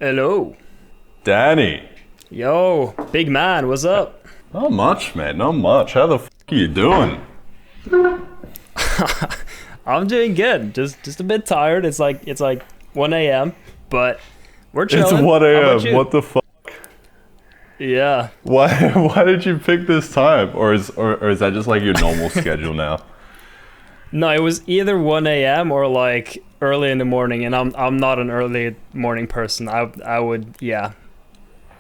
Hello. Dani. Yo, big man, what's up? Not much, man. Not much. How the f*** are you doing? I'm doing good. Just a bit tired. It's like 1 a.m., but we're chilling. It's 1 a.m. What the fuck? Yeah. Why did you pick this time? Or is that just like your normal schedule now? No, it was either 1 a.m. or like early in the morning, and I'm not an early morning person. I would, yeah.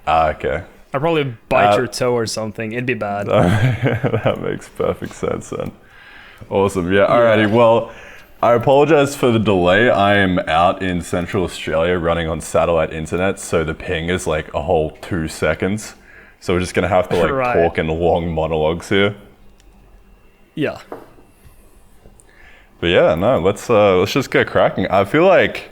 Okay. I'd probably bite your toe or something. It'd be bad. That makes perfect sense then. Awesome. Yeah, alrighty. Well, I apologize for the delay. I am out in Central Australia running on satellite internet, so the ping is like a whole 2 seconds. So we're just going to have to like Right. talk in long monologues here. Yeah. But yeah, no, let's just get cracking. I feel like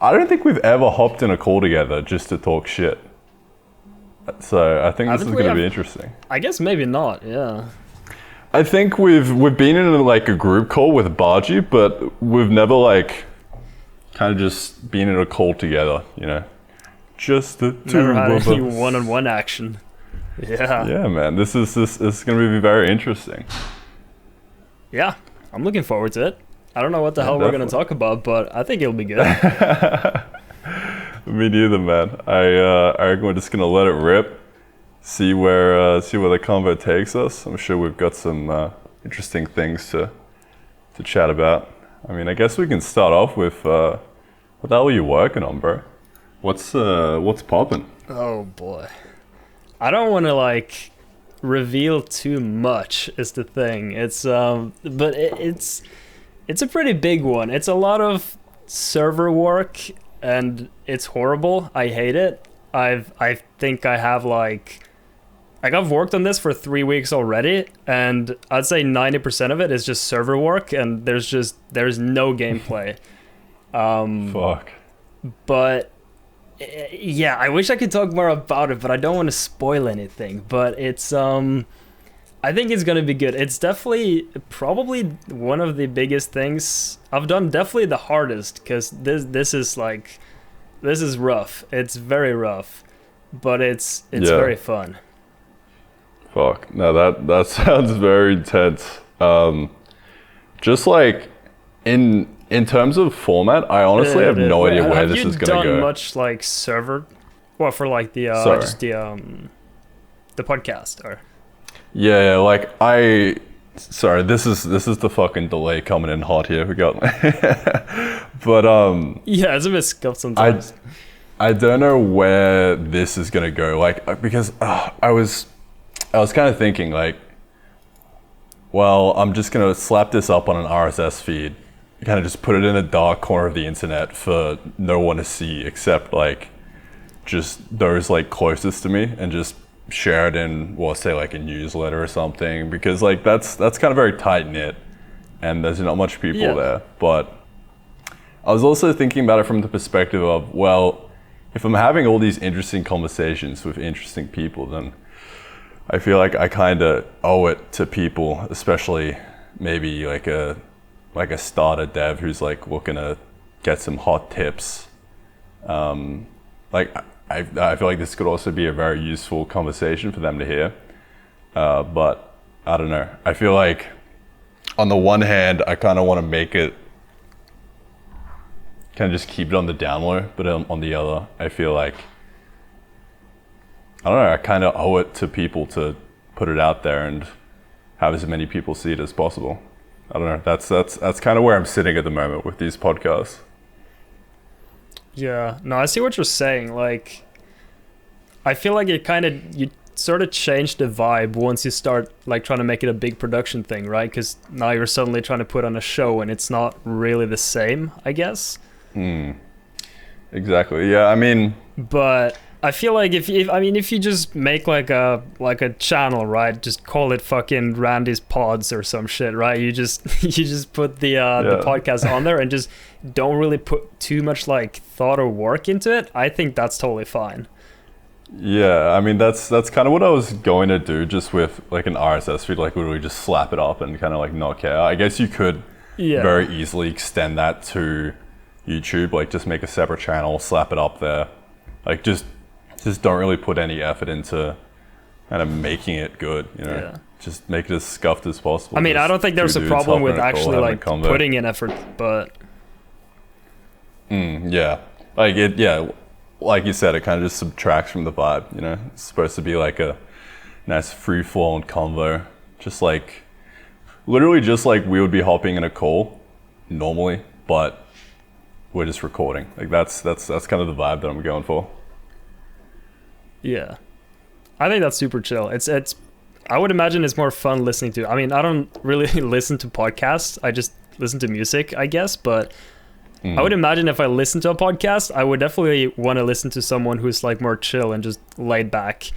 I don't think we've ever hopped in a call together just to talk shit. So I think this is going to be interesting. I guess maybe not. Yeah. I think we've been in like a group call with Baji, but we've never like kind of just been in a call together, you know. Just the two Never had of any us. one-on-one action. Yeah. Yeah, man, this is going to be very interesting. Yeah. I'm looking forward to it. I don't know what the hell we're going to talk about, but I think it'll be good. Me neither, man. I reckon we're just gonna let it rip, see where the convo takes us. I'm sure we've got some interesting things to chat about. I mean, I guess we can start off with what the hell are you working on, bro? What's popping? Oh boy. I don't want to like reveal too much is the thing. It's but it's a pretty big one. It's a lot of server work and it's horrible. I hate it. I think I have like I've worked on this for 3 weeks already, and I'd say 90% of it is just server work, and there's no gameplay. Fuck. But yeah, I wish I could talk more about it, but I don't want to spoil anything. But it's I think it's gonna be good. It's definitely probably one of the biggest things I've done. Definitely the hardest, because this is rough. It's very rough, but it's very fun. Fuck. No, that sounds very intense. Just like in terms of format, I honestly have no idea where this is gonna go. Have you done much like server? Well, for like the just the podcast or. Yeah, like sorry, this is the fucking delay coming in hot here. We got, but yeah, it's a bit scuffed sometimes. I don't know where this is gonna go, like, because I was kind of thinking like, well, I'm just gonna slap this up on an RSS feed, kind of just put it in a dark corner of the internet for no one to see except like just those like closest to me, and just share it in, well, say like a newsletter or something, because like that's kind of very tight knit and there's not much people there. But I was also thinking about it from the perspective of, well, if I'm having all these interesting conversations with interesting people, then I feel like I kind of owe it to people, especially maybe like a starter dev who's like looking to get some hot tips. Like I feel like this could also be a very useful conversation for them to hear. But I don't know. I feel like on the one hand, I kind of want to make it, kind of just keep it on the down low. But on the other, I feel like, I don't know, I kind of owe it to people to put it out there and have as many people see it as possible. I don't know. That's kind of where I'm sitting at the moment with these podcasts. Yeah, no, I see what you're saying. Like, I feel like you sort of change the vibe once you start like trying to make it a big production thing, right? Because now you're suddenly trying to put on a show and it's not really the same, I guess. Exactly. Yeah. I mean, but I feel like if you just make like a channel, right? Just call it fucking Randy's Pods or some shit, right? You just put the podcast on there and just don't really put too much like thought or work into it. I think that's totally fine. Yeah, I mean that's kind of what I was going to do, just with like an RSS feed, like literally just slap it up and kind of like not care. I guess you could very easily extend that to, YouTube, like just make a separate channel, slap it up there. Like just don't really put any effort into kind of making it good, you know. Yeah. Just make it as scuffed as possible. I mean, just I don't think there's a dudes problem hopping with on a actually call, like having a convo. putting in effort, but Yeah. Like it, yeah, like you said, it kind of just subtracts from the vibe, you know. It's supposed to be like a nice free-flowing convo, just like literally just like we would be hopping in a call normally, but we're just recording. Like that's kind of the vibe that I'm going for. yeah, I think that's super chill. It's I would imagine it's more fun listening to. I mean, I don't really listen to podcasts. I just listen to music, I guess, but I would imagine if I listen to a podcast, I would definitely want to listen to someone who's like more chill and just laid back,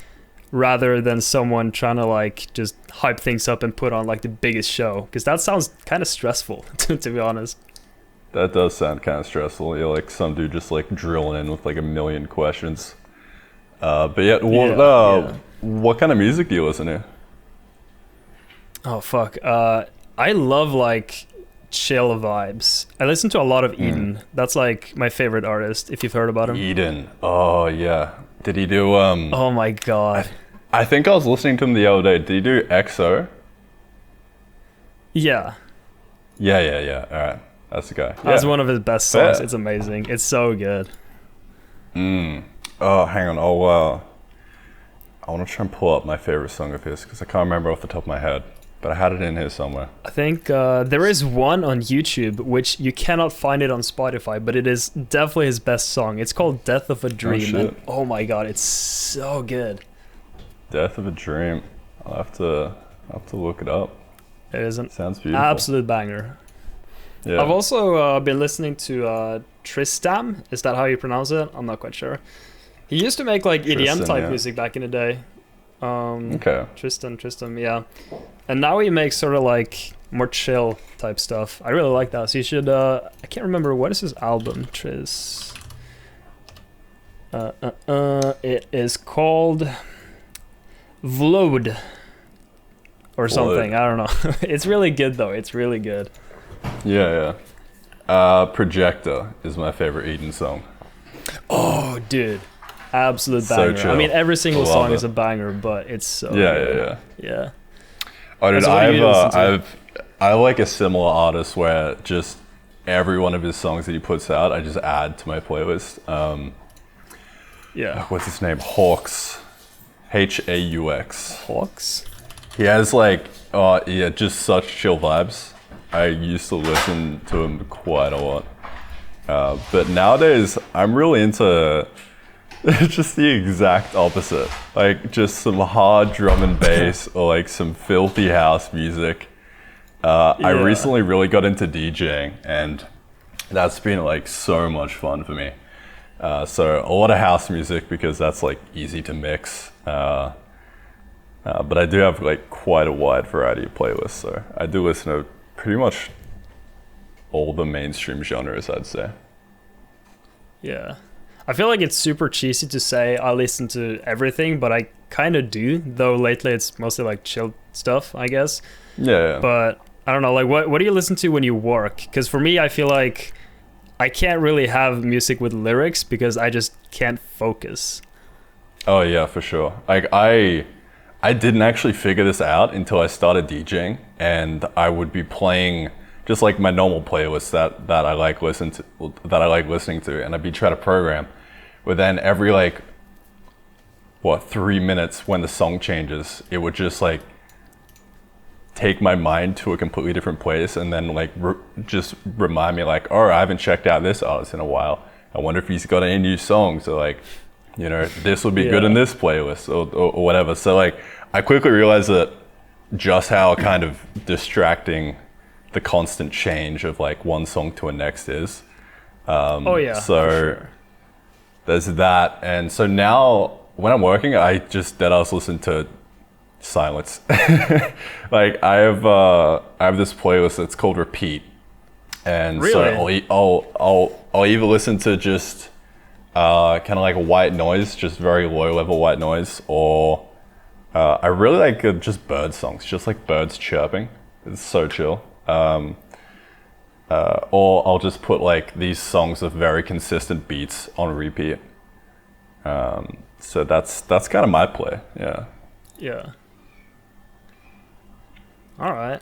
rather than someone trying to like just hype things up and put on like the biggest show, because that sounds kind of stressful to be honest. That does sound kind of stressful. You're like some dude just like drilling in with like a million questions. But yeah, what kind of music do you listen to? Oh fuck. I love like chill vibes. I listen to a lot of Eden. That's like my favorite artist, if you've heard about him. Eden. Oh yeah. Did he do Oh my god. I think I was listening to him the other day. Did he do EXO? Yeah. Yeah. All right. That's the guy. That's one of his best songs. Yeah. It's amazing. It's so good. Oh, hang on. I want to try and pull up my favorite song of his because I can't remember off the top of my head, but I had it in here somewhere. I think there is one on YouTube, which you cannot find it on Spotify, but it is definitely his best song. It's called Death of a Dream. And oh my god, it's so good. Death of a Dream. I'll have to look it up. It is an Sounds beautiful. absolute banger. Yeah. I've also been listening to Tristam. Is that how you pronounce it? I'm not quite sure. He used to make like EDM Tristan, type yeah. music back in the day. Okay. Tristan, yeah. And now he makes sort of like more chill type stuff. I really like that. So you should. I can't remember what is his album. It is called Vlod or something. I don't know. It's really good though. It's really good. Yeah. Projector is my favorite Eden song. Oh, dude. Absolute So banger. chill. I mean, every single Love song it. is a banger, but it's so Yeah. good. Yeah. Oh, dude, So what do you listen to? I like a similar artist where just every one of his songs that he puts out, I just add to my playlist. Yeah. What's his name? Hawks. Haux. Hawks? He has like, just such chill vibes. I used to listen to him quite a lot. But nowadays, I'm really into just the exact opposite. Like just some hard drum and bass or like some filthy house music. I recently really got into DJing and that's been like so much fun for me. So a lot of house music because that's like easy to mix. But I do have like quite a wide variety of playlists. So I do listen to pretty much all the mainstream genres, I'd say. Yeah. I feel like it's super cheesy to say I listen to everything, but I kind of do, though lately it's mostly like chill stuff, I guess. Yeah. But I don't know, like what do you listen to when you work? Because for me, I feel like I can't really have music with lyrics because I just can't focus. Oh yeah, for sure. Like I didn't actually figure this out until I started DJing, and I would be playing just like my normal playlist that I like listening to, and I'd be trying to program. But then every 3 minutes when the song changes, it would just like take my mind to a completely different place, and then like just remind me like, oh, I haven't checked out this artist in a while. I wonder if he's got any new songs, or like, you know, this would be good in this playlist or whatever. So like, I quickly realized that just how kind of distracting the constant change of like one song to a next is. So for sure. There's that, and so now when I'm working, I just deadass listen to silence. Like I have this playlist that's called Repeat, and really? so I'll either listen to just kind of like a white noise, just very low level white noise, or I really like just bird songs, just like birds chirping. It's so chill. or I'll just put like these songs of very consistent beats on repeat. So that's kind of my play. Yeah. Yeah. All right.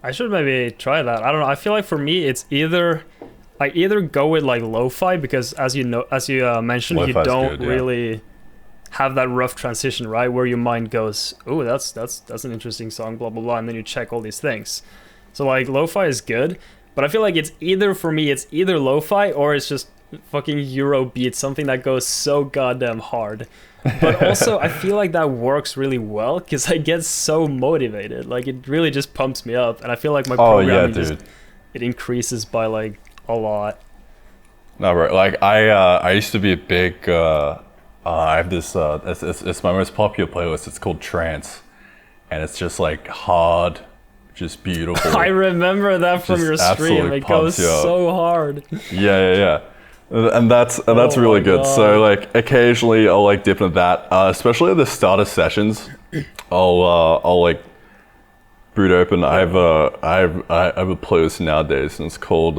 I should maybe try that. I don't know. I feel like for me, it's either I either go with like lo-fi because as you mentioned, you Lo-fi's don't good, yeah. really have that rough transition, right? Where your mind goes, oh, that's an interesting song, blah blah blah, and then you check all these things. So like lo-fi is good, but I feel like it's either for me, it's either lo-fi or it's just fucking Euro beat, something that goes so goddamn hard. But also I feel like that works really well because I get so motivated. Like it really just pumps me up, and I feel like my programming just it increases by like a lot. No, right. Like I used to be a big. I have this. It's my most popular playlist. It's called Trance, and it's just like hard, just beautiful. I remember that from your stream. It goes so hard. Yeah. And that's really good. God. So like occasionally I'll like dip into that, especially at the start of sessions. I'll like boot open. I have a playlist nowadays, and it's called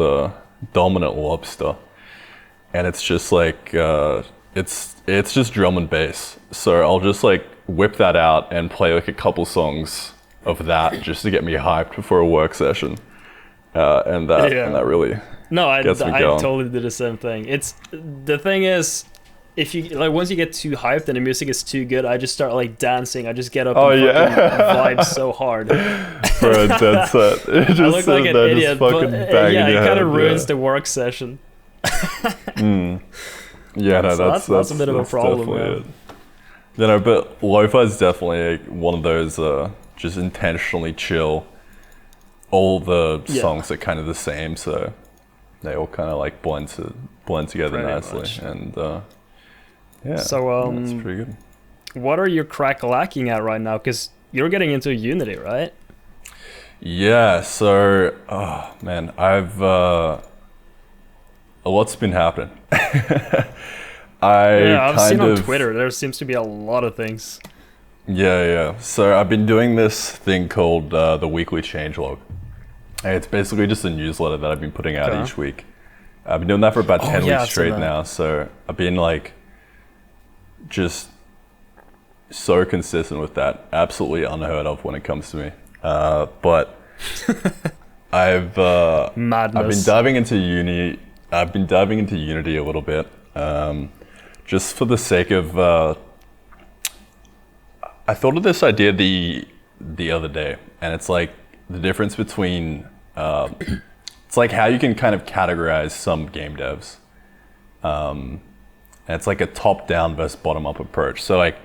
Dominant Lobster, and it's just like it's just drum and bass. So I'll just like whip that out and play like a couple songs of that just to get me hyped before a work session, and that really. No, I totally did the same thing. It's the thing is, if you like once you get too hyped and the music is too good, I just start like dancing. I just get up and vibe so hard. For a dead set. Just I look like an idiot, but it kind of ruins the work session. Yeah, no, that's a bit of a problem. You know, but lo-fi is definitely one of those just intentionally chill. All the songs are kind of the same, so they all kind of like blend together pretty nicely, much. And so that's pretty good. What are your crack lacking at right now? Because you're getting into Unity, right? Yeah. So, man, I've a lot's been happening. I've seen on Twitter. There seems to be a lot of things. Yeah. So I've been doing this thing called the Weekly Changelog. It's basically just a newsletter that I've been putting out each week. I've been doing that for about 10 weeks straight now. So I've been like just so consistent with that. Absolutely unheard of when it comes to me. But I've been diving into Unity a little bit, just for the sake of. I thought of this idea the other day, and it's like the difference between. It's like how you can kind of categorize some game devs. And it's like a top-down versus bottom-up approach. So like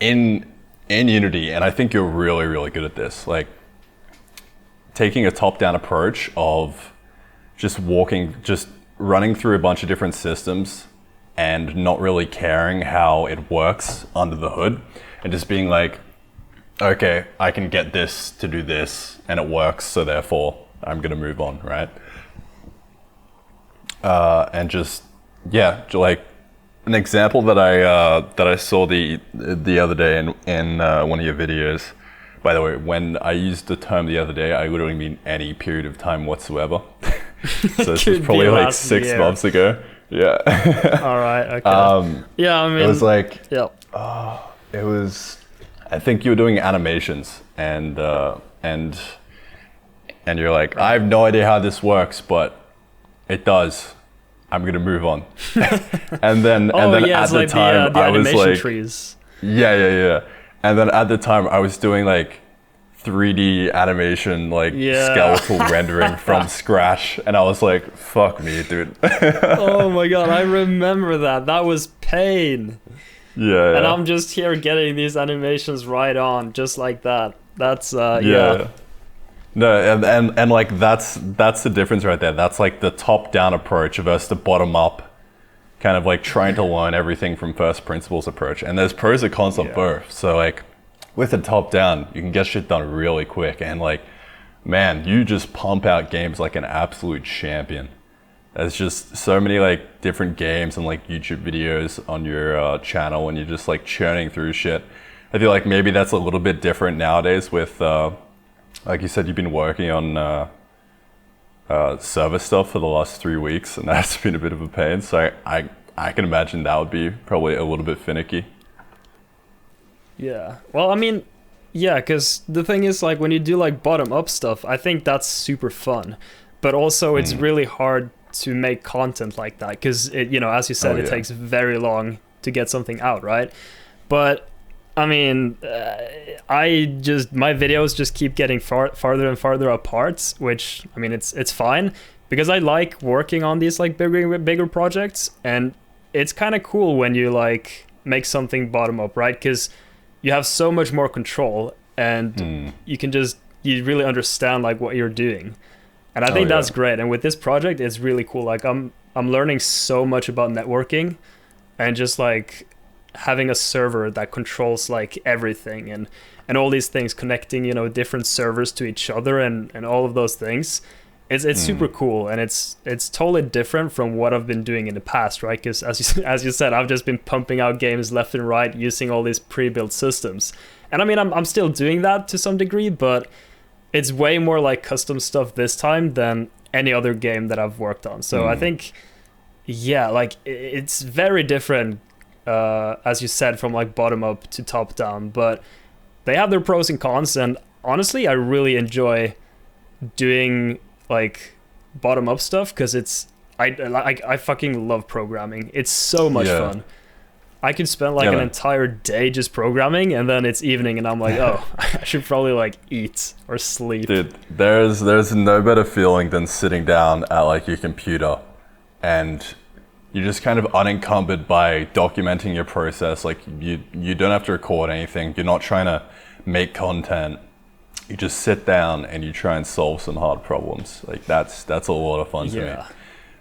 in Unity, and I think you're really, really good at this, like taking a top-down approach of just running through a bunch of different systems and not really caring how it works under the hood, and just being like, okay, I can get this to do this and it works, so therefore I'm gonna move on, right? And just like an example that I saw the other day in one of your videos. By the way, when I used the term the other day, I literally mean any period of time whatsoever. So this was probably like 6 months ago. Yeah. All right. Okay. Yeah, I mean, it was like, yeah. It was. I think you were doing animations, and you're like, I have no idea how this works, but it does. I'm gonna move on. and then at the time, I was like, trees. Yeah. And then at the time, I was doing like 3D animation, like skeletal rendering from scratch, and I was like, fuck me, dude. Oh my god, I remember that. That was pain. Yeah. And I'm just here getting these animations right on, just like that. That's yeah. No, and like that's the difference right there. That's like the top-down approach versus the bottom-up, kind of like trying to learn everything from first principles approach. And there's pros and cons of both. So like with the top-down, you can get shit done really quick, and like, man, you just pump out games like an absolute champion. There's just so many like different games and like YouTube videos on your channel, and you're just like churning through shit. I feel like maybe that's a little bit different nowadays with, like you said, you've been working on server stuff for the last 3 weeks, and that's been a bit of a pain. So I can imagine that would be probably a little bit finicky. Yeah. Well, I mean, yeah, because the thing is, like, when you do like bottom up stuff, I think that's super fun, but also it's really hard to make content like that because it, you know, as you said, it takes very long to get something out, right? But I mean, my videos just keep getting farther and farther apart, which, I mean, it's fine because I like working on these like bigger projects, and it's kind of cool when you like make something bottom up, right? Because you have so much more control, and you really understand like what you're doing, and I think that's great. And with this project, it's really cool. Like I'm learning so much about networking, and just like having a server that controls like everything, and all these things connecting, you know, different servers to each other, and all of those things. It's super cool, and it's totally different from what I've been doing in the past, right? Because as you said, I've just been pumping out games left and right using all these pre-built systems, and I mean I'm still doing that to some degree, but it's way more like custom stuff this time than any other game that I've worked on. So I think, yeah, like it's very different, as you said, from like bottom up to top down, but they have their pros and cons, and honestly, I really enjoy doing like bottom up stuff because I fucking love programming. It's so much fun. I could spend like an entire day just programming, and then it's evening and I'm like, oh, I should probably like eat or sleep. Dude, there's no better feeling than sitting down at like your computer and you're just kind of unencumbered by documenting your process. Like you don't have to record anything. You're not trying to make content. You just sit down and you try and solve some hard problems. Like that's a lot of fun to me.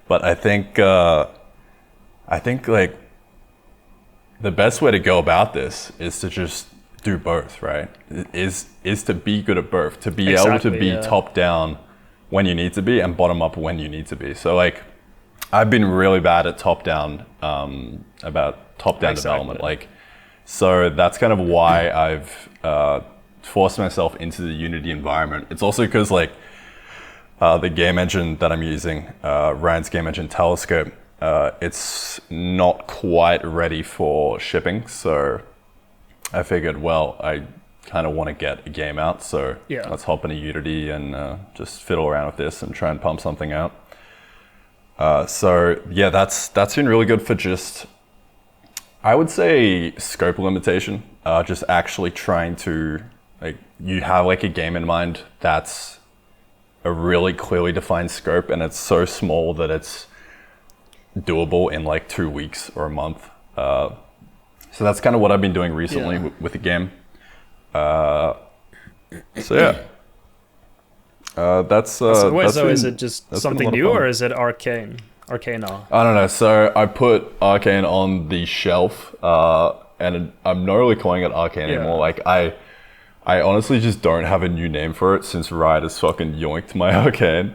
But I think like the best way to go about this is to just do both, right? Is to be good at both, to be able to be top down when you need to be and bottom up when you need to be. So like I've been really bad at top down development. Like, so that's kind of why I've force myself into the Unity environment. It's also because like the game engine that I'm using, Ryan's game engine Telescope, it's not quite ready for shipping. So I figured, well, I kind of want to get a game out. So let's hop into Unity and just fiddle around with this and try and pump something out. So yeah, that's been really good for just, I would say, scope limitation. Just actually trying to, like, you have like a game in mind that's a really clearly defined scope, and it's so small that it's doable in like 2 weeks or a month. So that's kind of what I've been doing recently with the game. So yeah. So is it just something new, or is it Arcana? I don't know. So I put Arcane on the shelf, and I'm not really calling it Arcane anymore. Like I honestly just don't have a new name for it since Riot has fucking yoinked my Arcane.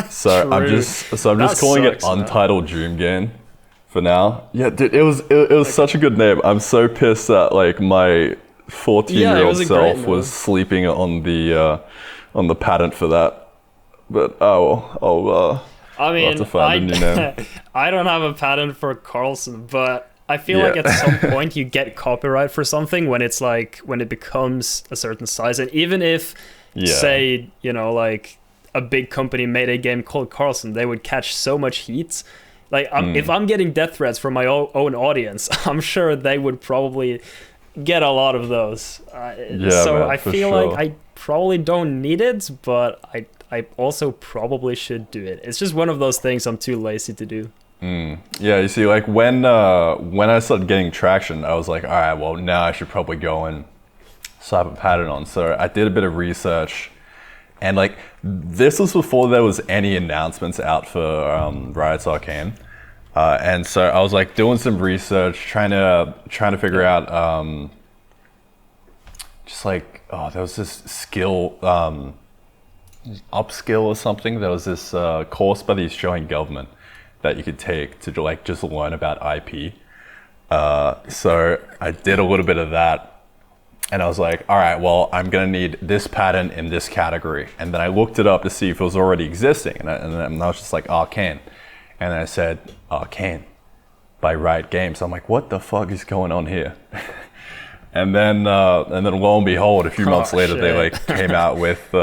So I'm just calling it Untitled Dream Game for now. Yeah, dude, it was such a good name. I'm so pissed that like my 14-year-old self was sleeping on the patent for that. But I'll I mean, have to find a new name. I don't have a patent for Carlson, but I feel like at some point you get copyright for something when it becomes a certain size, and even if say, you know, like a big company made a game called Carlson, they would catch so much heat. Like if I'm getting death threats from my own audience, I'm sure they would probably get a lot of those. So I feel like I probably don't need it, but I also probably should do it. It's just one of those things I'm too lazy to do. Yeah, you see, like when I started getting traction, I was like, all right, well, now I should probably go and slap a patent on. So I did a bit of research, and like this was before there was any announcements out for Riot's Arcane, and so I was like doing some research, trying to figure out just like, there was this skill upskill or something. There was this course by the Australian government that you could take to like just learn about IP. So I did a little bit of that, And I was like, all right, well, I'm going to need this pattern in this category. And then I looked it up to see if it was already existing. And I was just like, Arcane. And then I said, Arcane by Riot Games. I'm like, what the fuck is going on here? And then lo and behold, a few months later, they like came out with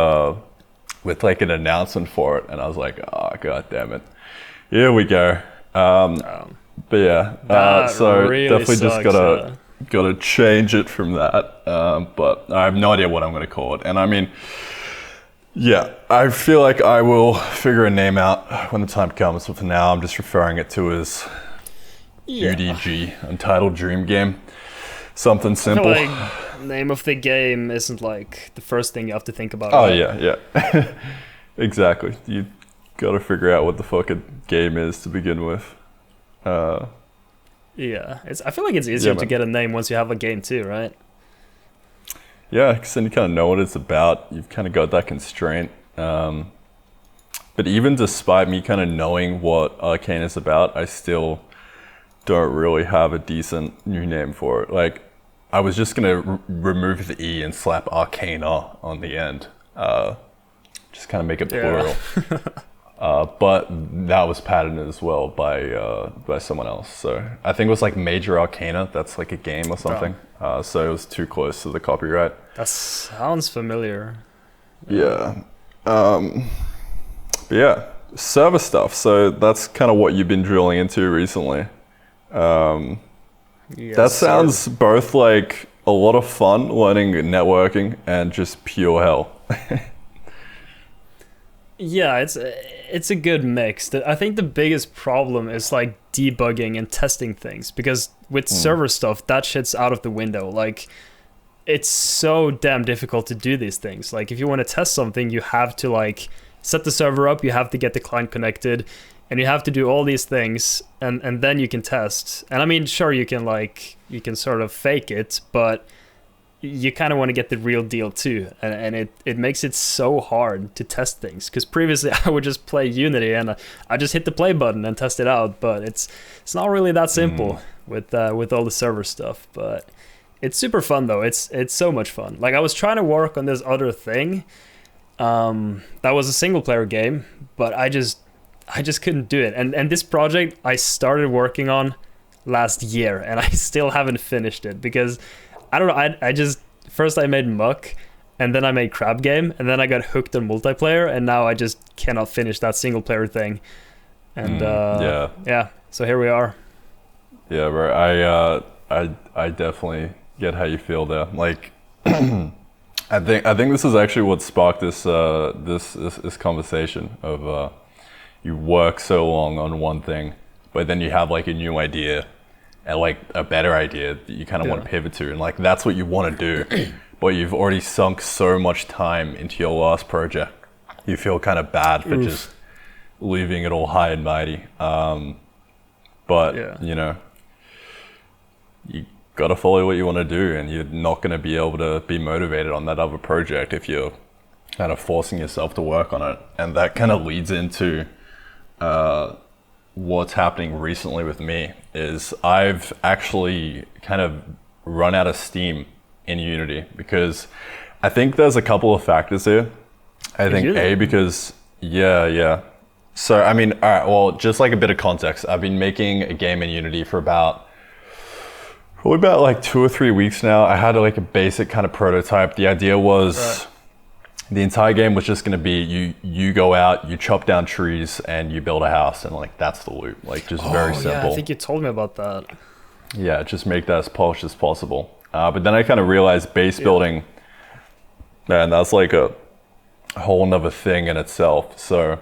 like an announcement for it. And I was like, oh, God damn it. Here we go. But yeah, so really definitely sucks, just gotta change it from that. But I have no idea what I'm gonna call it. And I mean, yeah, I feel like I will figure a name out when the time comes. But for now, I'm just referring it to as UDG, Untitled Dream Game. Something simple. I feel like name of the game isn't like the first thing you have to think about. Oh, right? Yeah. Exactly. You gotta figure out what the fuck a game is to begin with. Yeah, I feel like it's easier to get a name once you have a game too, right? Yeah, because then you kind of know what it's about. You've kind of got that constraint. But even despite me kind of knowing what Arcane is about, I still don't really have a decent new name for it. Like, I was just going to remove the E and slap Arcana on the end. Just kind of make it plural. But that was patented as well by someone else. So I think it was like Major Arcana. That's like a game or something. So it was too close to the copyright. That sounds familiar. Yeah. But yeah, server stuff. So that's kind of what you've been drilling into recently. Yes, that sounds both like a lot of fun learning networking and just pure hell. Yeah, it's a good mix. I think the biggest problem is like debugging and testing things, because with server stuff, that shit's out of the window. Like, it's so damn difficult to do these things. Like, if you want to test something, you have to like set the server up, you have to get the client connected, and you have to do all these things, and then you can test. And I mean, sure, you can sort of fake it, but you kind of want to get the real deal too, and it makes it so hard to test things, because previously I would just play Unity and I just hit the play button and test it out, but it's not really that simple with all the server stuff. But it's super fun though. It's so much fun. Like, I was trying to work on this other thing that was a single player game, but I just couldn't do it. And this project I started working on last year, and I still haven't finished it, because I don't know, I just first I made Muck, and then I made Crab Game, and then I got hooked on multiplayer, and now I just cannot finish that single player thing. And yeah, so here we are. Yeah, bro. I definitely get how you feel there. Like, I think this is actually what sparked this conversation of you work so long on one thing, but then you have like a new idea and like a better idea that you kind of want to pivot to, and like that's what you want to do, but you've already sunk so much time into your last project. You feel kind of bad for just leaving it all high and mighty. But you know, you got to follow what you want to do, and you're not going to be able to be motivated on that other project if you're kind of forcing yourself to work on it. And that kind of leads into what's happening recently with me is I've actually kind of run out of steam in Unity, because I think there's a couple of factors here. I think because so I mean, all right, well, just like a bit of context, I've been making a game in Unity for probably about like 2 or 3 weeks now. I had like a basic kind of prototype. The idea was the entire game was just going to be you go out, you chop down trees, and you build a house, and like that's the loop. Like, just very simple. Yeah, I think you told me about that. Yeah, just make that as polished as possible. But then I kind of realized base building, man, that's like a whole nother thing in itself. So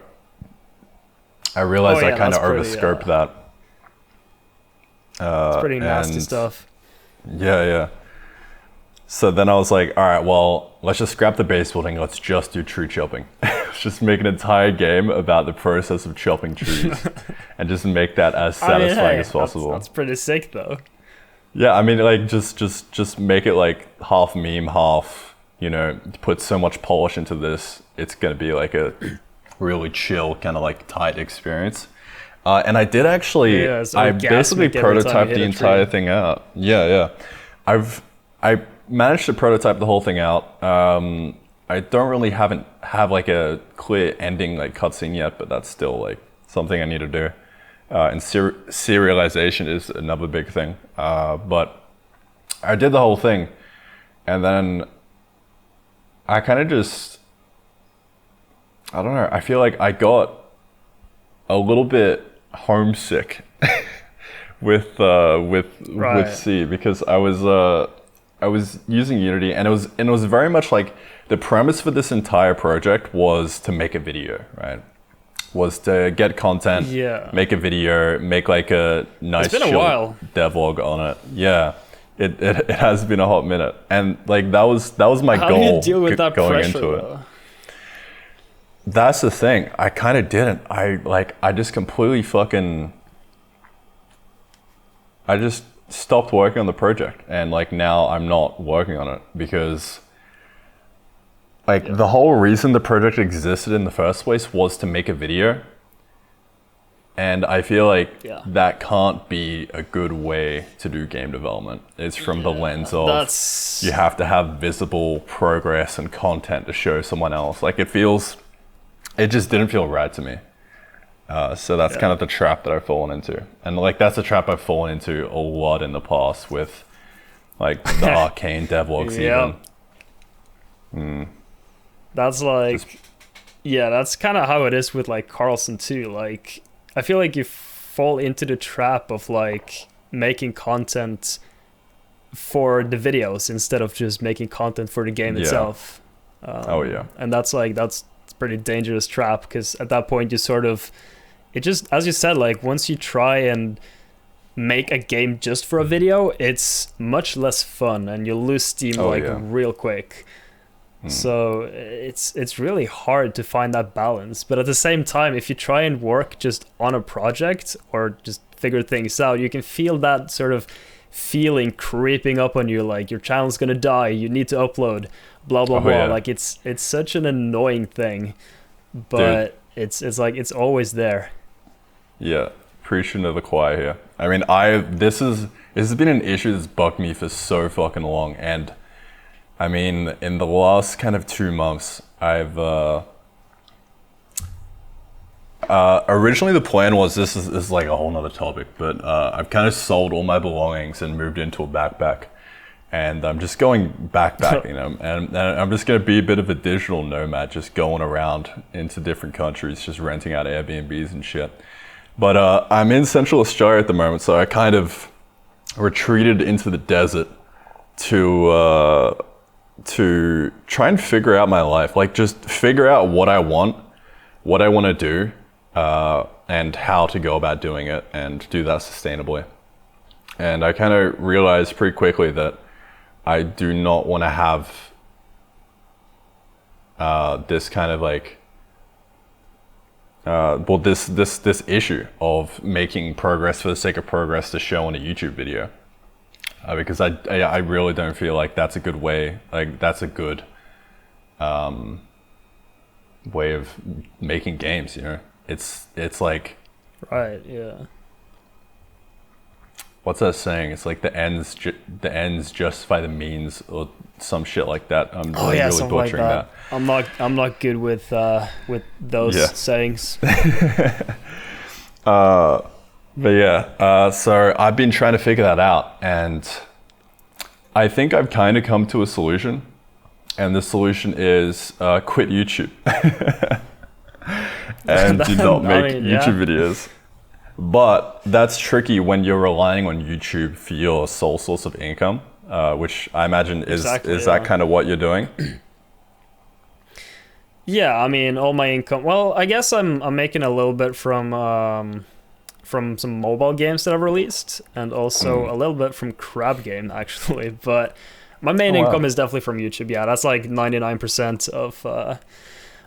I realized I kind of overscoped that. It's pretty nasty stuff. Yeah. So then I was like, all right, well, let's just scrap the base building. Let's just do tree chopping. Let's just make an entire game about the process of chopping trees and just make that as satisfying as possible. That's pretty sick, though. Yeah, I mean, like, just make it like half meme, half, you know, put so much polish into this. It's going to be like a really chill, kind of like tight experience. And I did actually, I basically prototyped the entire thing out. Yeah. managed to prototype the whole thing out. I don't really have like a clear ending like cutscene yet, but that's still like something I need to do. And serialization is another big thing. But I did the whole thing, and then I kind of just, I don't know. I feel like I got a little bit homesick with C, because I was using Unity, and it was very much like the premise for this entire project was to make a video, right? Was to get content, make a video, make like a nice it's been a while. devlog on it. Yeah, it has been a hot minute, and like that was my How goal. do you deal with that going pressure, into though? it. That's the thing. I kind of didn't. I just completely I just stopped working on the project, and like now I'm not working on it because the whole reason the project existed in the first place was to make a video. And I feel like that can't be a good way to do game development. It's from the lens of you have to have visible progress and content to show someone else. Like it just didn't feel right to me. So that's kind of the trap that I've fallen into. And like that's a trap I've fallen into a lot in the past with like the arcane devlogs even. That's like, that's kind of how it is with like Carlson too. Like, I feel like you fall into the trap of like making content for the videos instead of just making content for the game itself. And that's a pretty dangerous trap, because at that point you sort of, it just, as you said, like once you try and make a game just for a video, it's much less fun and you'll lose steam real quick. So it's really hard to find that balance. But at the same time, if you try and work just on a project or just figure things out, you can feel that sort of feeling creeping up on you, like your channel's gonna die, you need to upload, blah blah blah. Like it's such an annoying thing, but it's like it's always there. Yeah, preaching to the choir here. I mean, this has been an issue that's bugged me for so fucking long, and I mean, in the last kind of 2 months, I've originally the plan was this is like a whole nother topic, but I've kind of sold all my belongings and moved into a backpack, and I'm just going backpacking them, and I'm just gonna be a bit of a digital nomad, just going around into different countries, just renting out Airbnbs and shit. But I'm in Central Australia at the moment, so I kind of retreated into the desert to try and figure out my life, like just figure out what I want to do, and how to go about doing it and do that sustainably. And I kind of realized pretty quickly that I do not want to have this kind of like this issue of making progress for the sake of progress to show on a YouTube video. Because I really don't feel like that's a good way, like that's a good way of making games, you know? It's like... Right, yeah. What's that saying? It's like the ends justify the means, or some shit like that. I'm really butchering that. I'm not good with those sayings. But yeah, so I've been trying to figure that out, and I think I've kind of come to a solution, and the solution is quit YouTube and do not make YouTube videos. But that's tricky when you're relying on YouTube for your sole source of income, which I imagine is that kind of what you're doing? Yeah, I mean, all my income. Well, I guess I'm making a little bit from some mobile games that I've released, and also a little bit from Crab Game actually. But my main income is definitely from YouTube. Yeah, that's like 99%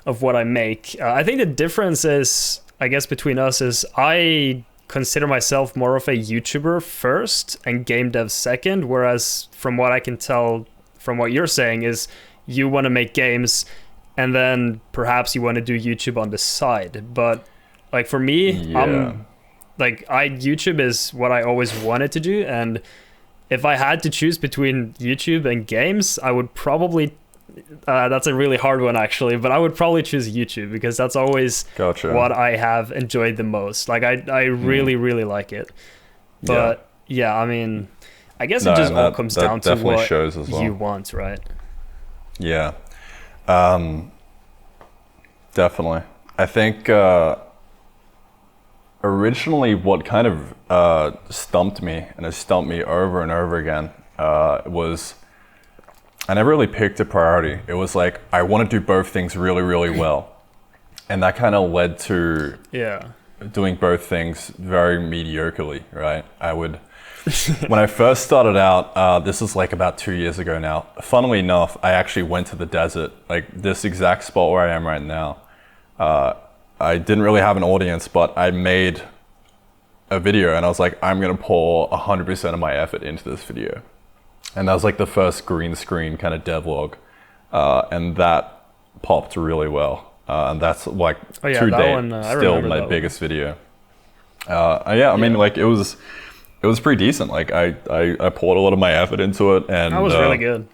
of what I make. I think the difference is, I guess, between us is I consider myself more of a YouTuber first and game dev second, whereas from what I can tell from what you're saying is you want to make games and then perhaps you want to do YouTube on the side. But like for me, YouTube is what I always wanted to do, and if I had to choose between YouTube and games, I would probably. That's a really hard one, actually, but I would probably choose YouTube because that's always what I have enjoyed the most. Like, I really, really like it. But yeah, I mean, I guess it just all comes down to what shows as well. You want, right? Yeah, definitely. I think originally what kind of stumped me, and it stumped me over and over again, was I never really picked a priority. It was like, I want to do both things really, really well. And that kind of led to doing both things very mediocrely, right? I would, when I first started out, this is like about 2 years ago now. Funnily enough, I actually went to the desert, like this exact spot where I am right now. I didn't really have an audience, but I made a video and I was like, I'm going to pour 100% of my effort into this video. And that was like the first green screen kind of devlog. And that popped really well. And that's like to date still my biggest video. I mean, like it was pretty decent. Like I poured a lot of my effort into it, and that was really good.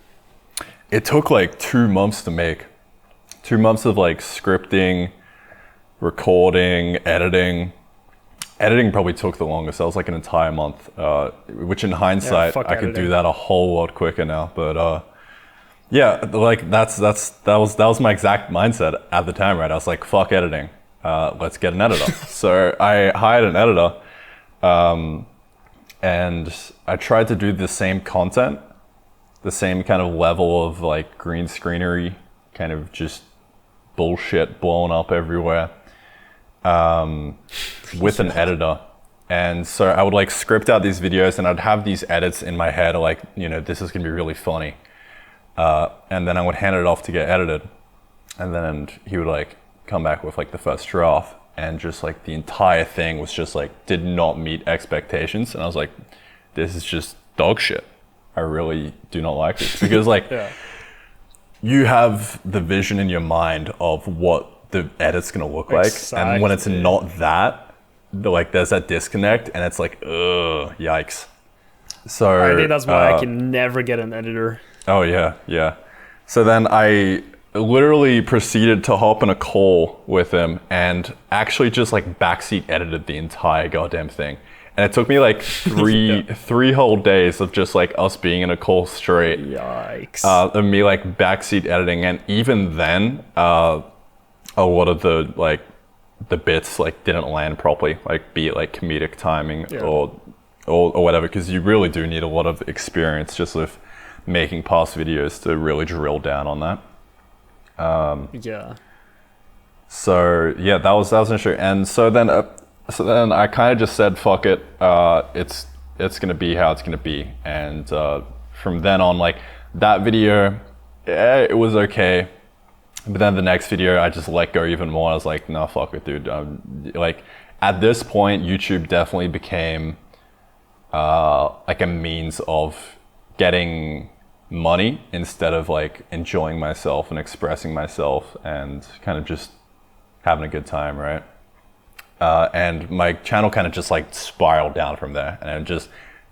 It took like 2 months to make. 2 months of like scripting, recording, editing. Editing probably took the longest. That was like an entire month, which in hindsight, I could do that a whole lot quicker now. But yeah, like that was my exact mindset at the time, right? I was like, fuck editing, let's get an editor. So I hired an editor, and I tried to do the same content, the same kind of level of like green screenery, kind of just bullshit blowing up everywhere. With an editor. And so I would like script out these videos and I'd have these edits in my head like, you know, this is gonna be really funny. And then I would hand it off to get edited. And then he would like come back with like the first draft, and just like the entire thing was just like, did not meet expectations. And I was like, this is just dog shit. I really do not like this. Because like, you have the vision in your mind of what the edit's gonna look like, and when it's not that, like there's that disconnect, and it's like, ugh, yikes. So I think that's why I can never get an editor. Oh yeah. So then I literally proceeded to hop in a call with him and actually just like backseat edited the entire goddamn thing. And it took me like three whole days of just like us being in a call straight. Yikes. And me like backseat editing, and even then, a lot of the bits like didn't land properly, like be it like comedic timing or whatever, because you really do need a lot of experience just with making past videos to really drill down on that. So yeah, that was an issue. And so then I kind of just said, fuck it, it's gonna be how it's gonna be. And from then on, like that video, it was okay. But then the next video, I just let go even more. I was like, no, fuck it, dude. Like at this point, YouTube definitely became like a means of getting money instead of like enjoying myself and expressing myself and kind of just having a good time, right? And my channel kind of just like spiraled down from there. And it just,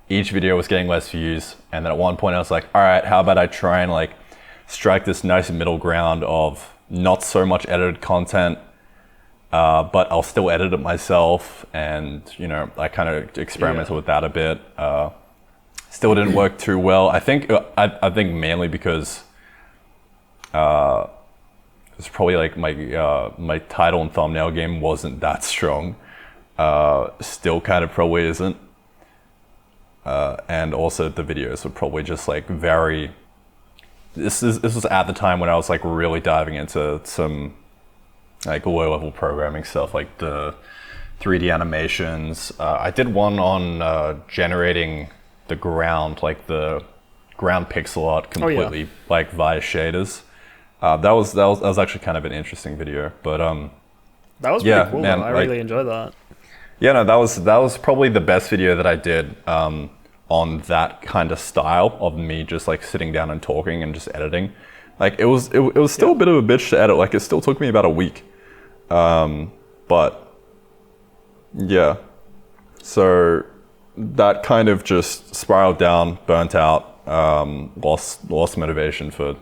each video was getting less views. And then at one point I was like, all right, how about I try and like strike this nice middle ground of not so much edited content, but I'll still edit it myself. And, you know, I kind of experimented with that a bit. Still didn't work too well. I think mainly because it's probably like my title and thumbnail game wasn't that strong. Still kind of probably isn't. And also the videos were probably just like very, this was at the time when I was like really diving into some like low level programming stuff, like the 3D animations. I did one on generating the ground, like the ground pixel art completely like via shaders. That was actually kind of an interesting video, but that was pretty cool. Man, I really enjoyed that. Yeah, no, that was probably the best video that I did on that kind of style of me just like sitting down and talking and just editing. Like it was still a bit of a bitch to edit. Like it still took me about a week, but yeah. So that kind of just spiraled down, burnt out, lost motivation for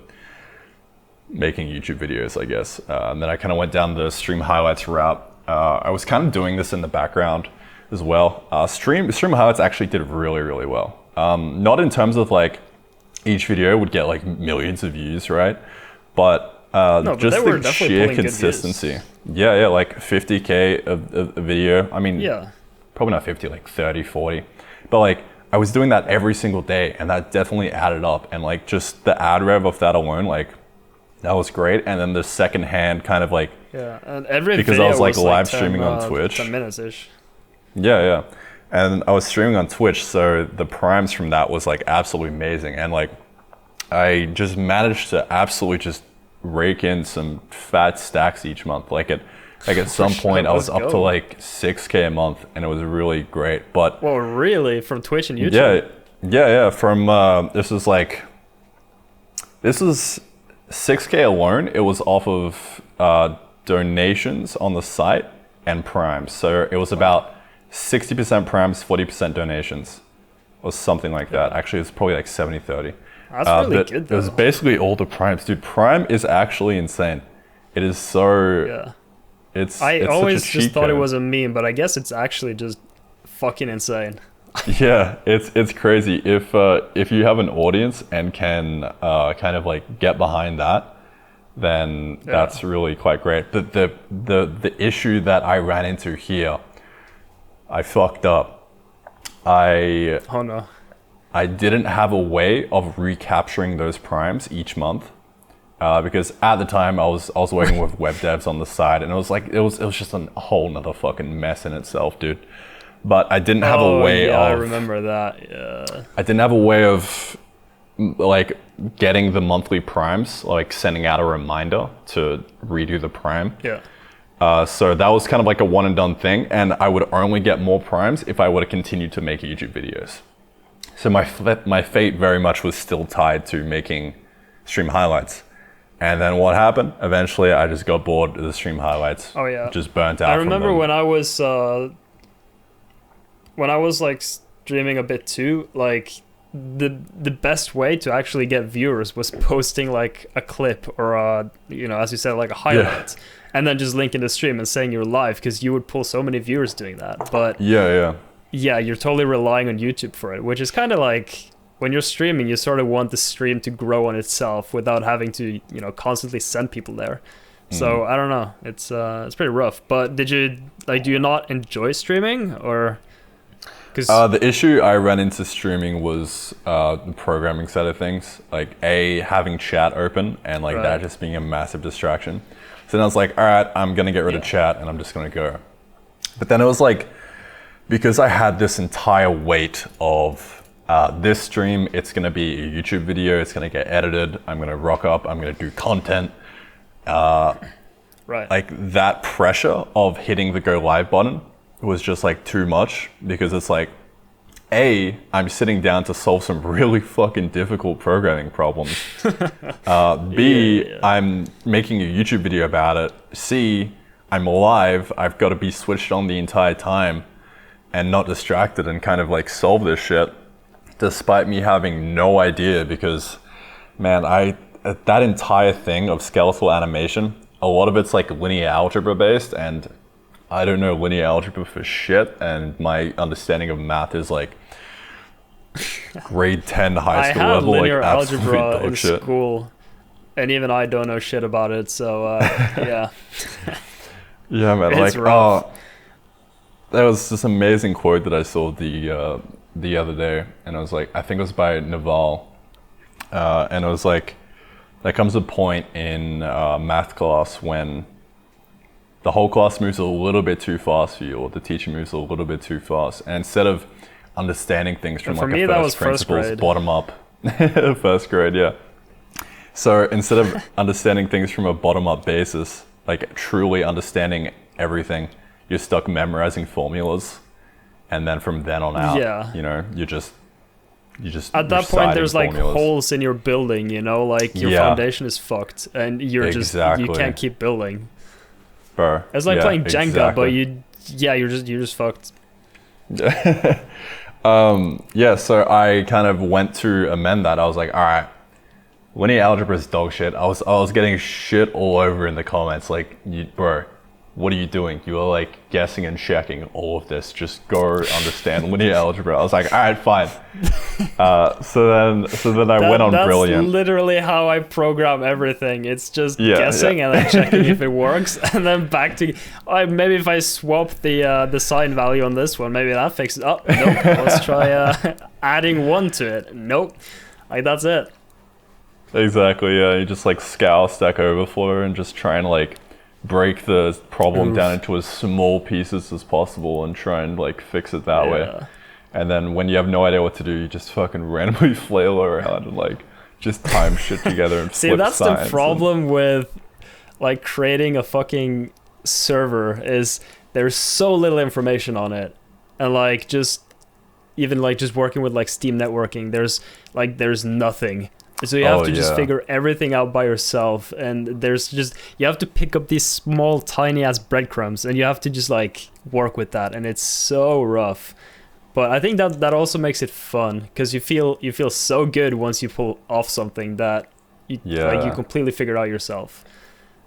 making YouTube videos, I guess. And then I kind of went down the stream highlights route. I was kind of doing this in the background as well. Stream highlights actually did really, really well. Not in terms of like each video would get like millions of views, right? But just the sheer consistency. Yeah, like 50K a video. I mean, probably not 50, like 30, 40. But like I was doing that every single day, and that definitely added up. And like just the ad rev of that alone, like that was great. And then the second hand kind of like, and every because video I was like live 10, streaming on Twitch. 10 minutes-ish. Yeah. And I was streaming on Twitch, so the primes from that was like absolutely amazing. And like I just managed to absolutely just rake in some fat stacks each month. Like at some point I was up to like 6K a month, and it was really great. But well, really, from Twitch and YouTube? Yeah. From this was 6K alone. It was off of donations on the site and primes. So it was about 60% primes, 40% donations, or something like that. Actually, it's probably like 70-30. That's really good, though. It was basically all the primes. Dude, Prime is actually insane. It is so... Yeah. I always just thought it was a meme, but I guess it's actually just fucking insane. Yeah, it's crazy. If you have an audience and can kind of like get behind that, then that's really quite great. The issue that I ran into here, I fucked up. Oh no. I didn't have a way of recapturing those primes each month, because at the time I was working with web devs on the side, and it was just a whole nother fucking mess in itself, dude. But I didn't have a way of... I remember that, yeah. I didn't have a way of like getting the monthly primes, like sending out a reminder to redo the prime. Yeah. So that was kind of like a one and done thing, and I would only get more primes if I would have continued to make YouTube videos. So my fate very much was still tied to making stream highlights. And then what happened? Eventually I just got bored of the stream highlights. Oh yeah. Just burnt out. I remember when I was like streaming a bit too, like the best way to actually get viewers was posting like a clip or as you said, like a highlight. Yeah. And then just linking the stream and saying you're live, because you would pull so many viewers doing that. But yeah, you're totally relying on YouTube for it, which is kind of like when you're streaming, you sort of want the stream to grow on itself without having to, constantly send people there. So I don't know, it's pretty rough. But do you not enjoy streaming, or? The issue I ran into streaming was the programming side of things, like having chat open and like that just being a massive distraction. So then I was like, all right, I'm gonna get rid of chat and I'm just gonna go. But then it was like, because I had this entire weight of this stream, it's gonna be a YouTube video, it's gonna get edited, I'm gonna rock up, I'm gonna do content. Like that pressure of hitting the go live button was just like too much, because it's like, I'm sitting down to solve some really fucking difficult programming problems. B, I'm making a YouTube video about it. C, I'm live, I've got to be switched on the entire time and not distracted and kind of like solve this shit, despite me having no idea, because man, that entire thing of skeletal animation, a lot of it's like linear algebra based, and I don't know linear algebra for shit, and my understanding of math is like grade 10 high school level. I had linear like algebra in school, and even I don't know shit about it, so yeah. Yeah, man, it's rough. There was this amazing quote that I saw the other day, and I was like, I think it was by Naval, and it was like, there comes a point in math class when the whole class moves a little bit too fast for you, or the teacher moves a little bit too fast. And instead of understanding things from like a first principles, bottom up, first grade, yeah. So instead of understanding things from a bottom up basis, like truly understanding everything, you're stuck memorizing formulas. And then from then on out, you just at that point there's like holes in your building, like your foundation is fucked, and you're you can't keep building. It's like playing Jenga, but you're just fucked. Yeah, so I kind of went to amend that. I was like, all right, linear algebra is dog shit. I was getting shit all over in the comments, like, bro, what are you doing? You are like guessing and checking all of this. Just go understand linear algebra. I was like, all right, fine. So then I went on Brilliant. That's literally how I program everything. It's just guessing and then checking if it works, and then back to maybe if I swap the sign value on this one, maybe that fixes. Oh nope, let's try adding 1 to it. Nope, like that's it. Exactly. Yeah, you just like scour Stack Overflow and just try and like break the problem down into as small pieces as possible and try and like fix it that way. And then when you have no idea what to do, you just fucking randomly flail around and like just time shit together and see, that's the problem with like creating a fucking server is there's so little information on it, and like just even like just working with like Steam networking, there's nothing. So you have to just figure everything out by yourself, and you have to pick up these small tiny ass breadcrumbs, and you have to just like work with that, and it's so rough. But I think that also makes it fun, because you feel so good once you pull off something that you completely figured out yourself.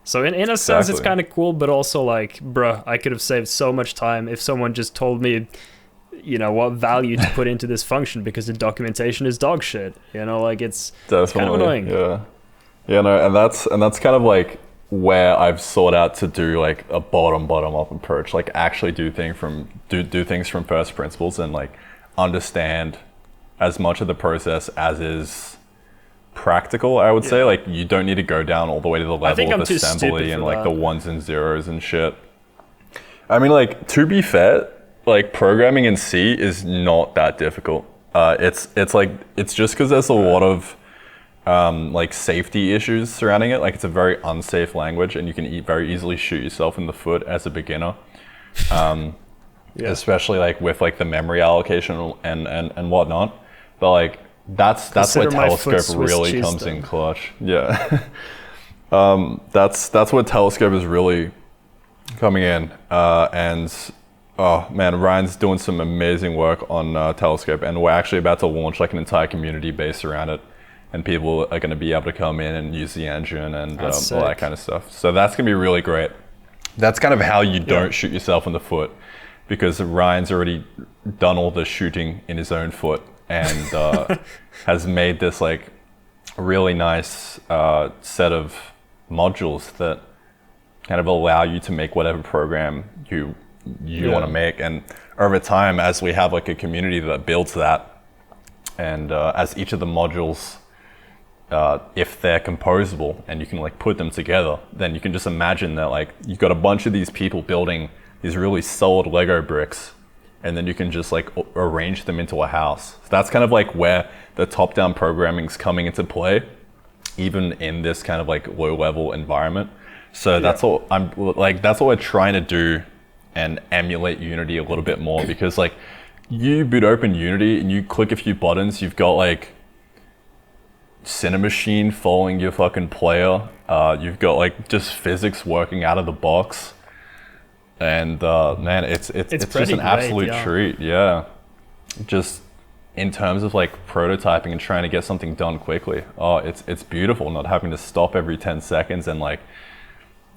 So in a sense it's kind of cool, but also like, bruh, I could have saved so much time if someone just told me, you know, what value to put into this function, because the documentation is dog shit. You know, like it's kind of annoying. Yeah, no, and that's kind of like where I've sought out to do like a bottom up approach, like actually do things from first principles and like understand as much of the process as is practical. I would say like you don't need to go down all the way to the level of assembly and like the ones and zeros and shit. I mean, like, to be fair, like programming in C is not that difficult. It's just because there's a lot of like safety issues surrounding it. Like it's a very unsafe language, and you can very easily shoot yourself in the foot as a beginner. Especially like with like the memory allocation and whatnot. But like that's where Telescope really comes in clutch. Yeah. That's where Telescope is really coming in. And oh man, Ryan's doing some amazing work on Telescope, and we're actually about to launch like an entire community based around it, and people are going to be able to come in and use the engine and all that kind of stuff. So that's going to be really great. That's kind of how you don't shoot yourself in the foot, because Ryan's already done all the shooting in his own foot and has made this like really nice set of modules that kind of allow you to make whatever program you want to make. And over time, as we have like a community that builds that, and as each of the modules, if they're composable and you can like put them together, then you can just imagine that like you've got a bunch of these people building these really solid Lego bricks, and then you can just like arrange them into a house. So that's kind of like where the top-down programming is coming into play, even in this kind of like low-level environment. So that's what we're trying to do, and emulate Unity a little bit more, because like you boot open Unity and you click a few buttons, you've got like Cinemachine following your fucking player. You've got like just physics working out of the box, and man, it's just an absolute treat. Yeah, just in terms of like prototyping and trying to get something done quickly. Oh, it's beautiful not having to stop every 10 seconds and like,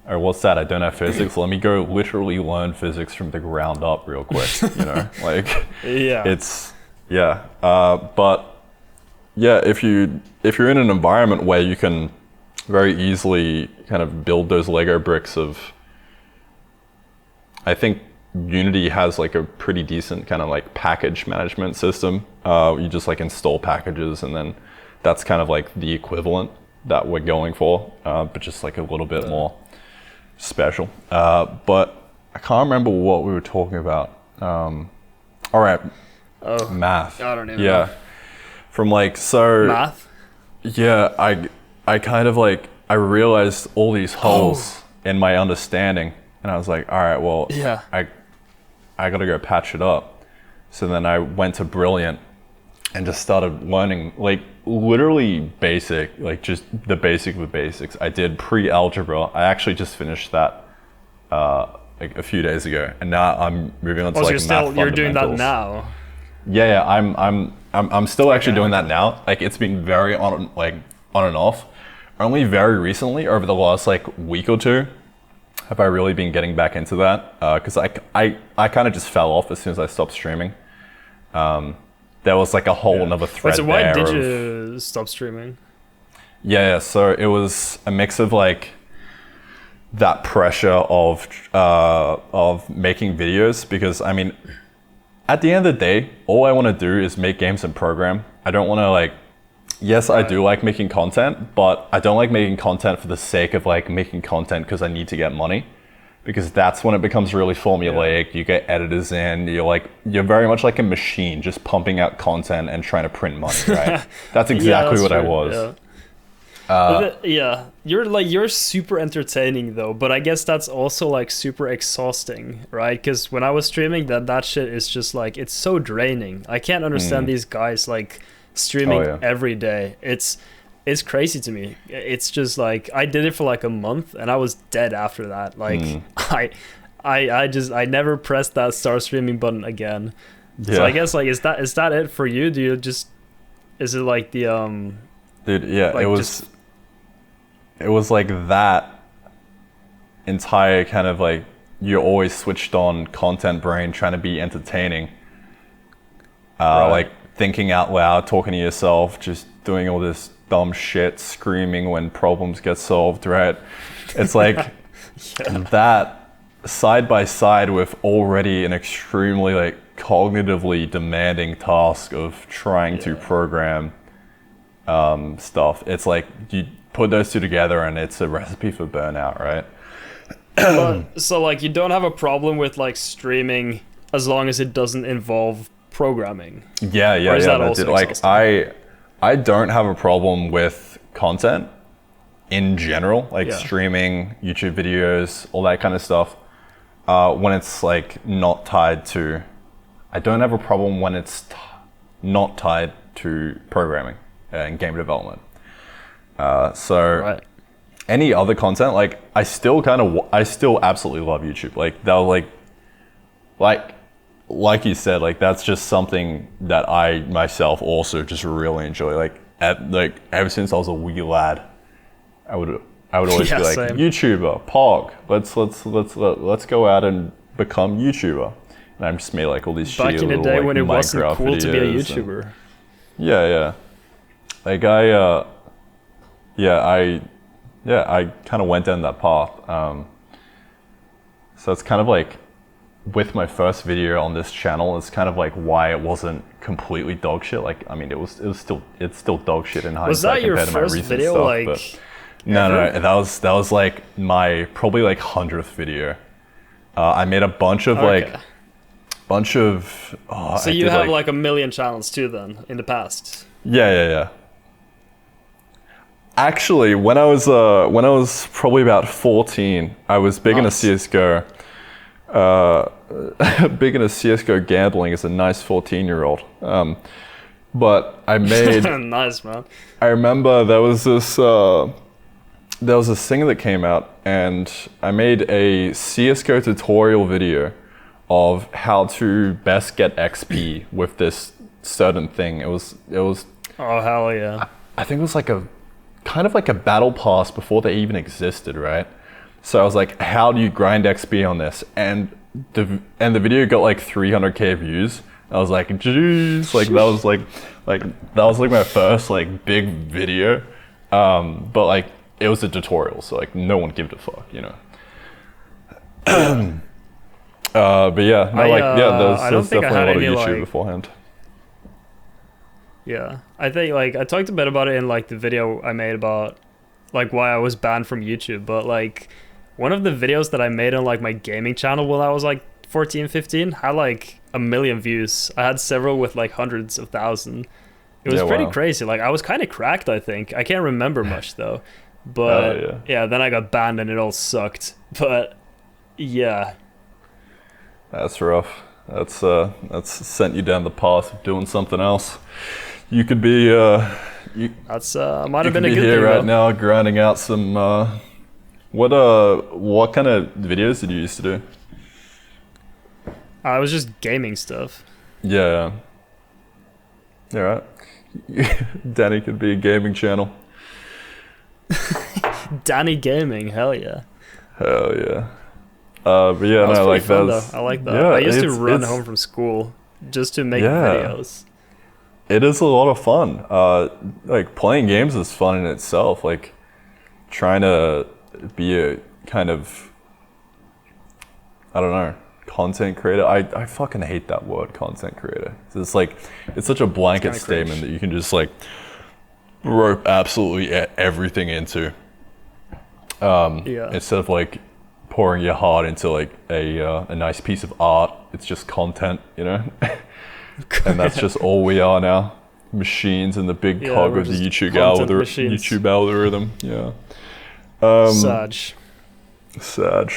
or what's that? I don't have physics. Let me go literally learn physics from the ground up real quick. You know, like but yeah, if you're in an environment where you can very easily kind of build those Lego bricks of, I think Unity has like a pretty decent kind of like package management system. You just like install packages, and then that's kind of like the equivalent that we're going for, but just like a little bit more special. But I can't remember what we were talking about. All right. Oh, math. I don't even know. From like, so math? Yeah, I kind of like, I realized all these holes in my understanding, and I was like, all right, well, I gotta go patch it up. So then I went to Brilliant and just started learning like literally basic, like just the basic of the basics. I did pre-algebra. I actually just finished that like a few days ago, and now I'm moving on to like math fundamentals. You're doing that now? Yeah, I'm still actually doing that now. Like it's been very on and off. Only very recently, over the last like week or two, have I really been getting back into that. Because I kind of just fell off as soon as I stopped streaming. There was like a whole another thread so why there. did you stop streaming? Yeah, so it was a mix of like that pressure of making videos, because I mean, at the end of the day, all I want to do is make games and program. I don't want to like, yes, I do like making content, but I don't like making content for the sake of like making content because I need to get money, because that's when it becomes really formulaic. You get editors in, you're very much like a machine just pumping out content and trying to print money, right? That's exactly what I was. You're super entertaining though, but I guess that's also like super exhausting, right? Because when I was streaming, that shit is just like, it's so draining. I can't understand these guys like streaming every day. It's crazy to me. It's just like, I did it for like a month and I was dead after that. Like I never pressed that start streaming button again. So I guess like, is that it for you? Do you just, is it like the dude, yeah, like it was like that entire kind of like, you're always switched on content brain, trying to be entertaining, like thinking out loud, talking to yourself, just doing all this dumb shit, screaming when problems get solved, right? It's like that side by side with already an extremely like cognitively demanding task of trying to program stuff. It's like you put those two together and it's a recipe for burnout, right? So like, you don't have a problem with like streaming as long as it doesn't involve programming? Yeah. Like I don't have a problem with content in general, like streaming, YouTube videos, all that kind of stuff. When it's like not tied to, I don't have a problem when it's not tied to programming and game development. Any other content, like I still absolutely love YouTube. Like they'll like you said, like that's just something that I myself also just really enjoy. Like ever since I was a wee lad, I would always be like, same. YouTuber, Pog, let's go out and become YouTuber. And I just made like all these back shitty in the little, day like, when it wasn't Minecraft cool to be a videos YouTuber. Yeah. Like I kind of went down that path. So it's kind of like, with my first video on this channel, it's kind of like why it wasn't completely dog shit. Like, I mean, it's still dog shit in hindsight. Was that your compared to my first recent video? Stuff, like, but no, that was like my probably like 100th video. I made a bunch of so you have like a million channels too then in the past? Yeah. Actually, when I was probably about 14, I was big into CS:GO. Big into CS:GO gambling as a nice 14-year-old. But I made nice, man. I remember there was this thing that came out, and I made a CS:GO tutorial video of how to best get XP with this certain thing. It was oh hell yeah. I think it was like a kind of like a battle pass before they even existed, right? So I was like, how do you grind XP on this? And the video got like 300k views. I was like, jeez, like that was like my first like big video. But like it was a tutorial, so like no one gave a fuck, you know. But yeah, no, there was definitely a lot of YouTube beforehand. Yeah, I think like I talked a bit about it in like the video I made about like why I was banned from YouTube, but like one of the videos that I made on like my gaming channel when I was like 14, 15 had like 1 million views. I had several with like hundreds of thousands. It was pretty crazy. Like I was kind of cracked, I think. I can't remember much though. But yeah, then I got banned and it all sucked. But yeah. That's rough. That's sent you down the path of doing something else. You could be that's might have been a good here thing right though. now grinding out some what kind of videos did you used to do? I was just gaming stuff. Yeah. Yeah, right. Dani could be a gaming channel. Dani Gaming, hell yeah. Hell yeah. But yeah, That was no, pretty like fun that's though. I like that. yeah. I used to run home from school just to make videos. It is a lot of fun. Like playing games is fun in itself. Like trying to be a kind of, I don't know, content creator. I fucking hate that word, content creator. It's like, it's such a blanket statement that you can just like rope absolutely everything into. Instead of like pouring your heart into like a nice piece of art, it's just content, you know? And that's just all we are now. Machines and the big cog of the YouTube algorithm. Yeah. Sad.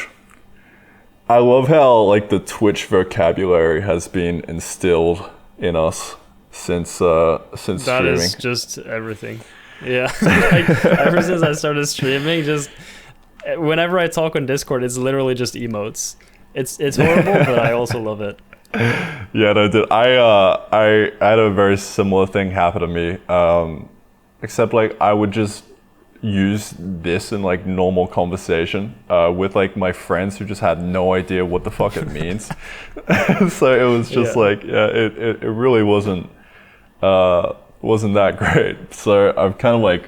I love how like the Twitch vocabulary has been instilled in us since streaming. That is just everything. Yeah. Like, ever since I started streaming, just whenever I talk on Discord, it's literally just emotes. It's horrible, but I also love it. Yeah, no, dude. I had a very similar thing happen to me. Except like I would just use this in like normal conversation with like my friends who just had no idea what the fuck it means. So it was just like, it really wasn't that great. So I've kind of like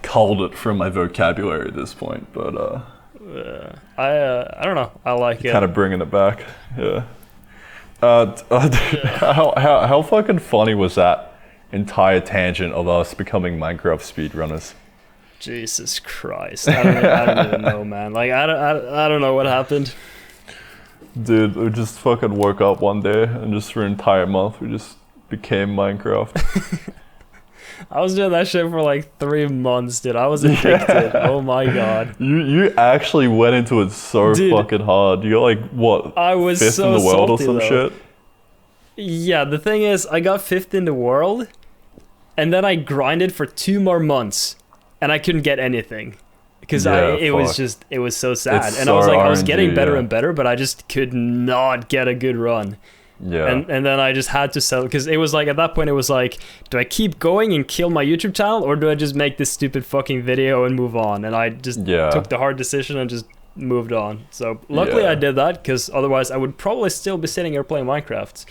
culled it from my vocabulary at this point, but I don't know. I like it. Kind of bringing it back. Yeah. How fucking funny was that entire tangent of us becoming Minecraft speedrunners? Jesus Christ. I don't even know, man. Like, I don't know what happened. Dude, we just fucking woke up one day and just for an entire month we just became Minecraft. I was doing that shit for like 3 months, dude. I was addicted. Oh my god. You actually went into it so fucking hard. You got like, what, I was fifth so in the world salty, or some though. shit? Yeah, the thing is, I got 5th in the world, and then I grinded for 2 more months, and I couldn't get anything. Because it was so sad. It's and so I was getting RNG, better and better, but I just could not get a good run. Yeah. And then I just had to sell, because it was like, at that point it was like, do I keep going and kill my YouTube channel, or do I just make this stupid fucking video and move on? And I just took the hard decision and just moved on. So luckily I did that, because otherwise I would probably still be sitting here playing Minecraft.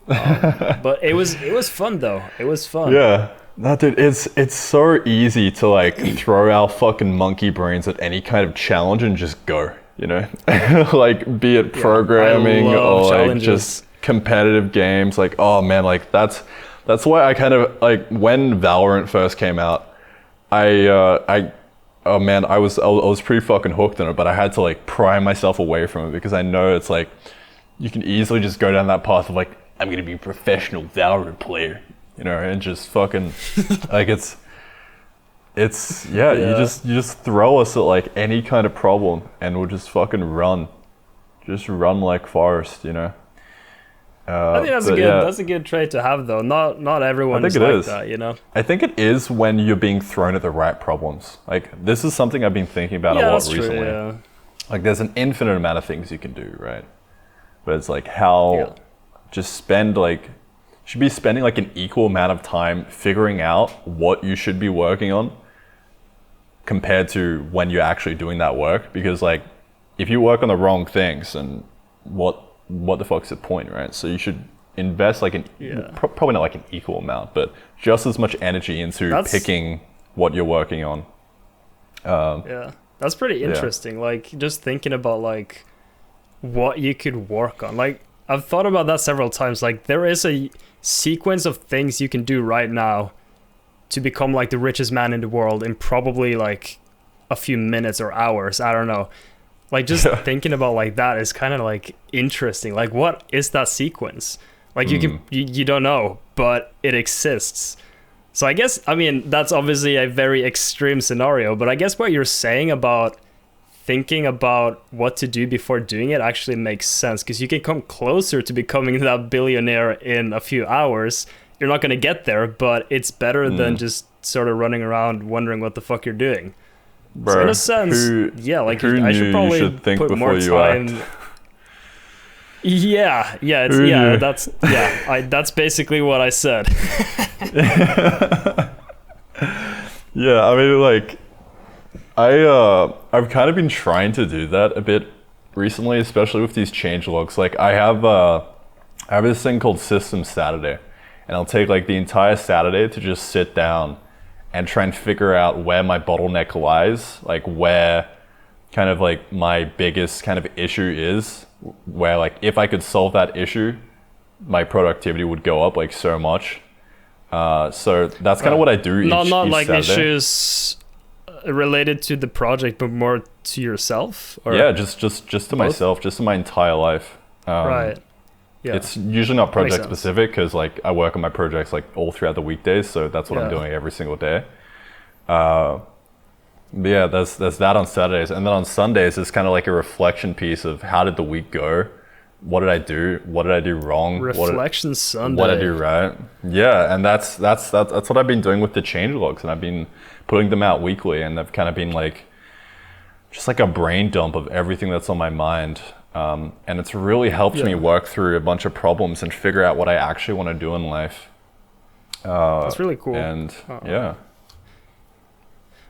But it was fun though. It was fun. Yeah. No, dude, it's so easy to like throw our fucking monkey brains at any kind of challenge and just go, you know? Like, be it programming or like challenges. Just competitive games. Like, oh man, like that's why I kind of like, when Valorant first came out, I was pretty fucking hooked on it, but I had to like pry myself away from it because I know it's like you can easily just go down that path of like, I'm gonna be a professional Valorant player, you know, and just fucking like it's you just throw us at like any kind of problem and we'll just fucking run like Forrest, you know. I think that's a good trait to have though. Not everyone is like that, you know. I think it is when you're being thrown at the right problems. Like, this is something I've been thinking about a lot recently. True, yeah. Like, there's an infinite amount of things you can do, right? But it's like how just should be spending like an equal amount of time figuring out what you should be working on compared to when you're actually doing that work. Because like, if you work on the wrong things, and what the fuck's the point, right? So you should invest like probably not like an equal amount, but just as much energy into picking what you're working on. That's pretty interesting. Like, just thinking about like what you could work on. Like, I've thought about that several times. Like, there is a sequence of things you can do right now to become like the richest man in the world in probably like a few minutes or hours. I don't know. Like, just thinking about like that is kind of like interesting. Like, what is that sequence? Like, you don't know, but it exists. So I guess, I mean, that's obviously a very extreme scenario, but I guess what you're saying about thinking about what to do before doing it actually makes sense, because you can come closer to becoming that billionaire in a few hours. You're not going to get there, but it's better than just sort of running around wondering what the fuck you're doing. Bro, so in a sense, I should probably put more time. Yeah, Who knew? that's basically what I said. Yeah, I mean, like, I've kind of been trying to do that a bit recently, especially with these changelogs. Like, I have this thing called System Saturday, and I'll take like the entire Saturday to just sit down and try and figure out where my bottleneck lies, like where kind of like my biggest kind of issue is, where like if I could solve that issue, my productivity would go up like so much. So that's kind of what I do each Not like Saturday. issues related to the project, but more to yourself. Or Yeah, just to myself, just to my entire life. Right. Yeah. It's usually not Makes project sense. specific because like I work on my projects like all throughout the weekdays, so that's what I'm Yeah. doing every single day. But yeah, there's that on Saturdays, and then on Sundays it's kind of like a reflection piece of how did the week go, what did I do, what did I do wrong, Reflection Sunday. what did I do right. Yeah, and that's what I've been doing with the changelogs, and I've been putting them out weekly, and they've kind of been like just like a brain dump of everything that's on my mind. And it's really helped me work through a bunch of problems and figure out what I actually want to do in life. That's really cool. And yeah.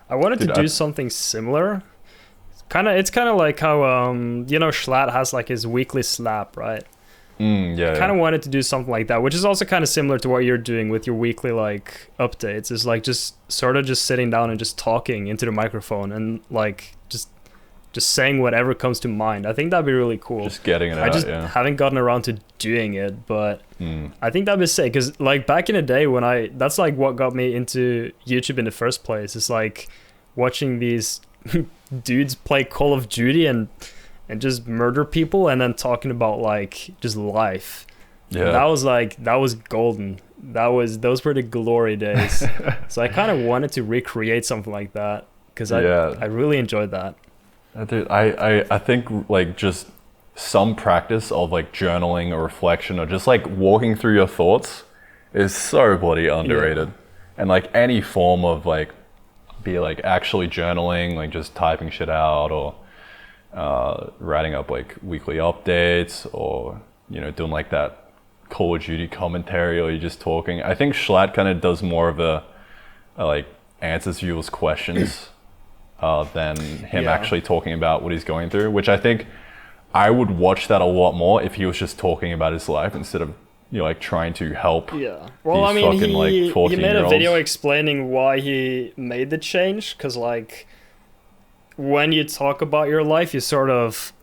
I wanted Dude, to do something similar. It's kind of like how Schlatt has like his weekly slap, right? Yeah. Kind of wanted to do something like that, which is also kind of similar to what you're doing with your weekly like updates. It's like just sort of just sitting down and just talking into the microphone and like just saying whatever comes to mind. I think that'd be really cool. Just getting it I out, just yeah. haven't gotten around to doing it, but I think that'd be sick. Because like back in the day that's like what got me into YouTube in the first place. It's like watching these dudes play Call of Duty and just murder people and then talking about like just life. Yeah. That was golden. Those were the glory days. So I kind of wanted to recreate something like that because I really enjoyed that. Dude, I think like just some practice of like journaling or reflection or just like walking through your thoughts is so bloody underrated. And like any form of like be like actually journaling, like just typing shit out or writing up like weekly updates or doing like that Call of Duty commentary or you're just talking. I think Schlatt kind of does more of a like answers viewers' questions than him actually talking about what he's going through, which I think I would watch that a lot more if he was just talking about his life instead of like trying to help. Yeah. Well, I mean, fucking, like, he 14 made a year-olds. video explaining why he made the change, because like when you talk about your life, you sort of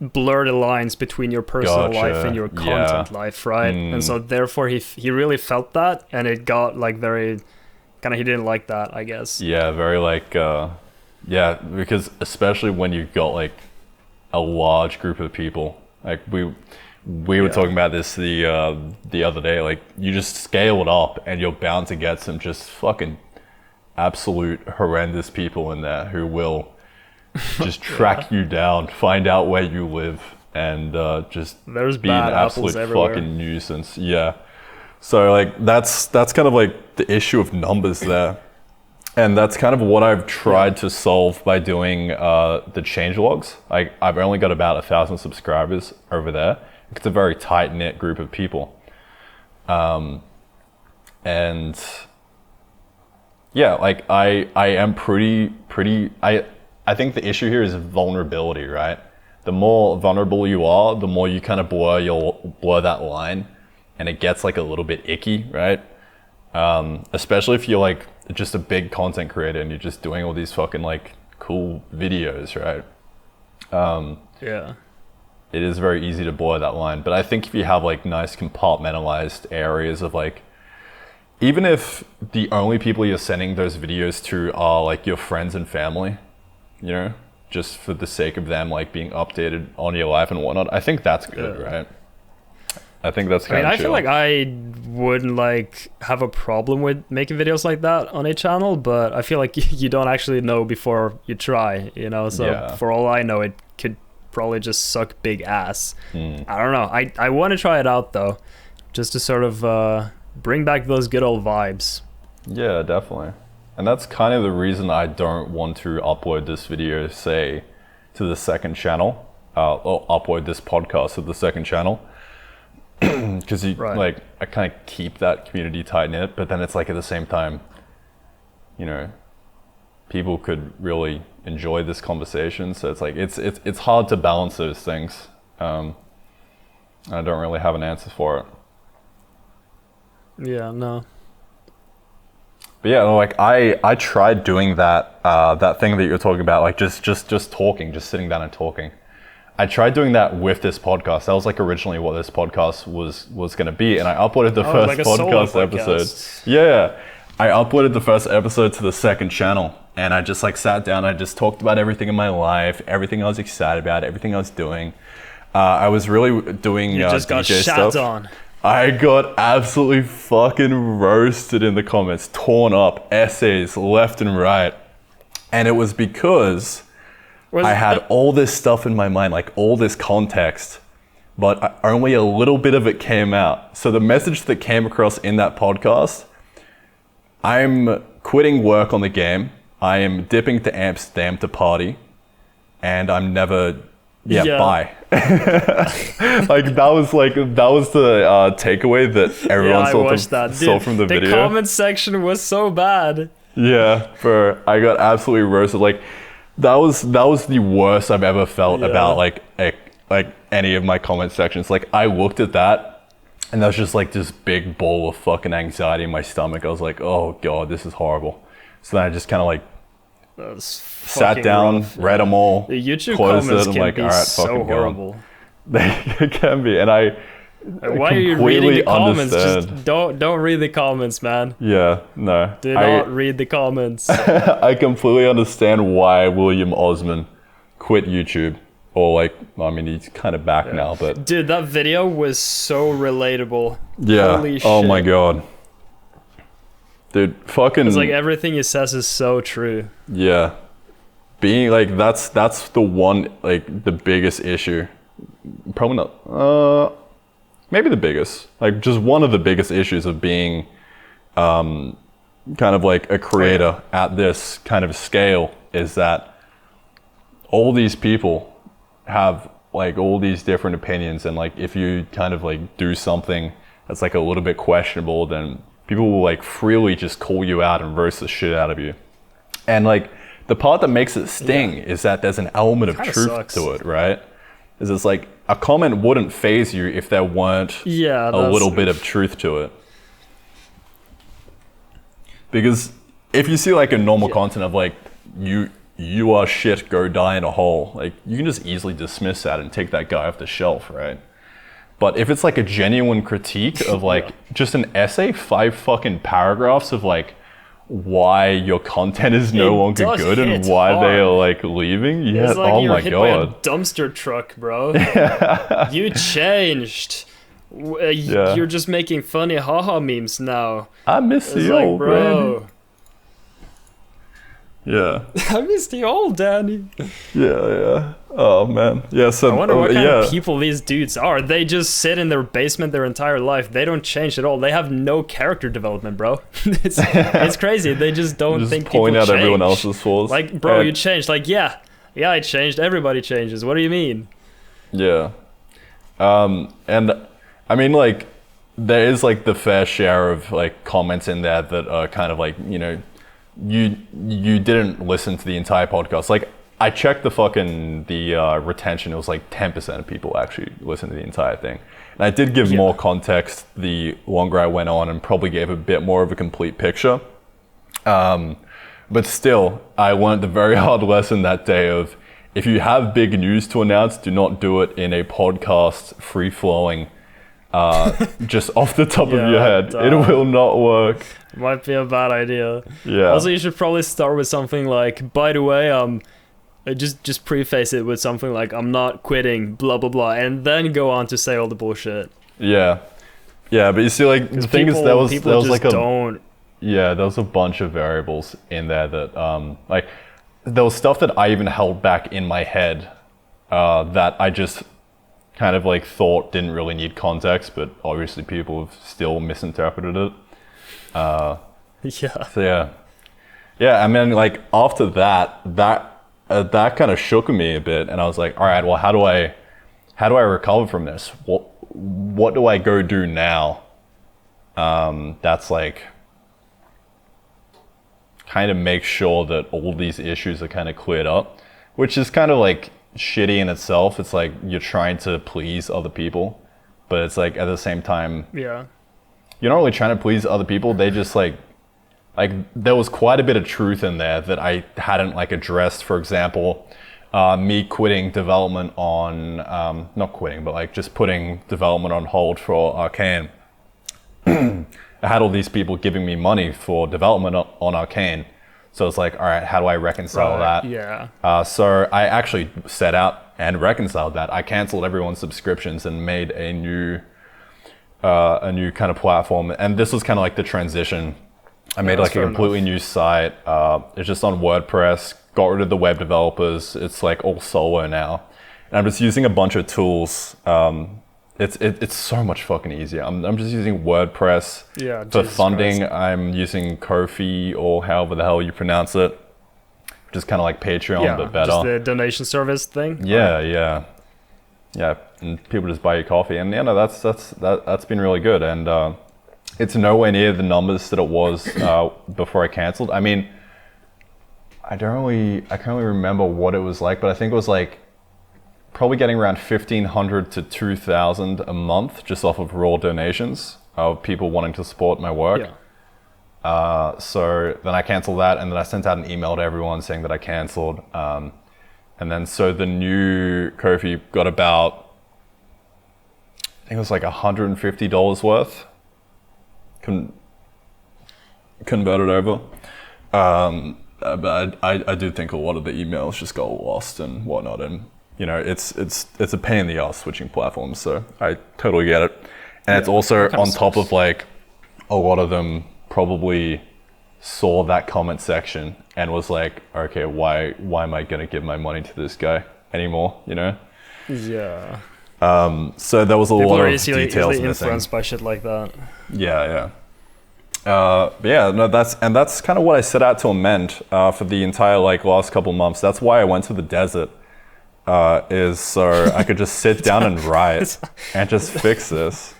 blur the lines between your personal life and your content life, right? And so therefore he really felt that, and it got like very kind of, he didn't like that, I guess. Yeah, very like because especially when you've got like a large group of people, like we were talking about this the other day, like you just scale it up and you're bound to get some just fucking absolute horrendous people in there who will just track you down, find out where you live, and just There's be an bad apples absolute everywhere. fucking nuisance. Yeah. So like that's kind of like the issue of numbers there. And that's kind of what I've tried to solve by doing the changelogs. I've only got about 1,000 subscribers over there. It's a very tight-knit group of people. And yeah, like I am pretty I think the issue here is vulnerability, right? The more vulnerable you are, the more you kind of blur that line, and it gets like a little bit icky, right? Especially if you're like just a big content creator and you're just doing all these fucking like cool videos, right? Yeah. It is very easy to blur that line. But I think if you have like nice compartmentalized areas of like, even if the only people you're sending those videos to are like your friends and family, just for the sake of them like being updated on your life and whatnot, I think that's good, right? I think that's kind of I feel like I wouldn't like have a problem with making videos like that on a channel, but I feel like you don't actually know before you try, so for all I know, it could probably just suck big ass. I don't know. I want to try it out though, just to sort of bring back those good old vibes. Yeah, definitely. And that's kind of the reason I don't want to upload this video, say, to the second channel, or upload this podcast to the second channel. Because like I kind of keep that community tight knit, but then it's like at the same time, you know, people could really enjoy this conversation. So it's like it's hard to balance those things. I don't really have an answer for it. Yeah, no. But yeah, like I tried doing that that thing that you were talking about, like just talking, just sitting down and talking. I tried doing that with this podcast. That was like originally what this podcast was going to be, and I uploaded the first like a podcast solo episode. podcast. Yeah, I uploaded the first episode to the second channel, and I just like sat down. I just talked about everything in my life, everything I was excited about, everything I was doing. I was really doing You just got DJ shat stuff. on. I got absolutely fucking roasted in the comments, torn up, essays left and right, and it was because I had all this stuff in my mind, like all this context, but only a little bit of it came out. So the message that came across in that podcast, I'm quitting work on the game, I am dipping to Amsterdam to party, and I'm never, bye. Like that was the takeaway that everyone saw from the video. The comment section was so bad. Yeah, bro, I got absolutely roasted. Like, that was the worst I've ever felt about like any of my comment sections. Like, I looked at that, and that was just like this big ball of fucking anxiety in my stomach. I was like, oh god, this is horrible. So then I just kind of like sat down, rough, read them all, the YouTube closed comments it. I'm can like, be all right, so fucking horrible. They can be, and I why are you reading the comments? Just don't read the comments, man. Yeah, no. Do not read the comments. I completely understand why William Osman quit YouTube. Or like, I mean, he's kind of back now, but... Dude, that video was so relatable. Yeah. Holy shit. Oh my god. Dude, fucking... It's like everything he says is so true. Yeah. Being like, that's the one, like, the biggest issue. Probably not... maybe the biggest, like just one of the biggest issues of being kind of like a creator at this kind of scale is that all these people have like all these different opinions, and like if you kind of like do something that's like a little bit questionable, then people will like freely just call you out and roast the shit out of you. And like the part that makes it sting is that there's an element of truth to it, right? Is it's like a comment wouldn't faze you if there weren't a little bit of truth to it. Because if you see like a normal content of like you are shit, go die in a hole, like you can just easily dismiss that and take that guy off the shelf, right? But if it's like a genuine critique of like just an essay, 5 fucking paragraphs of like why your content is no longer good and why they are like leaving. Yeah, it's like oh you're my hit god. by a dumpster truck, bro. You changed. You're just making funny haha memes now. I miss the like, old bro. Randy. Yeah. I miss the old Dani. Yeah. Oh man. Yeah. So I wonder what kind of people these dudes are. They just sit in their basement their entire life. They don't change at all. They have no character development, bro. it's crazy. They just don't just think point people out change. everyone else's flaws. Like, bro, you changed. Like, yeah, I changed. Everybody changes. What do you mean? Yeah. And I mean, like, there is like the fair share of like comments in there that are kind of like, you know, you didn't listen to the entire podcast. Like, I checked the retention. It was like 10% of people actually listened to the entire thing. And I did give more context the longer I went on, and probably gave a bit more of a complete picture. But still, I learned a very hard lesson that day of, if you have big news to announce, do not do it in a podcast free-flowing, just off the top of your head. It will not work. Might be a bad idea. Yeah. Also, you should probably start with something like, by the way, just preface it with something like, I'm not quitting, blah, blah, blah, and then go on to say all the bullshit. Yeah. Yeah, but you see, like, the thing is, there was like there was a bunch of variables in there that, like, there was stuff that I even held back in my head that I just kind of, like, thought didn't really need context, but obviously people have still misinterpreted it. Yeah. So, yeah. Yeah, I mean, like, after that that kind of shook me a bit, and I was like, all right, well, how do I recover from this? What do I go do now? That's like kind of make sure that all these issues are kind of cleared up, which is kind of like shitty in itself. It's like you're trying to please other people, but it's like at the same time, Yeah. you're not really trying to please other people. They just like there was quite a bit of truth in there that I hadn't like addressed. For example, me quitting development on, not quitting, but like just putting development on hold for Arcane. I had all these people giving me money for development on Arcane. So it's like, all right, how do I reconcile that? Yeah. So I actually set out and reconciled that. I canceled everyone's subscriptions and made a new kind of platform. And this was kind of like the transition. I made like a completely new site. It's just on WordPress, got rid of the web developers. It's like all solo now. And I'm just using a bunch of tools. It's so much fucking easier. I'm just using WordPress. Yeah, for Jesus funding. Christ. I'm using Ko-fi or however the hell you pronounce it. Just kind of like Patreon, but better. Just the donation service thing. Yeah. And people just buy you coffee, and that's been really good. And it's nowhere near the numbers that it was before I canceled. I mean, I can't really remember what it was like, but I think it was like probably getting around 1,500 to 2,000 a month just off of raw donations of people wanting to support my work. Yeah. So then I canceled that, and then I sent out an email to everyone saying that I canceled. And then so the new Ko-fi got about, I think it was like $150 worth. Converted over. But I do think a lot of the emails just got lost and whatnot, and you know, it's a pain in the ass switching platforms, so I totally get it. And it's also on top of like a lot of them probably saw that comment section and was like, okay, why am I gonna give my money to this guy anymore, you know? Yeah. So there was a lot of easily details missing. influenced by shit like that. Yeah. But yeah, no, that's kind of what I set out to amend for the entire like last couple months. That's why I went to the desert, is so I could just sit down and write and just fix this.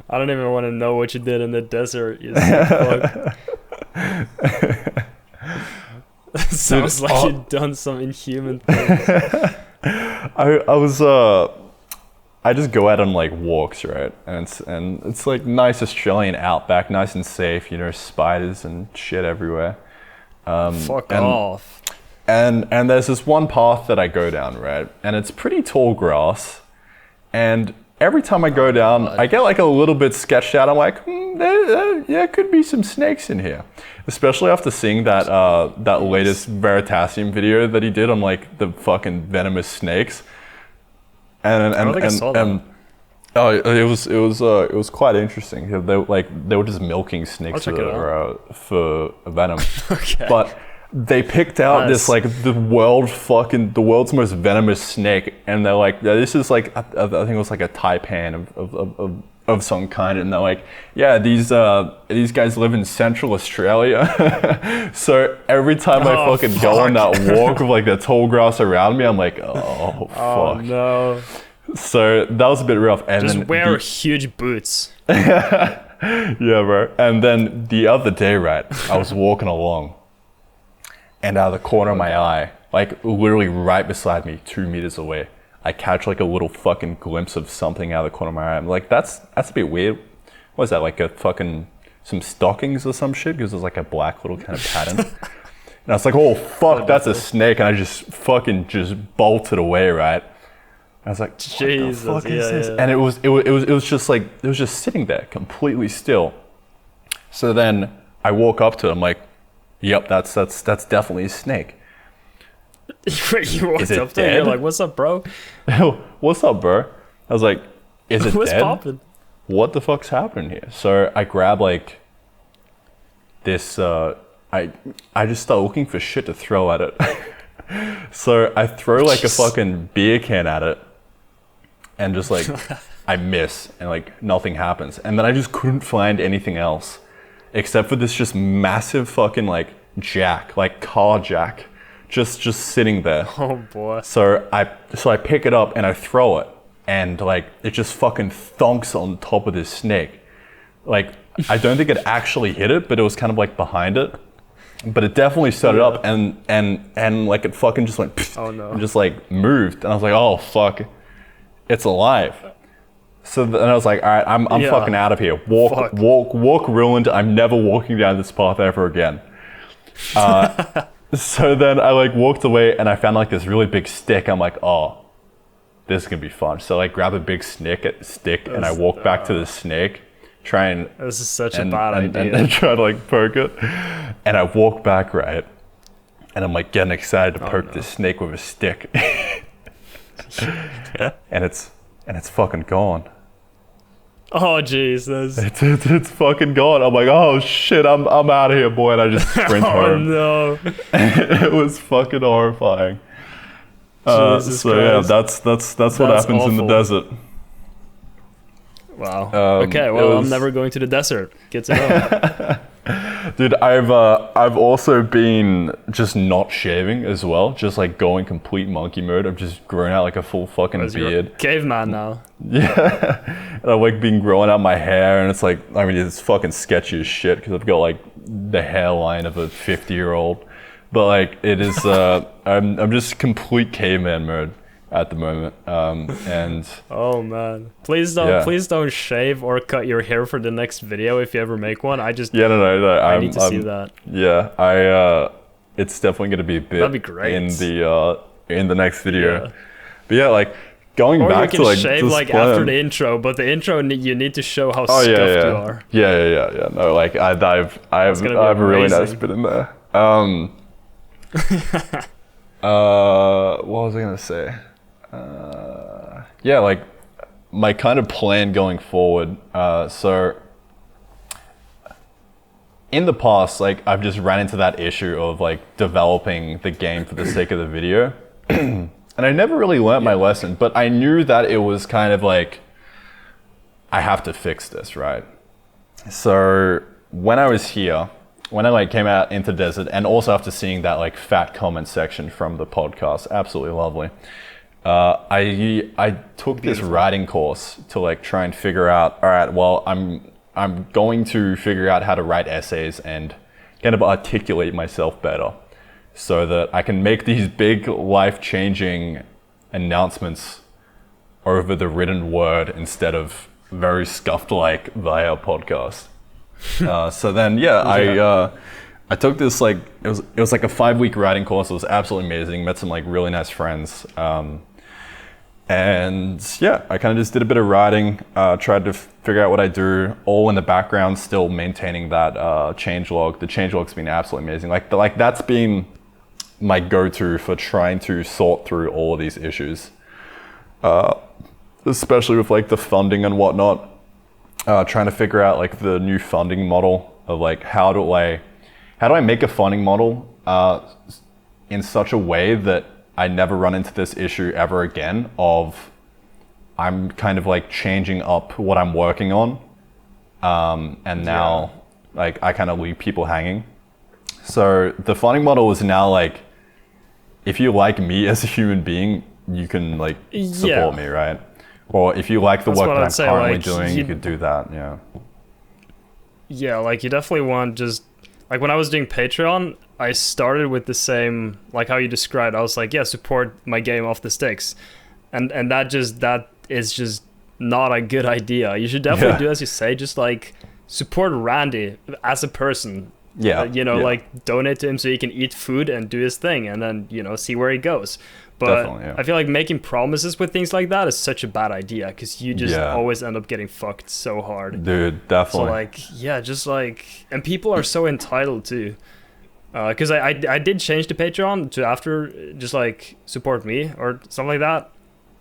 I don't even want to know what you did in the desert. You sick fuck. Sounds like you've done some inhuman things. I just go out on like walks, right? And it's like nice Australian outback, nice and safe, you know, spiders and shit everywhere. Fuck off. And there's this one path that I go down, right? And it's pretty tall grass. And every time I go down, I get like a little bit sketched out. I'm like, there could be some snakes in here. Especially after seeing that latest Veritasium video that he did on like the fucking venomous snakes. And I don't think I saw that. It was quite interesting. They were just milking snakes for venom. Okay. But they picked out this like the world's most venomous snake, and they're like, this is like I think it was like a taipan of some kind, and they're like, yeah, these guys live in Central Australia. So every time I fucking go on that walk with like the tall grass around me, I'm like, oh fuck. Oh no. So that was a bit rough. And just then wear huge boots. Yeah, bro. And then the other day, right, I was walking along, and out of the corner of my eye, like literally right beside me, 2 meters away, I catch like a little fucking glimpse of something out of the corner of my eye. I'm like, that's a bit weird. What is that, like a fucking, some stockings or some shit? Because there's like a black little kind of pattern. And I was like, oh fuck, that's a snake. And I just fucking just bolted away, right? I was like, what Jesus, the fuck is this? Yeah. And it was just like, it was just sitting there completely still. So then I walk up to it, I'm like, yep, that's definitely a snake. You walked up to it, you're like, what's up, bro? What's up, bro? I was like, is it What's dead? poppin'? What the fuck's happening here? So I grab like this, I just start looking for shit to throw at it. So I throw like a fucking beer can at it, and just like, I miss, and like nothing happens. And then I just couldn't find anything else except for this just massive fucking like jack, like car jack just sitting there. Oh boy. So I pick it up and I throw it, and like it just fucking thonks on top of this snake. Like I don't think it actually hit it, but it was kind of like behind it. But it definitely set it up, and like it fucking just went and just like moved, and I was like, oh fuck, it's alive. So then I was like, all right, I'm fucking out of here. Walk ruined. I'm never walking down this path ever again. So then I like walked away, and I found like this really big stick. I'm like, oh, this is gonna be fun. So I grab a big stick, and I walk back to the snake. Try and this is such a bad idea. And try to like poke it, and I walk back, right, and I'm like getting excited to poke this snake with a stick, and it's fucking gone. Oh jeez, it's fucking gone. I'm like, oh shit, I'm out of here, boy, and I just sprint home. Oh no! It was fucking horrifying. Jesus so Christ. yeah, that's what happens awful. in the desert. Wow. Okay, well, I'm never going to the desert. Get to know. Dude, I've also been just not shaving as well, just like going complete monkey mode. I've just grown out like a full fucking beard. Caveman now. Yeah, and I've like been growing out my hair, and it's like, I mean, it's fucking sketchy as shit because I've got like the hairline of a 50-year-old, but like it is, I'm just complete caveman mode at the moment, and oh man, please don't shave or cut your hair for the next video if you ever make one. I need to see that. Yeah, it's definitely gonna be a bit. That'd be great in the next video. But yeah, like going or back you can to like shave like after the intro, but the intro you need to show how scuffed you are. Yeah. No, like I have a really nice bit in there. What was I gonna say? Yeah, like my kind of plan going forward. So in the past, like I've just ran into that issue of like developing the game for the sake of the video. And I never really learned my lesson, but I knew that it was kind of like, I have to fix this, right? So when I was here, when I like came out into the desert, and also after seeing that like fat comment section from the podcast, absolutely lovely. I took this writing course to like try and figure out, all right, well, I'm going to figure out how to write essays and kind of articulate myself better so that I can make these big life-changing announcements over the written word instead of very scuffed like via podcast. So then, I took this like, it was like a 5-week writing course. It was absolutely amazing. Met some like really nice friends. And yeah, I kind of just did a bit of writing, tried to figure out what I do, all in the background, still maintaining that changelog. The changelog's been absolutely amazing. Like that's been my go-to for trying to sort through all of these issues, especially with like the funding and whatnot. Trying to figure out like the new funding model of like how do I make a funding model in such a way that I never run into this issue ever again of I'm kind of like changing up what I'm working on. And now like I kind of leave people hanging. So the funding model is now like, if you like me as a human being, you can like support me, right? Or if you like the work that I'm currently doing, you could do that, yeah. Yeah, like you definitely want just, like when I was doing Patreon, I started with the same, like how you described. I was like, yeah, support my game off the sticks. And that is just not a good idea. You should definitely do as you say, just like support Randy as a person. Yeah. Like donate to him so he can eat food and do his thing and then, see where he goes. But I feel like making promises with things like that is such a bad idea because you just always end up getting fucked so hard. Dude, definitely. So and people are so entitled too. Because I did change the Patreon to after just like support me or something like that.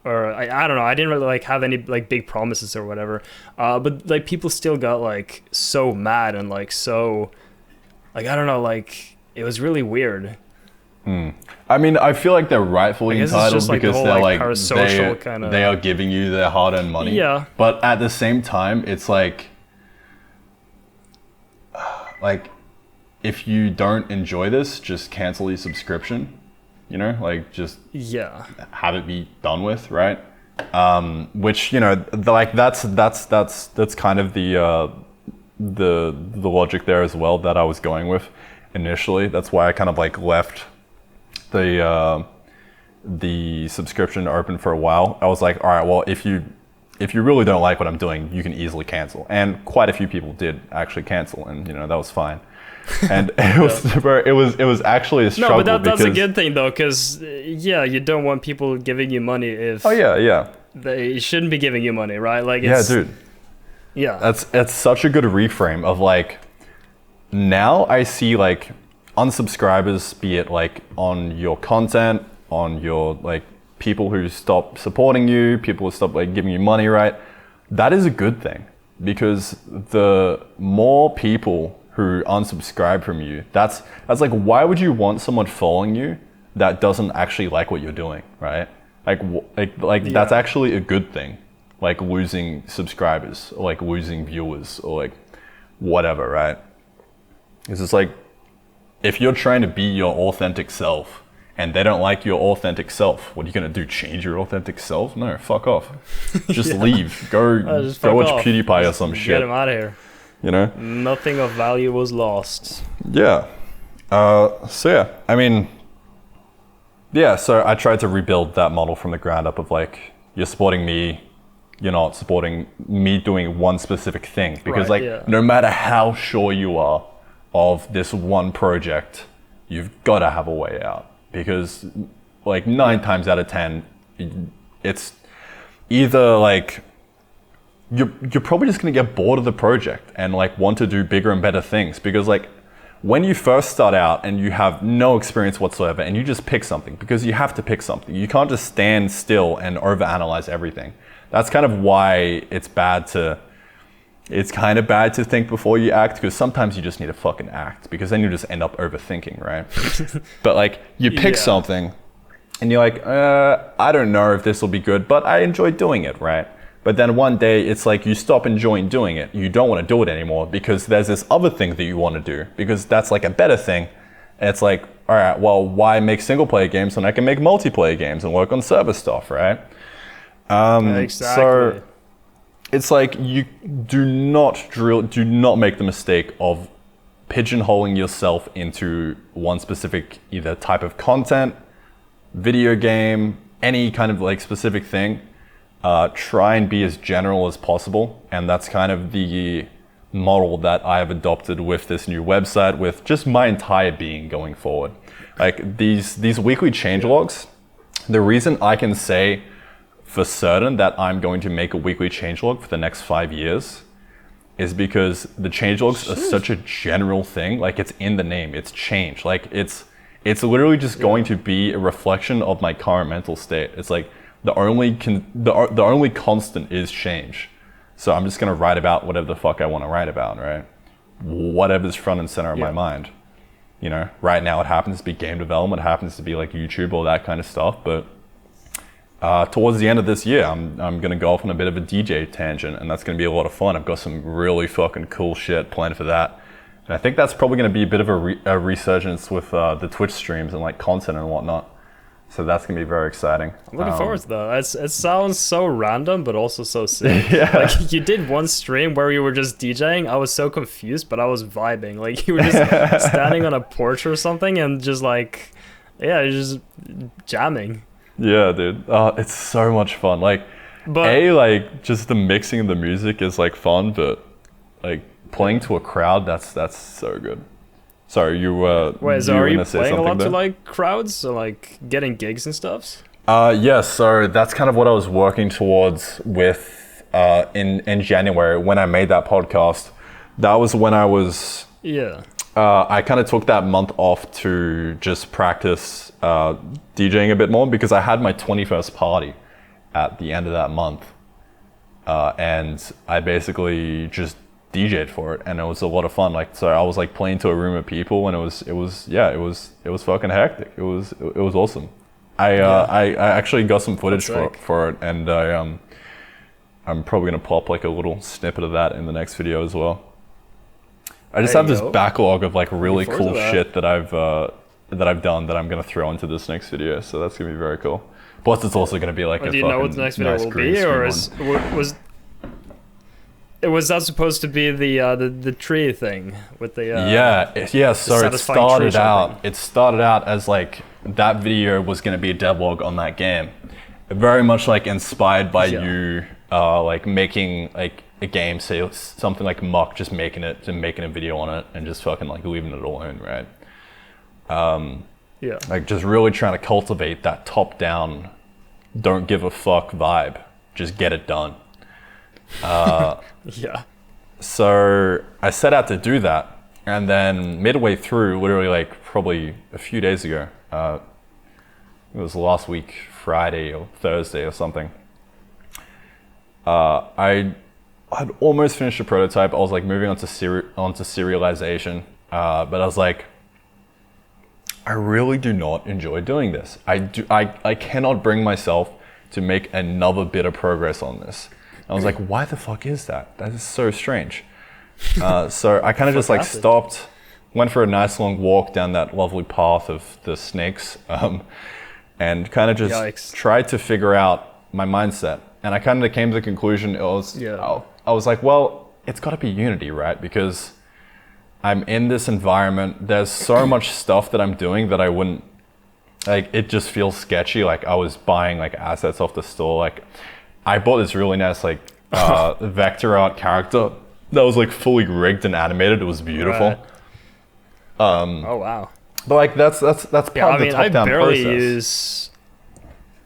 Or I don't know. I didn't really like have any like big promises or whatever. But like people still got like so mad and like so like I don't know, like it was really weird. I mean, I feel like they're rightfully entitled because they're like parasocial kind of. They are giving you their hard-earned money. Yeah. But at the same time, it's like if you don't enjoy this, just cancel your subscription. you know, like just Yeah. have it be done with, right? Which, you know, that's kind of the logic there as well that I was going with initially. That's why I kind of like left the subscription open for a while. I was like, all right, well, if you really don't like what I'm doing, you can easily cancel. And quite a few people did actually cancel, and you know, that was fine. And it was actually a struggle. No, but that's a good thing though, because you don't want people giving you money if they shouldn't be giving you money, right? Like, it's, dude. Yeah. That's such a good reframe of like, now I see like unsubscribers, be it like on your content, on your like people who stop supporting you, people who stop like giving you money, right? That is a good thing, because the more people who unsubscribe from you, that's like, why would you want someone following you that doesn't actually like what you're doing, right? That's actually a good thing, like losing subscribers or like losing viewers or like whatever, right? It's just like, if you're trying to be your authentic self and they don't like your authentic self, what are you gonna do? Change your authentic self? No, fuck off. Just leave. Go watch PewDiePie or some shit. Get him out of here. You know? Nothing of value was lost. Yeah. So I tried to rebuild that model from the ground up of like, you're supporting me, you're not supporting me doing one specific thing. Because no matter how sure you are of this one project, you've got to have a way out. Because like 9 times out of 10, it's either like, you're probably just gonna get bored of the project and like want to do bigger and better things. Because like, when you first start out and you have no experience whatsoever and you just pick something, because you have to pick something, you can't just stand still and overanalyze everything. That's kind of why it's kind of bad to think before you act, because sometimes you just need to fucking act, because then you just end up overthinking, right? But like, you pick something and you're like, I don't know if this will be good, but I enjoy doing it, right? But then one day it's like, you stop enjoying doing it. You don't want to do it anymore because there's this other thing that you want to do, because that's like a better thing. And it's like, all right, well, why make single player games when I can make multiplayer games and work on server stuff, right? Exactly. So it's like, you do not make the mistake of pigeonholing yourself into one specific either type of content, video game, any kind of like specific thing. Try and be as general as possible. And that's kind of the model that I have adopted with this new website, with just my entire being going forward. Like these weekly changelogs, the reason I can say for certain that I'm going to make a weekly changelog for the next 5 years is because the changelogs are such a general thing. Like, it's in the name, it's change. Like it's literally just going to be a reflection of my current mental state. It's like, the only constant is change. So I'm just gonna write about whatever the fuck I want to write about, right? Whatever's front and center of my mind. You know, right now it happens to be game development, it happens to be like YouTube, all that kind of stuff. But towards the end of this year, I'm gonna go off on a bit of a DJ tangent, and that's gonna be a lot of fun. I've got some really fucking cool shit planned for that. And I think that's probably gonna be a bit of a resurgence with the Twitch streams and like content and whatnot. So that's gonna be very exciting. I'm looking forward to that. It sounds so random, but also so sick. Like, you did one stream where you were just DJing. I was so confused, but I was vibing. Like, you were just standing on a porch or something and just like, just jamming. Yeah, dude. It's so much fun. Like, just the mixing of the music is like fun, but like playing to a crowd, that's so good. Sorry, Wait, so are you playing a lot to like crowds, so like getting gigs and stuff? Yes, so that's kind of what I was working towards with in January when I made that podcast. That was when I was I kind of took that month off to just practice DJing a bit more, because I had my 21st party at the end of that month, and I basically just DJ'd for it, and it was a lot of fun. Like, so I was like playing to a room of people, and it was fucking hectic. It was awesome. I actually got some footage for it, and I'm probably gonna pop like a little snippet of that in the next video as well. I just have this backlog of like really cool shit that that I've done that I'm gonna throw into this next video. So that's gonna be very cool. Plus, it's also gonna be like do you know what the next video will be, or was that supposed to be the tree thing with the yeah? So it started out as like that video was gonna be a devlog on that game, very much like inspired by you like making like a game, say something like Muck, just making a video on it and just fucking like leaving it alone, right? Like just really trying to cultivate that top down, don't give a fuck vibe, just get it done. So I set out to do that, and then midway through, literally like probably a few days ago, it was last week, Friday or Thursday or something, I'd almost finished the prototype. I was like moving onto serialization, but I was like, I really do not enjoy doing this. I cannot bring myself to make another bit of progress on this. I was like, why the fuck is that? That is so strange. So I kind of just like stopped, went for a nice long walk down that lovely path of the snakes, and kind of just tried to figure out my mindset. And I kind of came to the conclusion, I was like, well, it's got to be Unity, right? Because I'm in this environment. There's so much stuff that I'm doing that I wouldn't, like, it just feels sketchy. Like I was buying like assets off the store. Like I bought this really nice like vector art character that was like fully rigged and animated. It was beautiful. Right. Oh wow. But like that's part of the top-down process. I barely use.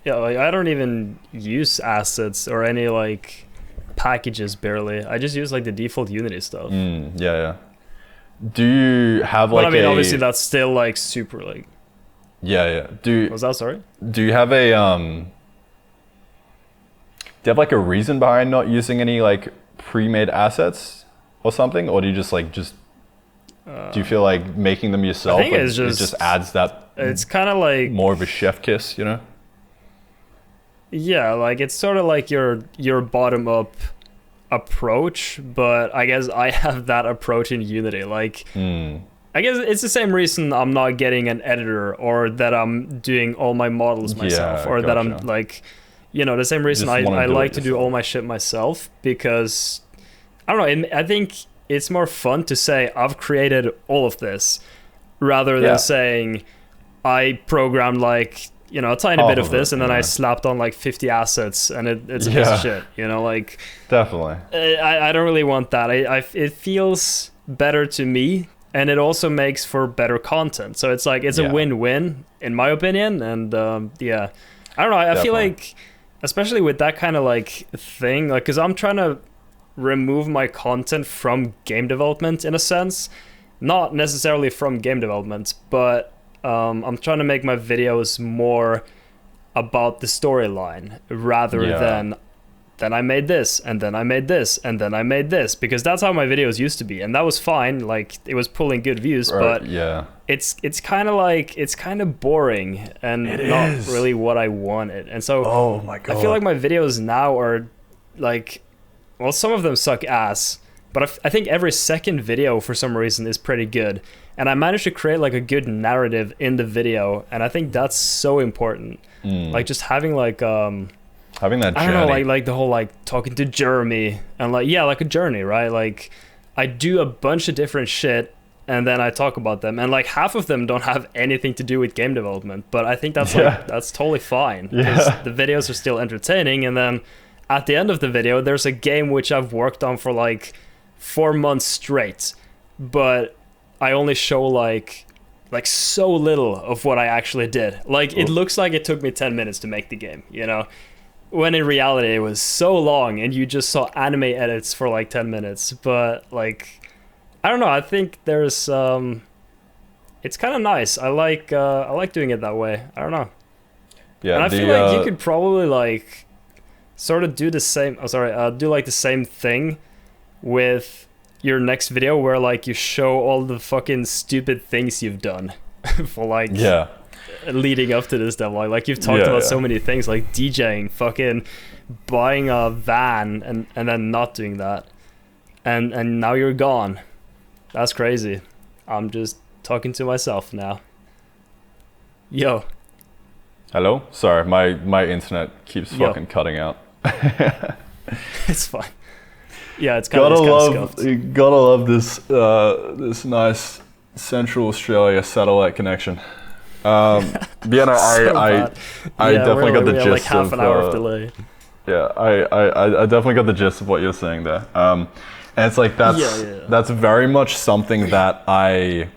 Yeah, like I don't even use assets or any like packages barely. I just use like the default Unity stuff. Yeah. Do you have like? But I mean, obviously that's still like super like. Yeah. Was that sorry? Do you have a Do you have like a reason behind not using any like pre-made assets or something, or do you just like do you feel like making them yourself? I think like, it just adds that. It's kind of like more of a chef kiss, you know? Yeah, like it's sort of like your bottom up approach, but I guess I have that approach in Unity. Like I guess it's the same reason I'm not getting an editor, or that I'm doing all my models myself, or that I'm like, you know, the same reason I like to do all my shit myself, because I don't know, I think it's more fun to say I've created all of this rather than saying I programmed like, you know, a tiny bit of this and then I slapped on like 50 assets and it's a piece of shit, you know, like definitely. I don't really want that. It feels better to me, and it also makes for better content. So it's like, it's a win-win in my opinion. And I don't know. I feel like, especially with that kind of like thing, like, cause I'm trying to remove my content from game development in a sense, not necessarily from game development, but I'm trying to make my videos more about the storyline rather than I made this and then I made this and then I made this, because that's how my videos used to be, and that was fine. Like it was pulling good views, but it's kind of like, it's kind of boring and not really what I wanted. And so I feel like my videos now are like, well, some of them suck ass, but I think every second video for some reason is pretty good. And I managed to create like a good narrative in the video, and I think that's so important. Like just having like having that journey. I don't know, like the whole like talking to Jeremy and like like a journey, right? Like I do a bunch of different shit and then I talk about them, and like half of them don't have anything to do with game development, but I think that's like that's totally fine, because the videos are still entertaining. And then at the end of the video there's a game which I've worked on for like 4 months straight, but I only show like so little of what I actually did. Like it looks like it took me 10 minutes to make the game, you know, when in reality it was so long and you just saw anime edits for like 10 minutes. But like, I don't know, I think there's it's kind of nice. I like doing it that way. I don't know. Yeah, and I feel like you could probably like sort of do the same do like the same thing with your next video, where like you show all the fucking stupid things you've done for like leading up to this demo. Like you've talked about so many things, like DJing, fucking buying a van and then not doing that, and now you're gone. That's crazy. I'm just talking to myself now. Yo. Hello? Sorry, my internet keeps Yo. fucking cutting out. It's fine. Yeah, it's kind of scuffed. You gotta love this nice Central Australia satellite connection. Yeah, no, I definitely got the gist like half of, an hour of delay. Yeah, I definitely got the gist of what you're saying there. And it's like that's very much something that I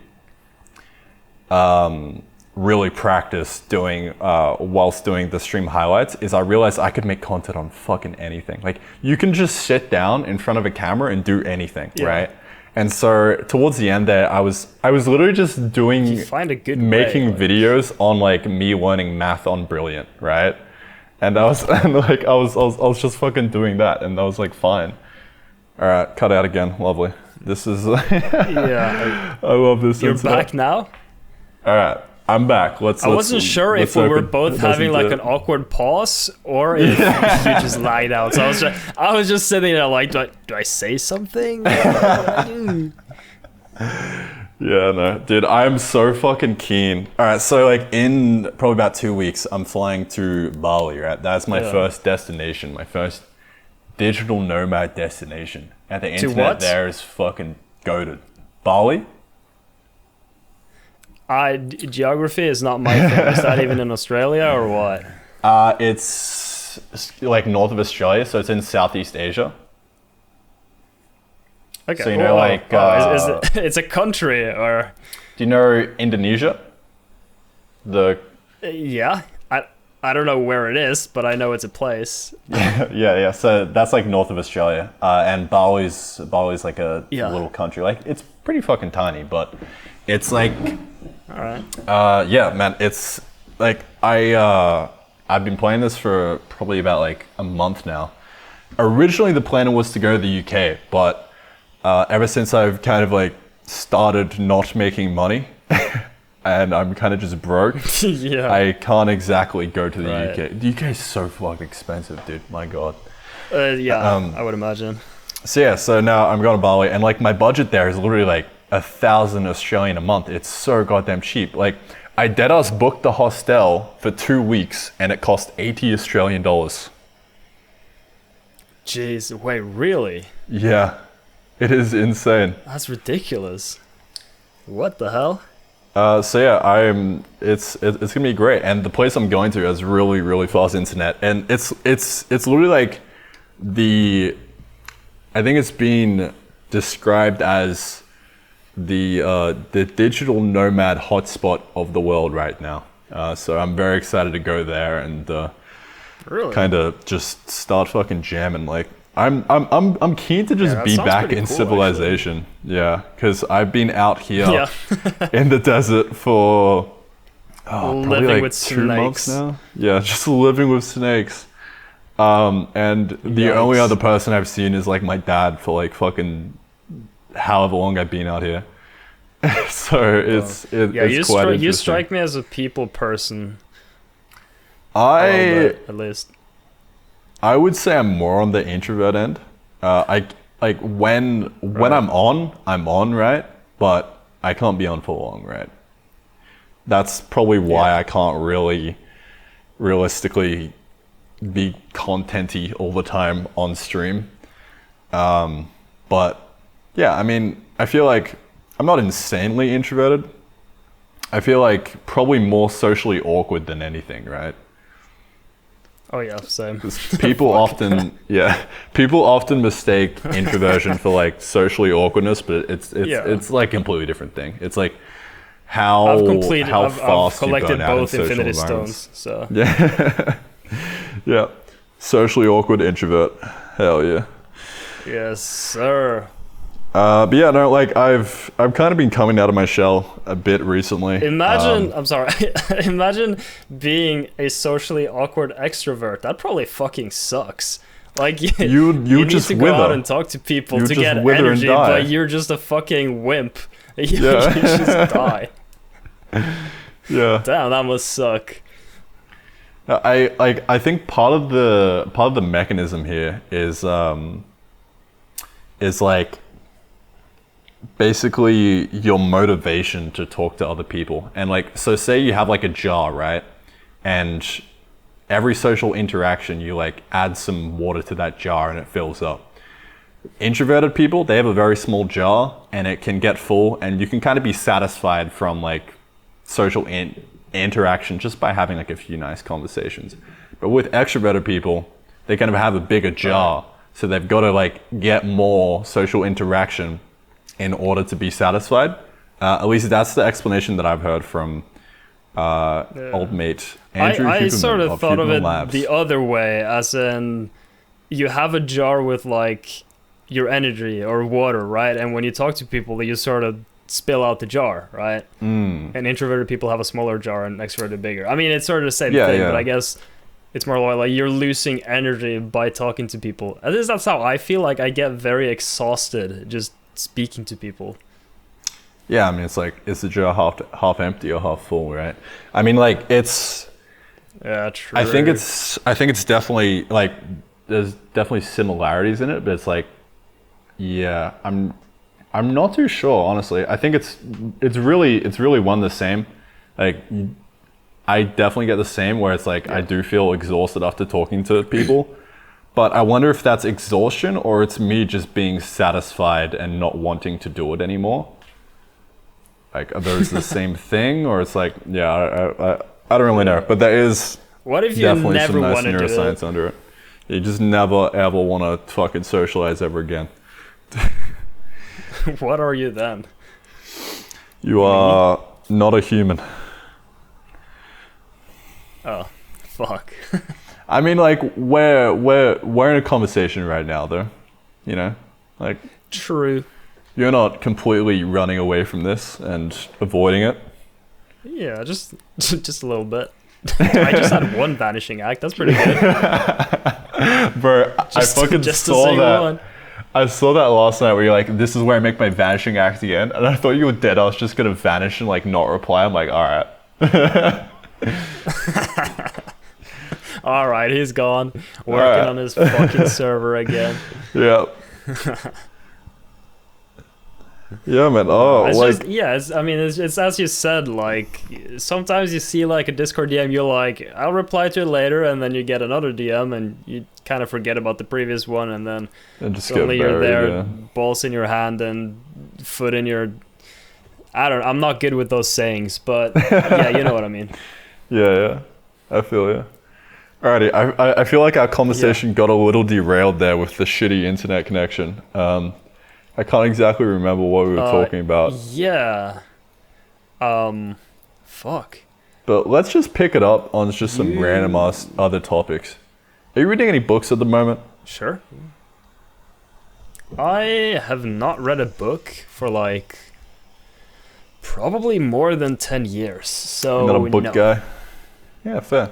really practiced doing whilst doing the stream highlights. Is I realized I could make content on fucking anything. Like, you can just sit down in front of a camera and do anything, right? And so towards the end there, I was literally just making videos on like me learning math on Brilliant, right? And I was just fucking doing that, and that was like fine. All right, cut out again. Lovely. This is yeah. I love this. You're back now? All right, I'm back. I wasn't sure if we were both having like an awkward pause or if you just lied out. So I was just sitting there like, do I say something? What do I do? Yeah, no, dude, I'm so fucking keen. All right, so like in probably about 2 weeks, I'm flying to Bali, right? That's my first destination, my first digital nomad destination. And the internet there is fucking goated. Bali? Geography is not my thing. Is that even in Australia or what? It's like north of Australia, so it's in Southeast Asia. Okay. So you know, it's a country, or? Do you know Indonesia? Yeah, I don't know where it is, but I know it's a place. yeah. So that's like north of Australia, and Bali's like a little country. Like, it's pretty fucking tiny, but it's like, all right. Yeah, man. It's like I've been playing this for probably about like a month now. Originally, the plan was to go to the UK, but ever since I've kind of like started not making money and I'm kind of just broke, I can't exactly go to the UK. The UK is so fucking expensive, dude. My God. I would imagine. So now I'm going to Bali, and like my budget there is literally like 1,000 Australian a month. It's so goddamn cheap. Like, I deadass booked the hostel for 2 weeks and it cost 80 Australian dollars. Jeez, wait, really? Yeah. It is insane. That's ridiculous. What the hell? So yeah, it's gonna be great, and the place I'm going to has really, really fast internet, and it's literally like I think it's been described as the digital nomad hotspot of the world right now. So I'm very excited to go there and kind of just start fucking jamming. Like, I'm keen to just be back in civilization. Actually. Yeah, because I've been out here in the desert for probably like with 2 months now. Yeah, just living with snakes. And the only other person I've seen is like my dad for like fucking however long I've been out here. So it's quite interesting. You strike me as a people person. At least. I would say I'm more on the introvert end. I like when I'm on, right? But I can't be on for long, right? That's probably why I can't really realistically be contenty all the time on stream. But yeah, I mean, I feel like I'm not insanely introverted. I feel like probably more socially awkward than anything, right? Oh yeah, same. People often mistake introversion for like socially awkwardness, but it's like a completely different thing. It's like how fast I've collected you burn out both in social Infinity environments. Stones. So yeah, socially awkward introvert. Hell yeah. Yes, sir. But yeah, no, like I've kind of been coming out of my shell a bit recently. Imagine being a socially awkward extrovert. That probably fucking sucks. Like you just need to go out and talk to people to get energy, but you're just a fucking wimp. You just die. Yeah. Damn, that must suck. I think part of the mechanism here is like basically your motivation to talk to other people. And like, so say you have like a jar, right? And every social interaction, you like add some water to that jar and it fills up. Introverted people, they have a very small jar and it can get full, and you can kind of be satisfied from like social interaction just by having like a few nice conversations. But with extroverted people, they kind of have a bigger jar, so they've got to like get more social interaction in order to be satisfied. At least that's the explanation that I've heard from old mate Andrew I Huberman sort of thought of Huberman it Labs. the other way, as in you have a jar with like your energy or water, right? And when you talk to people, you sort of spill out the jar, right? And introverted people have a smaller jar and extroverted bigger. I mean, it's sort of the same thing, but I guess it's more like you're losing energy by talking to people. At least that's how I feel. Like I get very exhausted just speaking to people. Yeah, I mean, it's like, is the jar half empty or half full, right? I mean, like, it's... Yeah, true. I think it's definitely, like, there's definitely similarities in it, but it's like, yeah, I'm not too sure, honestly. I think it's really one the same. Like, I definitely get the same, where it's like, I do feel exhausted after talking to people. But I wonder if that's exhaustion or it's me just being satisfied and not wanting to do it anymore. Like, are those the same thing? Or it's like, yeah, I don't really know. But there is what if you definitely never some nice want to do neuroscience it? under it. You just never, ever want to fucking socialize ever again. What are you then? You are not a human. Oh, fuck. I mean, like, we're in a conversation right now, though. You know? Like... True. You're not completely running away from this and avoiding it. Yeah, just a little bit. I just had one vanishing act. That's pretty good. Bro, I fucking saw that. One. I saw that last night where you're like, this is where I make my vanishing act again. And I thought you were dead. I was just going to vanish and like not reply. I'm like, all right. All right, he's gone. Working on his fucking server again. Yeah. Yeah, man. Oh, it's like... just, it's as you said, like, sometimes you see, like, a Discord DM, you're like, I'll reply to it later, and then you get another DM, and you kind of forget about the previous one, and then suddenly you're there, balls in your hand and foot in your... I'm not good with those sayings, but, yeah, you know what I mean. Yeah. I feel you. Alrighty, I feel like our conversation got a little derailed there with the shitty internet connection. I can't exactly remember what we were talking about. Yeah. Fuck. But let's just pick it up on just some random ass other topics. Are you reading any books at the moment? Sure. I have not read a book for like probably more than 10 years. So you're not a book guy? Yeah, fair.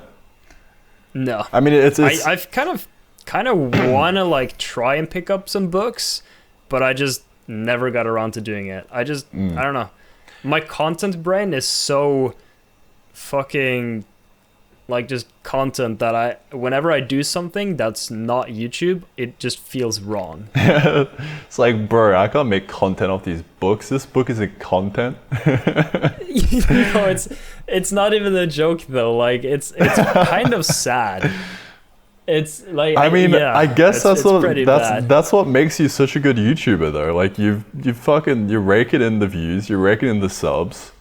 No. I mean, it's I've kind of want to like try and pick up some books, but I just never got around to doing it. I don't know. My content brain is so fucking like just content that whenever I do something that's not YouTube, it just feels wrong. It's like, bro, I can't make content off these books. This book isn't content. It's not even a joke though. Like it's kind of sad. It's like, I mean, I guess that's what makes you such a good YouTuber though. Like you rake it in the views, you rake it in the subs.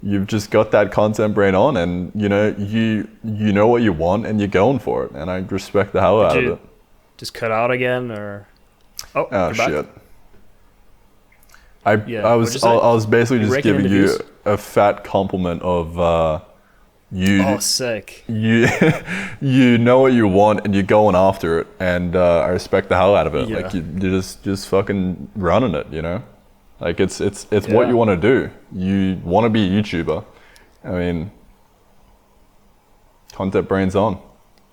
You've just got that content brain on, and you know what you want, and you're going for it. And I respect the hell out of it. Just cut out again, or oh shit! I was basically just giving you a fat compliment of you. Oh, sick! You know what you want, and you're going after it, and I respect the hell out of it. Yeah. Like you're just fucking running it, you know. Like it's what you want to do. You want to be a YouTuber. I mean, content brain's on.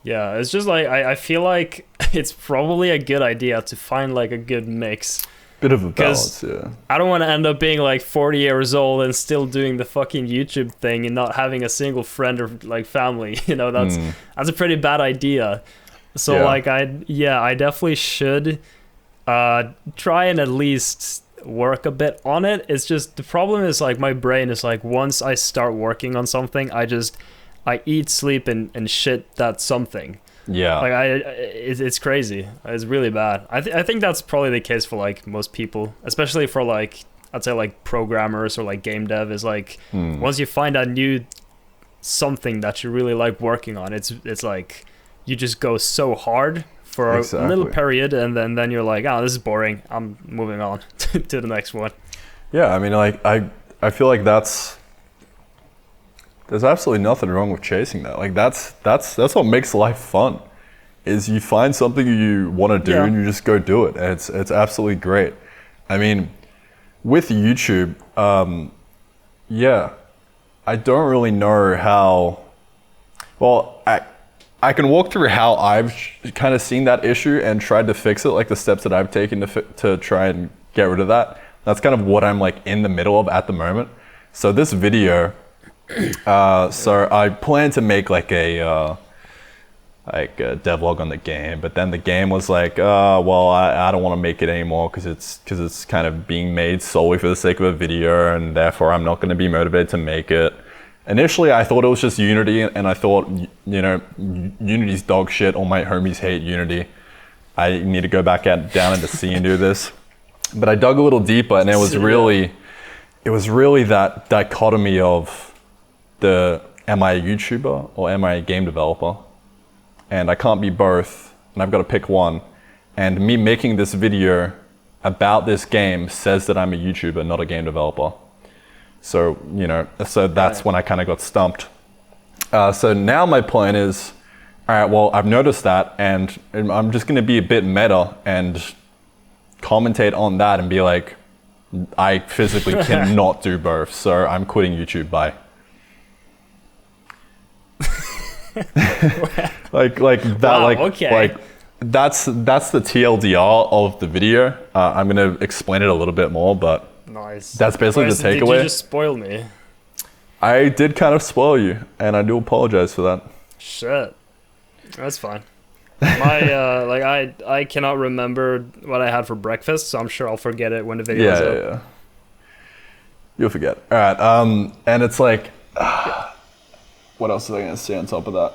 Yeah, it's just like I feel like it's probably a good idea to find like a good mix. Bit of a balance, yeah. I don't want to end up being like 40 years old and still doing the fucking YouTube thing and not having a single friend or like family. You know, that's a pretty bad idea. So I definitely should try and at least work a bit on it. It's just the problem is like my brain is like once I start working on something, I eat, sleep, and shit that something. Yeah. Like it's crazy. It's really bad. I think that's probably the case for like most people, especially for like I'd say like programmers or like game dev. Is like once you find a new something that you really like working on, it's like you just go so hard for a little period, and then you're like, oh, this is boring. I'm moving on to the next one. Yeah, I mean, like I feel like there's absolutely nothing wrong with chasing that. Like that's what makes life fun. Is you find something you want to do and you just go do it. And it's absolutely great. I mean, with YouTube, I don't really know how. Well, I can walk through how I've kind of seen that issue and tried to fix it, like the steps that I've taken to try and get rid of that. That's kind of what I'm like in the middle of at the moment. So this video, so I plan to make like a devlog on the game, but then the game was like, well, I don't want to make it anymore because it's kind of being made solely for the sake of a video, and therefore I'm not going to be motivated to make it. Initially, I thought it was just Unity, and I thought, you know, Unity's dog shit. All my homies hate Unity. I need to go back down into C and do this. But I dug a little deeper, and it was really that dichotomy of am I a YouTuber or am I a game developer? And I can't be both, and I've got to pick one. And me making this video about this game says that I'm a YouTuber, not a game developer. So, you know, that's when I kind of got stumped. So now my plan is, all right, well, I've noticed that, and I'm just going to be a bit meta and commentate on that and be like, I physically cannot do both, so I'm quitting YouTube, bye. like that, wow, like, okay. Like that's the TLDR of the video. I'm going to explain it a little bit more, but nice. That's basically the takeaway. Did you just spoil me? I did kind of spoil you, and I do apologize for that. Shit. That's fine. My I cannot remember what I had for breakfast, so I'm sure I'll forget it when the video is up. Yeah. You'll forget. All right. And it's like, what else was I gonna say on top of that?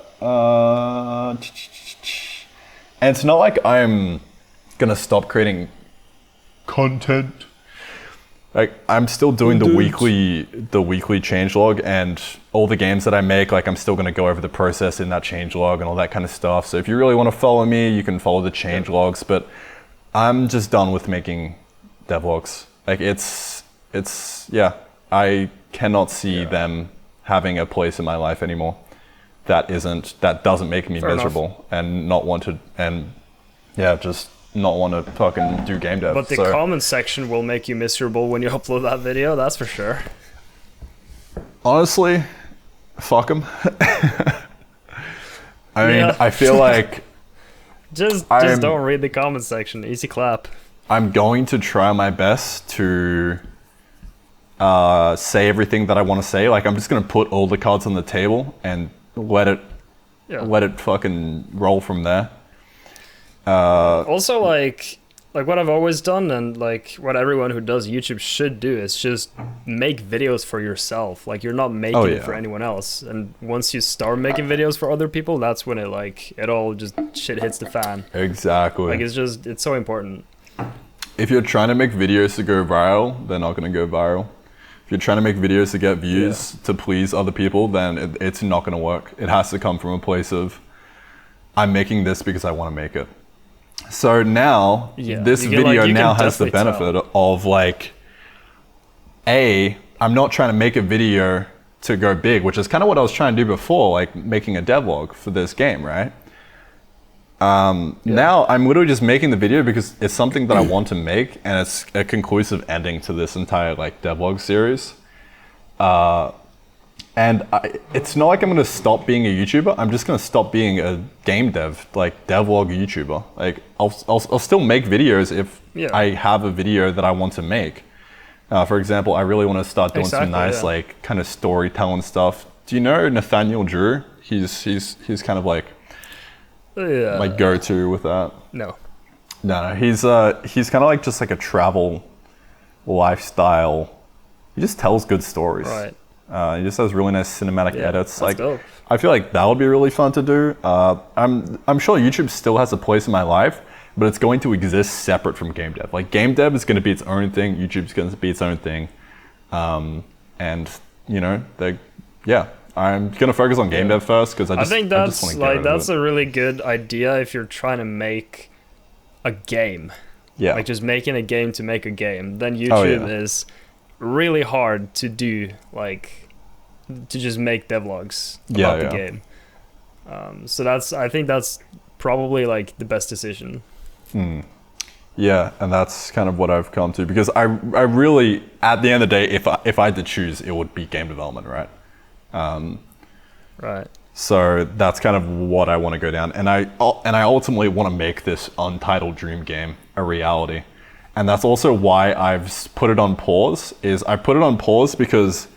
And it's not like I'm gonna stop creating content. Like I'm still doing the weekly changelog, and all the games that I make, like I'm still gonna go over the process in that changelog and all that kind of stuff. So if you really want to follow me, you can follow the changelogs. But I'm just done with making devlogs. Like it's I cannot see them having a place in my life anymore. That doesn't make me miserable and not want to, and just not want to fucking do game dev. But the comment section will make you miserable when you upload that video, that's for sure. Honestly, fuck them. I mean, I feel like just don't read the comment section. Easy clap. I'm going to try my best to say everything that I want to say. Like I'm just gonna put all the cards on the table and let it fucking roll from there. Also, like what I've always done, and like what everyone who does YouTube should do, is just make videos for yourself. Like you're not making it for anyone else. And once you start making videos for other people, that's when it all just shit hits the fan. Exactly. Like it's so important. If you're trying to make videos to go viral, they're not gonna go viral. If you're trying to make videos to get views to please other people, then it's not gonna work. It has to come from a place of, I'm making this because I want to make it. So now, this video now has the benefit of like, I'm not trying to make a video to go big, which is kind of what I was trying to do before, like making a devlog for this game, right? Now I'm literally just making the video because it's something that I want to make, and it's a conclusive ending to this entire like devlog series. And it's not like I'm gonna stop being a YouTuber. I'm just gonna stop being a game dev, like devlog YouTuber. Like I'll still make videos if I have a video that I want to make. For example, I really want to start doing some nice like kind of storytelling stuff. Do you know Nathaniel Drew? He's kind of like my go-to with that. No. He's kind of like just like a travel lifestyle. He just tells good stories. Right. He just has really nice cinematic edits. That's Like, dope. I feel like that would be really fun to do. I'm sure YouTube still has a place in my life, but it's going to exist separate from game dev. Like, game dev is going to be its own thing. YouTube's going to be its own thing. And you know, I'm going to focus on game dev first because I think just that's wanna get that's a really good idea if you're trying to make a game. Yeah. Like just making a game to make a game. Then YouTube is really hard to do, like to just make devlogs about the game. So I think that's probably like the best decision. Yeah, and that's kind of what I've come to, because I really, at the end of the day, if I had to choose, it would be game development, right? Right. So that's kind of what I want to go down, and I ultimately want to make this Untitled dream game a reality, and that's also why I've put it on pause. I put it on pause because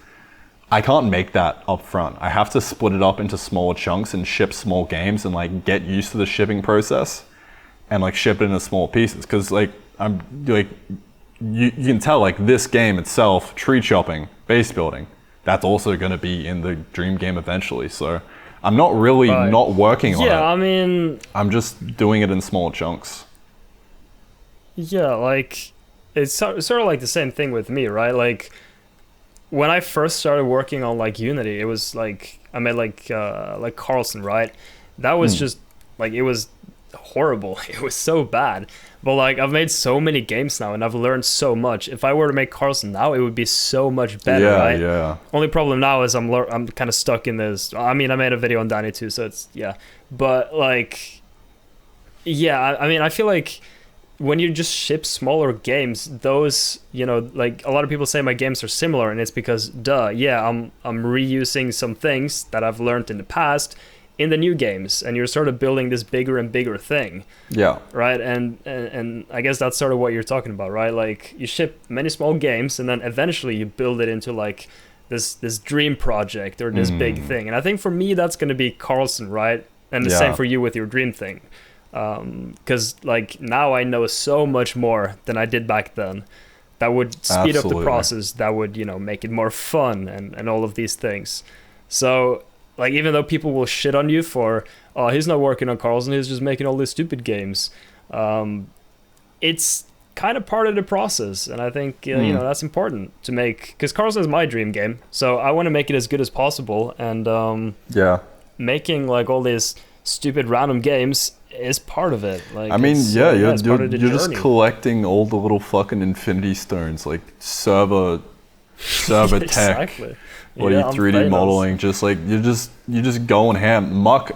I can't make that up front. I have to split it up into smaller chunks and ship small games and like get used to the shipping process. And like ship it into small pieces, because like I'm like you can tell, like this game itself, tree chopping, base building, that's also going to be in the dream game eventually. So I'm not really not working on it. Yeah, I mean, I'm just doing it in small chunks. Yeah, like it's sort of like the same thing with me, right? Like when I first started working on like Unity, it was like I made like Carlson, right? That was just like, it was horrible. It was so bad. But like I've made so many games now and I've learned so much. If I were to make Carlson now, it would be so much better, right? Yeah. Only problem now is I'm kind of stuck in this. I mean, I made a video on Dani too, so it's But like, I mean, I feel like when you just ship smaller games, those, you know, like a lot of people say my games are similar, and it's because I'm reusing some things that I've learned in the past in the new games, and you're sort of building this bigger and bigger thing. Yeah. Right? And I guess that's sort of what you're talking about, right? Like you ship many small games and then eventually you build it into like this dream project or this big thing. And I think for me that's going to be Carlson, right? And the same for you with your dream thing. Because like now I know so much more than I did back then. That would speed up the process. That would, you know, make it more fun and all of these things. So like, even though people will shit on you for, oh, he's not working on Carlson, he's just making all these stupid games. It's kind of part of the process. And I think, you know, that's important to make, because Carlson is my dream game. So I want to make it as good as possible. And making like all these stupid random games is part of it. Like, I mean, you're just collecting all the little fucking infinity stones, like server tech. Exactly. Or you 3D modeling, just like you're just going ham. Muck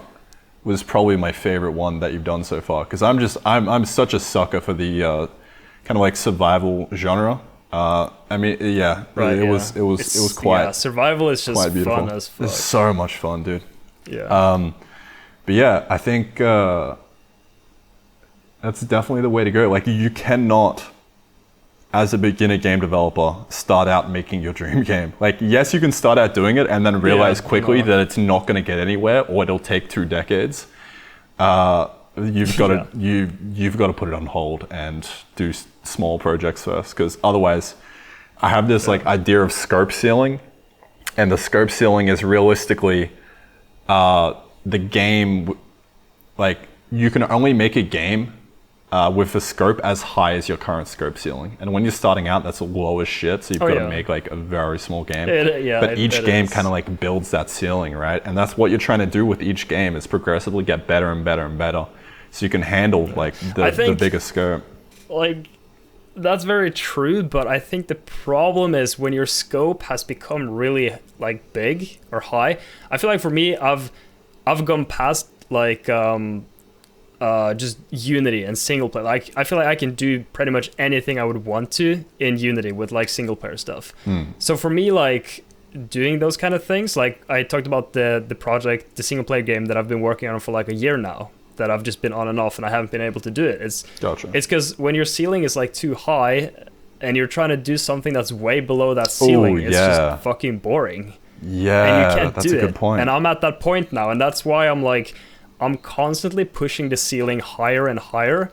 was probably my favorite one that you've done so far, because I'm such a sucker for the kind of like survival genre. I mean, it was quite survival is just quite beautiful. Fun as fuck. It's so much fun, dude. Yeah. But yeah, I think that's definitely the way to go. Like, you cannot, as a beginner game developer, start out making your dream game. Like, yes, you can start out doing it and then realize quickly that it's not going to get anywhere, or it'll take 2 decades. You've got to put it on hold and do small projects first, because otherwise, I have this like idea of scope ceiling, and the scope ceiling is realistically the game. Like, you can only make a game with the scope as high as your current scope ceiling, and when you're starting out, that's low as shit. So you've got to make like a very small game. But each game kind of like builds that ceiling, right? And that's what you're trying to do with each game, is progressively get better and better and better, so you can handle like the bigger scope. Like, that's very true, but I think the problem is when your scope has become really like big or high. I feel like for me, I've gone past like just Unity and single player. Like, I feel like I can do pretty much anything I would want to in Unity with like single player stuff. So for me, like doing those kind of things, like I talked about the project, the single player game that I've been working on for like a year now, that I've just been on and off and I haven't been able to do it. It's because when your ceiling is like too high and you're trying to do something that's way below that ceiling, it's just fucking boring. Yeah, and you can't that's do a good point. And I'm at that point now, and that's why I'm constantly pushing the ceiling higher and higher,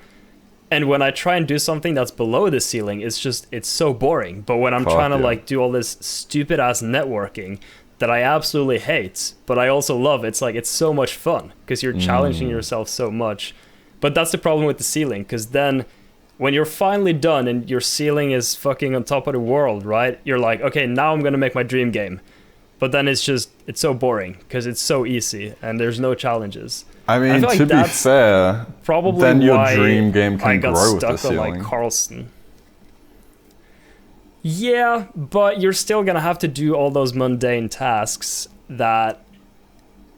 And when I try and do something that's below the ceiling, it's so boring. But when I'm trying to like do all this stupid ass networking that I absolutely hate, but I also love, it's like it's so much fun because you're challenging yourself so much. But that's the problem with the ceiling, because then when you're finally done and your ceiling is fucking on top of the world, right? You're like, okay, now I'm gonna make my dream game. But then it's so boring because it's so easy and there's no challenges. I mean, like to be fair, probably then your why dream game I can got grow with stuck the ceiling. on like Carlson. Yeah, but you're still gonna have to do all those mundane tasks that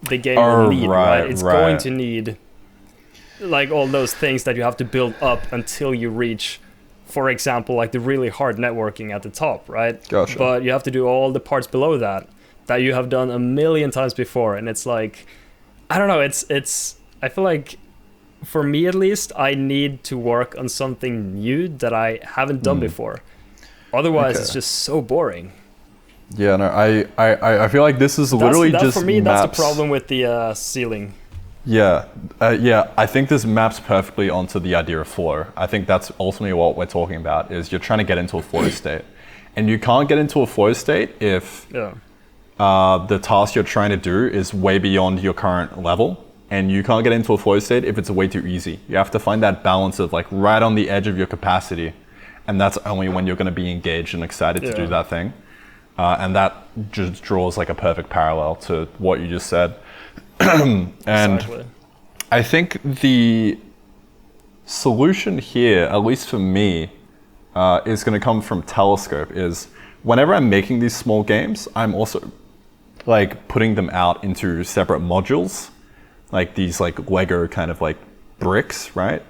the game will need, right? It's going to need like all those things that you have to build up until you reach, for example, like the really hard networking at the top, right? Gotcha. But you have to do all the parts below that you have done a million times before, and it's like, I don't know, it's I feel like for me at least, I need to work on something new that I haven't done before. Otherwise, it's just so boring. Yeah, no, I feel like this is literally just for me, maps. that's the problem with the ceiling. Yeah, I think this maps perfectly onto the idea of flow. I think that's ultimately what we're talking about, is you're trying to get into a flow state. And you can't get into a flow state if the task you're trying to do is way beyond your current level. And you can't get into a flow state if it's way too easy. You have to find that balance of like right on the edge of your capacity. And that's only when you're going to be engaged and excited to do that thing. And that just draws like a perfect parallel to what you just said. And exactly. I think the solution here, at least for me, is going to come from Telescope. Is whenever I'm making these small games, I'm also like putting them out into separate modules, like these like Lego kind of like bricks, right?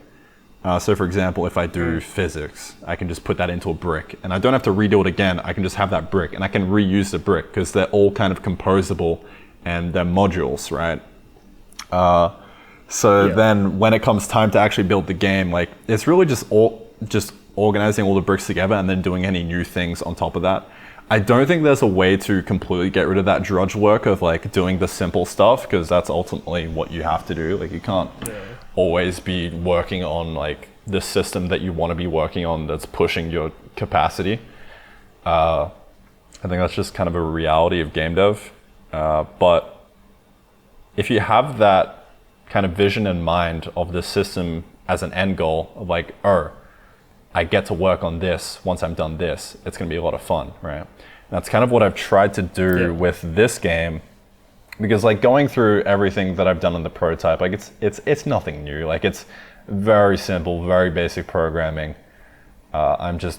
So for example, if I do physics, I can just put that into a brick and I don't have to redo it again. I can just have that brick and I can reuse the brick because they're all kind of composable and they're modules, right? Then when it comes time to actually build the game, like it's really just organizing all the bricks together and then doing any new things on top of that. I don't think there's a way to completely get rid of that drudge work of like doing the simple stuff, because that's ultimately what you have to do. Like you can't always be working on like the system that you want to be working on that's pushing your capacity. I think that's just kind of a reality of game dev. But if you have that kind of vision in mind of the system as an end goal of like, I get to work on this once I'm done this, it's going to be a lot of fun, right? And that's kind of what I've tried to do with this game, because like going through everything that I've done in the prototype, like it's nothing new. Like it's very simple, very basic programming. I'm just,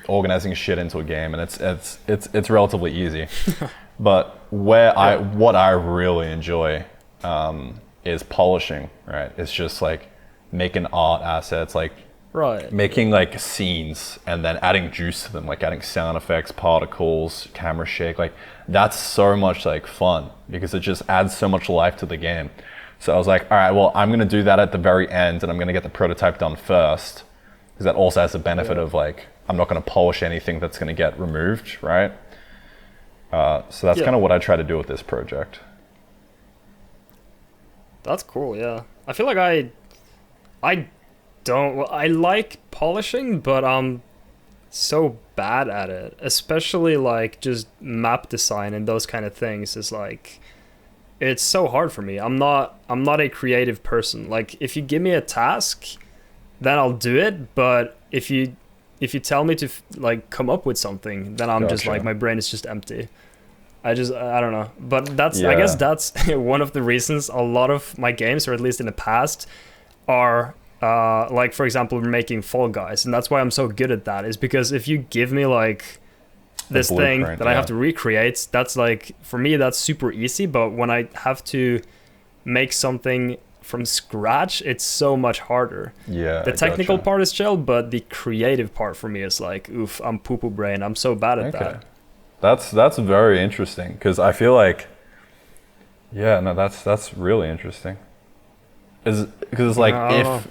organizing shit into a game, and it's relatively easy. But what I really enjoy is polishing, right? It's just like making art assets, like making like scenes and then adding juice to them, like adding sound effects, particles, camera shake. Like that's so much like fun because it just adds so much life to the game. So I was like, all right, well, I'm going to do that at the very end, and I'm going to get the prototype done first, because that also has the benefit of like, I'm not going to polish anything that's going to get removed, right? So that's kind of what I try to do with this project. That's cool, yeah. I feel like I like polishing, but I'm so bad at it, especially like just map design and those kind of things is like, it's so hard for me. I'm not a creative person. Like if you give me a task, then I'll do it, but if you tell me to like come up with something, then I'm just like, my brain is just empty. I don't know. But I guess that's one of the reasons a lot of my games, or at least in the past, are like, for example, making Fall Guys. And that's why I'm so good at that, is because if you give me like this thing that I have to recreate, that's like, for me, that's super easy. But when I have to make something from scratch, it's so much harder. The technical part is chill, but the creative part for me is like, oof, I'm poo-poo brain. I'm so bad at that. That's very interesting, because I feel like, that's really interesting. Because it's like,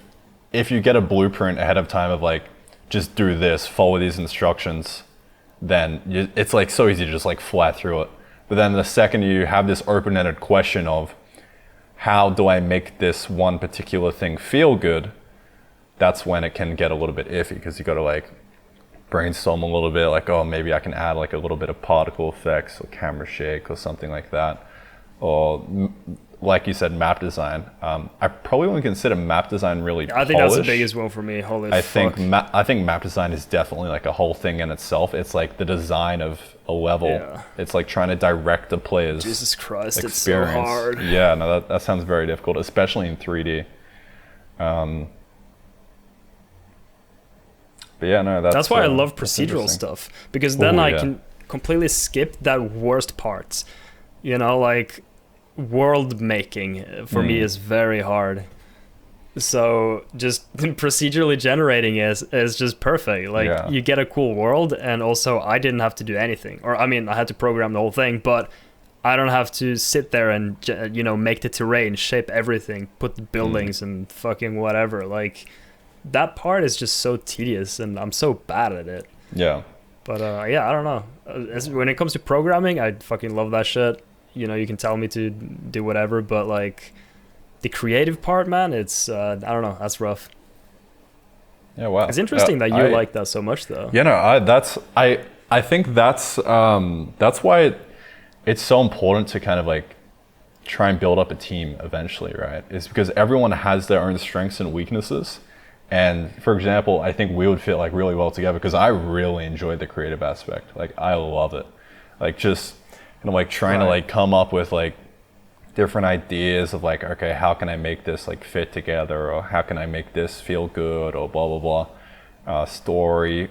if you get a blueprint ahead of time of like, just do this, follow these instructions, then it's like so easy to just like fly through it. But then the second you have this open-ended question of, how do I make this one particular thing feel good? that's when it can get a little bit iffy, because you got to like brainstorm a little bit, like, oh, maybe I can add like a little bit of particle effects or camera shake or something like that. Or like you said, map design. I probably wouldn't consider map design really I think polished. that's the biggest one for me. Holy I fuck. think map design is definitely like a whole thing in itself. It's like the design of a level. Yeah. It's like trying to direct the player's Jesus Christ, experience. it's so hard. Yeah, no, that sounds very difficult, especially in 3D. But yeah, no, That's why I love procedural stuff, because then I can completely skip that worst part. You know, like world making for me is very hard. So just procedurally generating is just perfect. Like you get a cool world, and also I didn't have to do anything. Or I mean, I had to program the whole thing, but I don't have to sit there and, you know, make the terrain, shape everything, put the buildings and fucking whatever. Like, that part is just so tedious, and I'm so bad at it. Yeah. But yeah, I don't know. When it comes to programming, I fucking love that shit. You know, you can tell me to do whatever, but like the creative part, man, it's I don't know, that's rough. Yeah, wow. It's interesting that you like that so much, though. Yeah, no, I think that's why it's so important to kind of like try and build up a team eventually, right? Is because everyone has their own strengths and weaknesses. And for example, I think we would fit like really well together, because I really enjoy the creative aspect. Like, I love it. Like, just, you know, like trying to like come up with like different ideas of like, okay, how can I make this like fit together, or how can I make this feel good, or blah, blah, blah, story,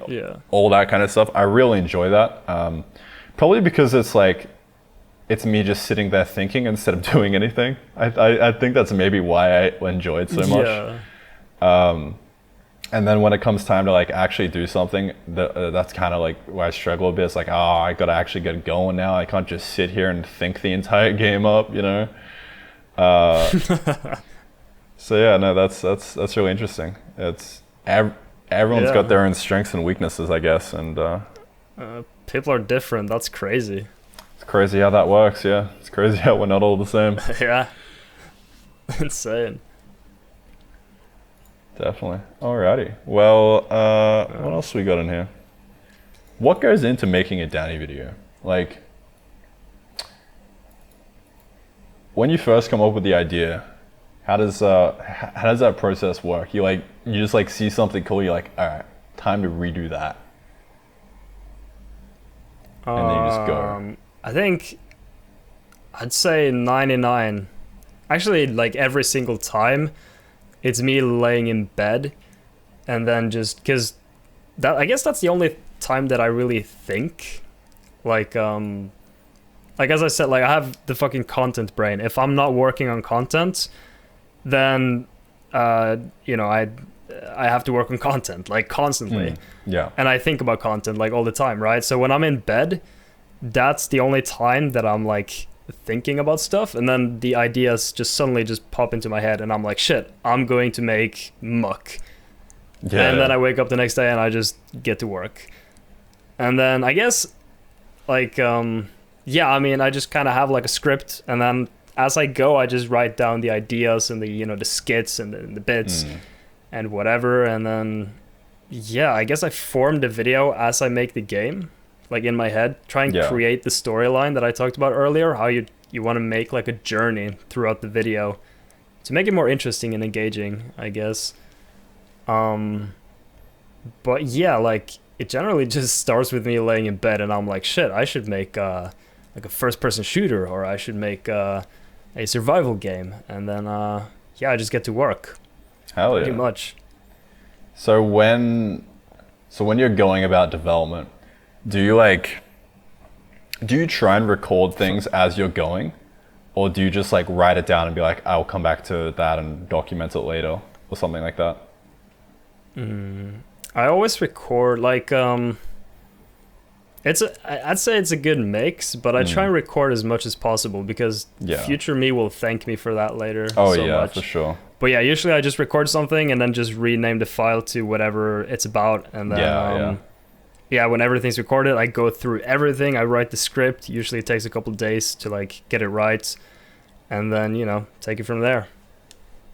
all that kind of stuff. I really enjoy that. Probably because it's like, it's me just sitting there thinking instead of doing anything. I think that's maybe why I enjoy it so much. Yeah. And then when it comes time to like actually do something, that's kind of like where I struggle a bit. It's like, oh, I gotta actually get going now. I can't just sit here and think the entire game up, you know. So yeah, no, that's really interesting. It's everyone's got their own strengths and weaknesses, I guess, and people are different. That's crazy. It's crazy how that works. Yeah, it's crazy how we're not all the same. Yeah, insane. Definitely. Alrighty. Well, what else we got in here? What goes into making a Dani video? Like, when you first come up with the idea, how does that process work? You just like see something cool, you're like, all right, time to redo that, and then you just go. I think I'd say 99. Actually, like every single time, it's me laying in bed, and then just because that, I guess that's the only time that I really think. Like as I said, like I have the fucking content brain. If I'm not working on content, then you know, I have to work on content like constantly. Yeah. And I think about content like all the time, right? So when I'm in bed, that's the only time that I'm like thinking about stuff, and then the ideas just suddenly just pop into my head, and I'm like, shit, I'm going to make muck. And then I wake up the next day and I just get to work. And then I guess like yeah, I mean, I just kind of have like a script, and then as I go, I just write down the ideas and the, you know, the skits and the bits and whatever, and then yeah, I guess I form the video as I make the game, like in my head, try and create the storyline that I talked about earlier, how you want to make like a journey throughout the video to make it more interesting and engaging, I guess. But yeah, like it generally just starts with me laying in bed, and I'm like, shit, I should make like a first-person shooter, or I should make a survival game, and then yeah, I just get to work. Hell yeah. Pretty much. So when you're going about development, do you try and record things as you're going, or do you just like write it down and be like, I'll come back to that and document it later, or something like that? I always record like I'd say it's a good mix, but I try and record as much as possible, because future me will thank me for that later. Oh so yeah, much. for sure. But yeah, usually I just record something and then just rename the file to whatever it's about, and then yeah, when everything's recorded, I go through everything. I write the script. Usually it takes a couple days to like get it right, and then, you know, take it from there.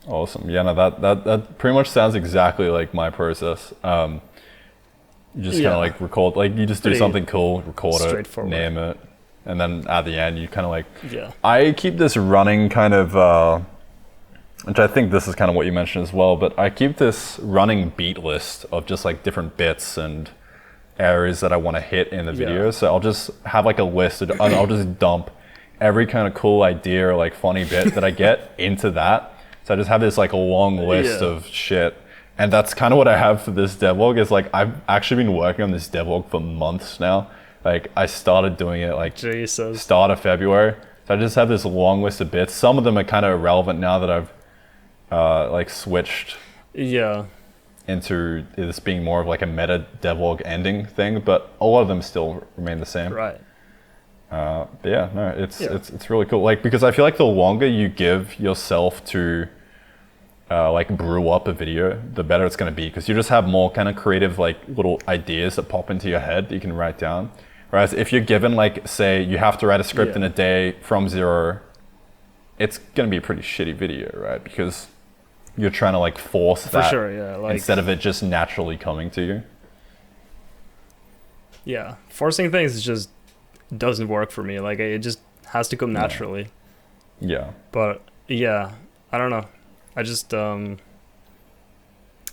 Awesome. Yeah, no, that pretty much sounds exactly like my process. You just kind of like record, like you just do something cool, record it, name it, and then at the end you kind of like. Yeah. I keep this running kind of, which I think this is kind of what you mentioned as well, but I keep this running beat list of just like different bits and areas that I want to hit in the video. So I'll just have like a list, and I'll just dump every kind of cool idea or like funny bit that I get into that. So I just have this like a long list of shit. And that's kind of what I have for this devlog is like, I've actually been working on this devlog for months now. Like I started doing it like start of February. So I just have this long list of bits. Some of them are kind of irrelevant now that I've like switched into this being more of like a meta devlog ending thing, but a lot of them still remain the same. Right. But yeah, no, it's really cool. Like, because I feel like the longer you give yourself to like brew up a video, the better it's going to be, because you just have more kind of creative like little ideas that pop into your head that you can write down. Whereas if you're given like, say you have to write a script in a day from zero, it's going to be a pretty shitty video, right? Because you're trying to like force that like, instead of it just naturally coming to you. Yeah, forcing things just doesn't work for me. Like it just has to come naturally. Yeah. But yeah, I don't know. I just I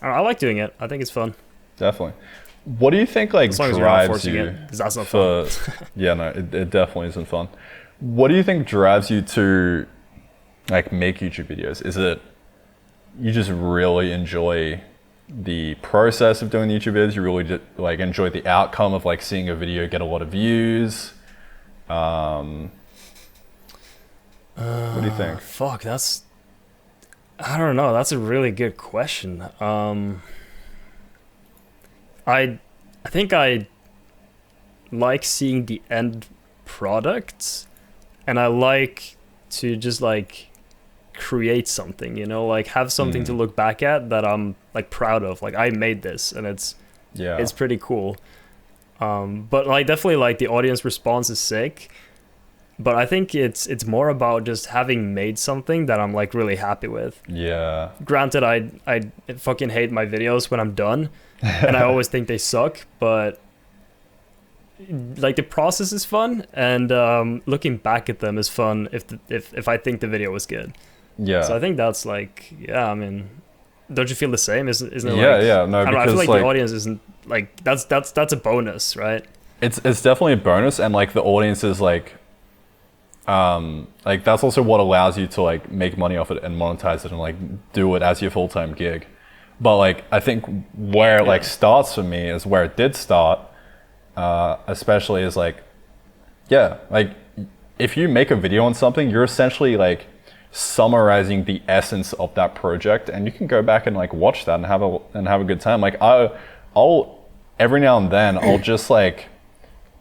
like doing it. I think it's fun. Definitely. What do you think like drives you? Because that's not fun. Yeah, no, it definitely isn't fun. What do you think drives you to like make YouTube videos? Is it you just really enjoy the process of doing YouTube videos? You really just, like enjoy the outcome of like seeing a video get a lot of views? What do you think? Fuck, I don't know. That's a really good question. I think I like seeing the end product, and I like to just like create something, you know, like have something to look back at that I'm like proud of. Like I made this, and it's pretty cool. But like definitely like the audience response is sick. But I think it's more about just having made something that I'm like really happy with. Yeah. Granted, I fucking hate my videos when I'm done, and I always think they suck. But like the process is fun, and looking back at them is fun if I think the video was good. Yeah. So I think that's like I mean, don't you feel the same? Isn't it? Yeah. No, I feel like the audience isn't like that's a bonus, right? It's definitely a bonus, and like the audience is like that's also what allows you to like make money off it and monetize it and like do it as your full-time gig. But like I think where it like starts for me is where it did start, especially is like like if you make a video on something, you're essentially like summarizing the essence of that project, and you can go back and like watch that and have a good time. Like I'll every now and then I'll just like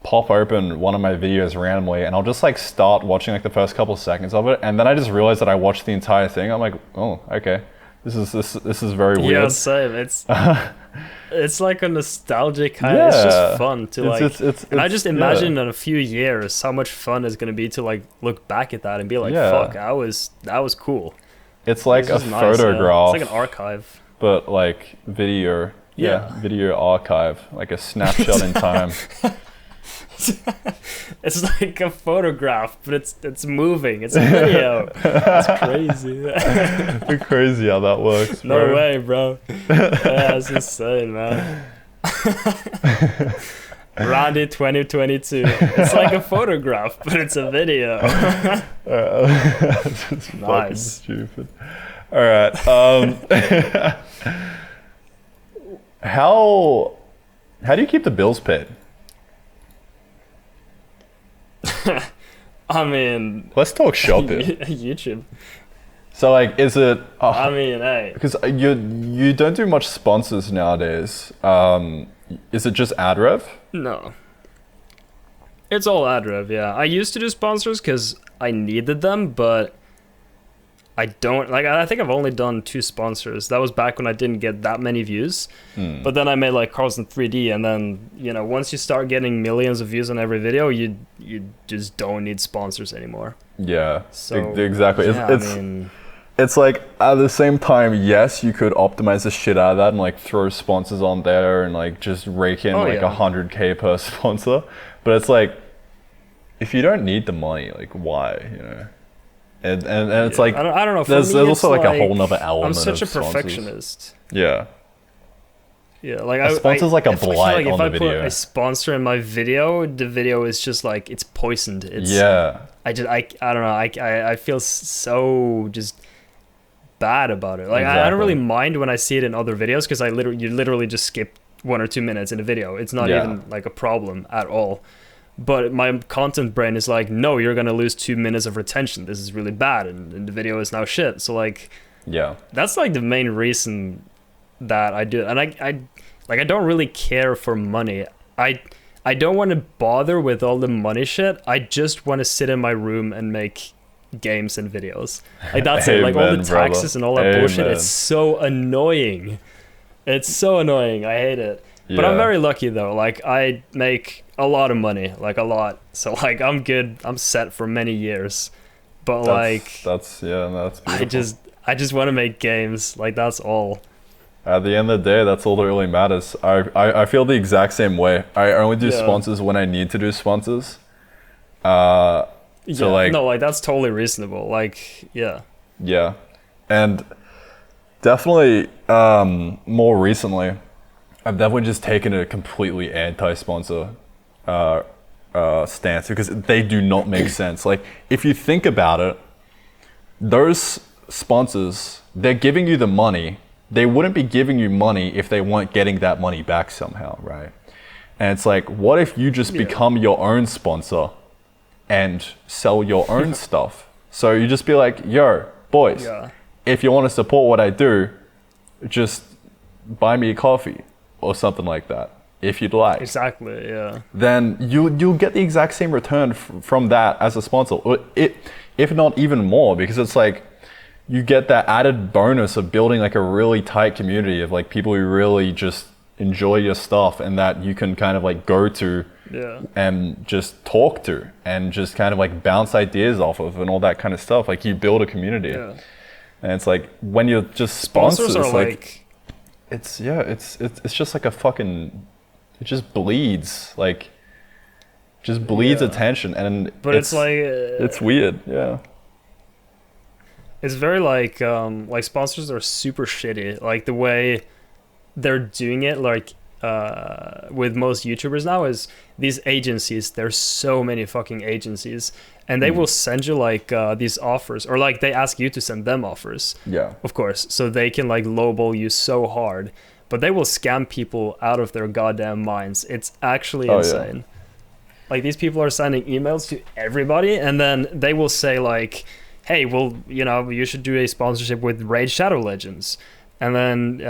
pop open one of my videos randomly, and I'll just like start watching like the first couple of seconds of it, and then I just realize that I watched the entire thing. I'm like, oh, okay, this is very weird. Yeah, same. It's like a nostalgic kind. It's just fun to like. And I just imagine in a few years how much fun it's gonna be to like look back at that and be like, fuck, that was cool. It's like a photograph. It's like an archive, but like video. Yeah, video archive, like a snapshot in time. It's like a photograph, but it's moving. It's a video. It's crazy. It's crazy how that works. No way, bro. Yeah, it's insane, man. Randy 2022. It's like a photograph, but it's a video. It's nice. Fucking stupid. All right. How do you keep the bills paid? I mean, let's talk shopping. YouTube. So like, is it? I mean, hey, because you don't do much sponsors nowadays. Is it just ad rev? No, it's all ad rev. Yeah, I used to do sponsors because I needed them, but I don't like. I think I've only done 2 sponsors. That was back when I didn't get that many views. But then I made like Carlson 3D, and then once you start getting millions of views on every video, you just don't need sponsors anymore. Yeah. So exactly. Yeah, it's like at the same time, yes, you could optimize the shit out of that and like throw sponsors on there and like just rake in 100K per sponsor. But it's like, if you don't need the money, like why, And it's like, I don't know. There's also like a whole nother element. I'm such a sponsors. perfectionist. Yeah. Yeah, like a sponsor's like a blight on the video. If I put a sponsor in my video, the video is just like it's poisoned. It's I don't know. I feel so just bad about it. Like I don't really mind when I see it in other videos because you literally just skip 1 or 2 minutes in a video. It's not even like a problem at all. But my content brain is like, no, you're gonna lose 2 minutes of retention. This is really bad, and the video is now shit. So like, that's like the main reason that I do it. And I don't really care for money. I don't want to bother with all the money shit. I just want to sit in my room and make games and videos. Like that's it. Like all the taxes and all that bullshit. It's so annoying. It's so annoying. I hate it. But I'm very lucky though. Like I make a lot of money, like a lot. So like I'm good. I'm set for many years. But that's beautiful. I just want to make games. Like that's all. At the end of the day, that's all that really matters. I feel the exact same way. I only do sponsors when I need to do sponsors. So that's totally reasonable. Like, yeah. Yeah. And definitely more recently, I've definitely just taken a completely anti-sponsor stance because they do not make sense. Like, if you think about it, those sponsors, they're giving you the money. They wouldn't be giving you money if they weren't getting that money back somehow, right? And it's like, what if you just become your own sponsor and sell your own stuff? So you just be like, yo, boys, if you want to support what I do, just buy me a coffee or something like that, if you'd like. Exactly, yeah. Then you'll get the exact same return from that as a sponsor, if not even more, because it's like, you get that added bonus of building like a really tight community of like people who really just enjoy your stuff and that you can kind of like go to and just talk to and just kind of like bounce ideas off of and all that kind of stuff. Like you build a community. Yeah. And it's like when you're just sponsors are like it's just like a fucking, it just bleeds attention, and but it's like it's weird. Yeah. It's very like sponsors are super shitty. Like the way they're doing it, like with most YouTubers now, is these agencies. There's so many fucking agencies, and they will send you like these offers, or like they ask you to send them offers. Yeah, of course. So they can like lowball you so hard, but they will scam people out of their goddamn minds. It's actually insane. Yeah. Like these people are sending emails to everybody, and then they will say like, hey, well, you should do a sponsorship with Raid Shadow Legends. And then,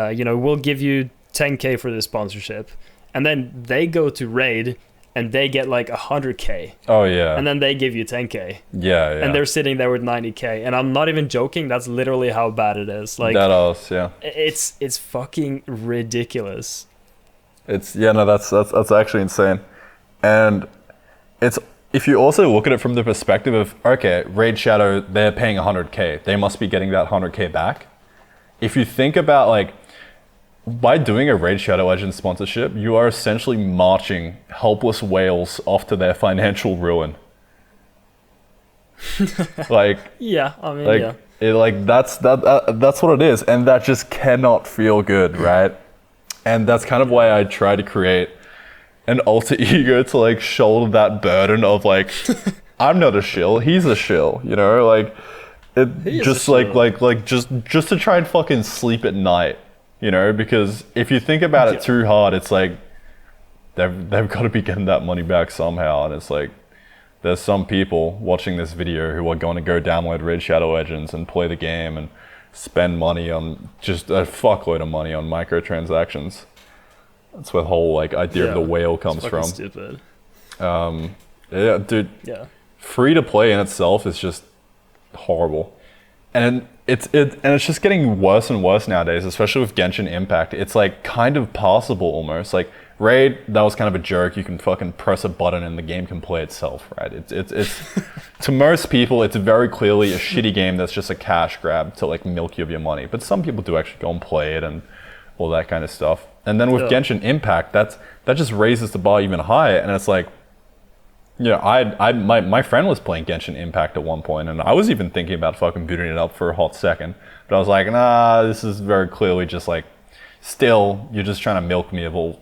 we'll give you 10K for this sponsorship. And then they go to Raid and they get like 100K. Oh, yeah. And then they give you 10K. Yeah. And they're sitting there with 90K. And I'm not even joking. That's literally how bad it is. Like, it's fucking ridiculous. That's actually insane. And if you also look at it from the perspective of, okay, Raid Shadow, they're paying 100K. They must be getting that 100K back. If you think about like, by doing a Raid Shadow Legends sponsorship, you are essentially marching helpless whales off to their financial ruin. Like, yeah, I mean, like, that's what it is. And that just cannot feel good, right? And that's kind of why I try to create an alter ego to like shoulder that burden of like, I'm not a shill, he's a shill, like it just just to try and fucking sleep at night, because if you think about it too hard, it's like they've got to be getting that money back somehow, and it's like there's some people watching this video who are going to go download Raid Shadow Legends and play the game and spend money on just a fuckload of money on microtransactions. That's where the whole like idea of the whale comes from. Stupid. Yeah, dude. Yeah. Free to play in itself is just horrible, and it's just getting worse and worse nowadays, especially with Genshin Impact. It's like kind of passable almost. Like Raid, that was kind of a joke. You can fucking press a button and the game can play itself, right? It's to most people, it's very clearly a shitty game that's just a cash grab to like milk you of your money. But some people do actually go and play it and all that kind of stuff. And then with Genshin Impact, that just raises the bar even higher. And it's like, my friend was playing Genshin Impact at one point, and I was even thinking about fucking booting it up for a hot second. But I was like, nah, this is very clearly just like, still, you're just trying to milk me of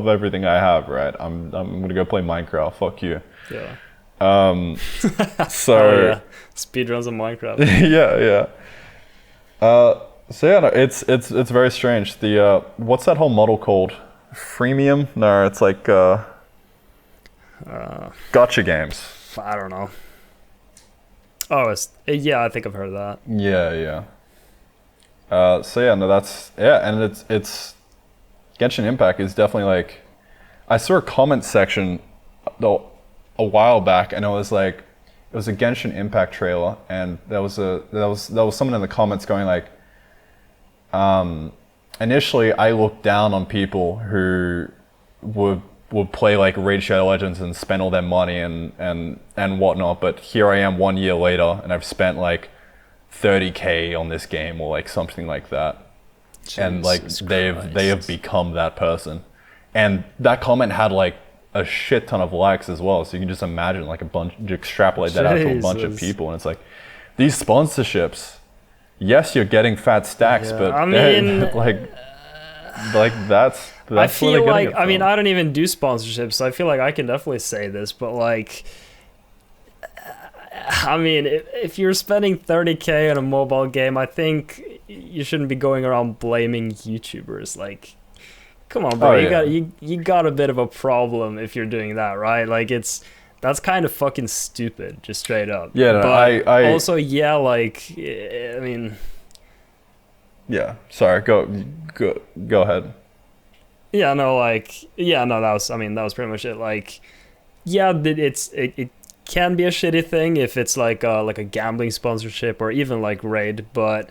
everything I have, right? I'm gonna go play Minecraft. Fuck you. Yeah. So speedruns of Minecraft. yeah. So yeah, no, it's very strange. The what's that whole model called? Freemium? No, it's like gotcha games. I don't know. Oh, I think I've heard of that. Yeah. So yeah, no, and it's Genshin Impact is definitely like, I saw a comment section though a while back, and it was a Genshin Impact trailer, and there was someone in the comments going like, initially I looked down on people who would play like Raid Shadow Legends and spend all their money and whatnot, but here I am 1 year later, and I've spent like $30K on this game or like something like that. Jesus and like they have become that person. And that comment had like a shit ton of likes as well, so you can just imagine like extrapolate that out to a bunch of people, and it's like, these sponsorships, yes, you're getting fat stacks, but I mean, like that's I feel like, I mean, I don't even do sponsorships, so I feel like I can definitely say this, but like, I mean, if you're spending $30K on a mobile game, I think you shouldn't be going around blaming YouTubers. Like, come on, bro, you got a bit of a problem if you're doing that, right? Like, that's kind of fucking stupid, just straight up. Yeah, no, but I also, yeah, like, I mean, yeah. Sorry, go ahead. Yeah, no, like, yeah, no, that was pretty much it. Like, yeah, it can be a shitty thing if it's like a gambling sponsorship or even like Raid, but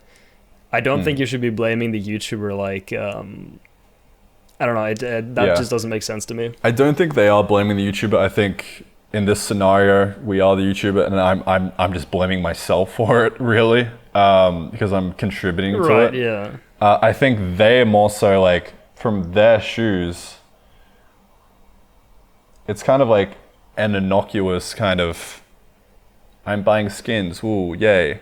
I don't think you should be blaming the YouTuber. Like, I don't know, that just doesn't make sense to me. I don't think they are blaming the YouTuber. I think in this scenario, we are the YouTuber, and I'm just blaming myself for it, really, because I'm contributing to it. Right, yeah. I think they're more so like, from their shoes, it's kind of like an innocuous kind of, I'm buying skins, ooh, yay,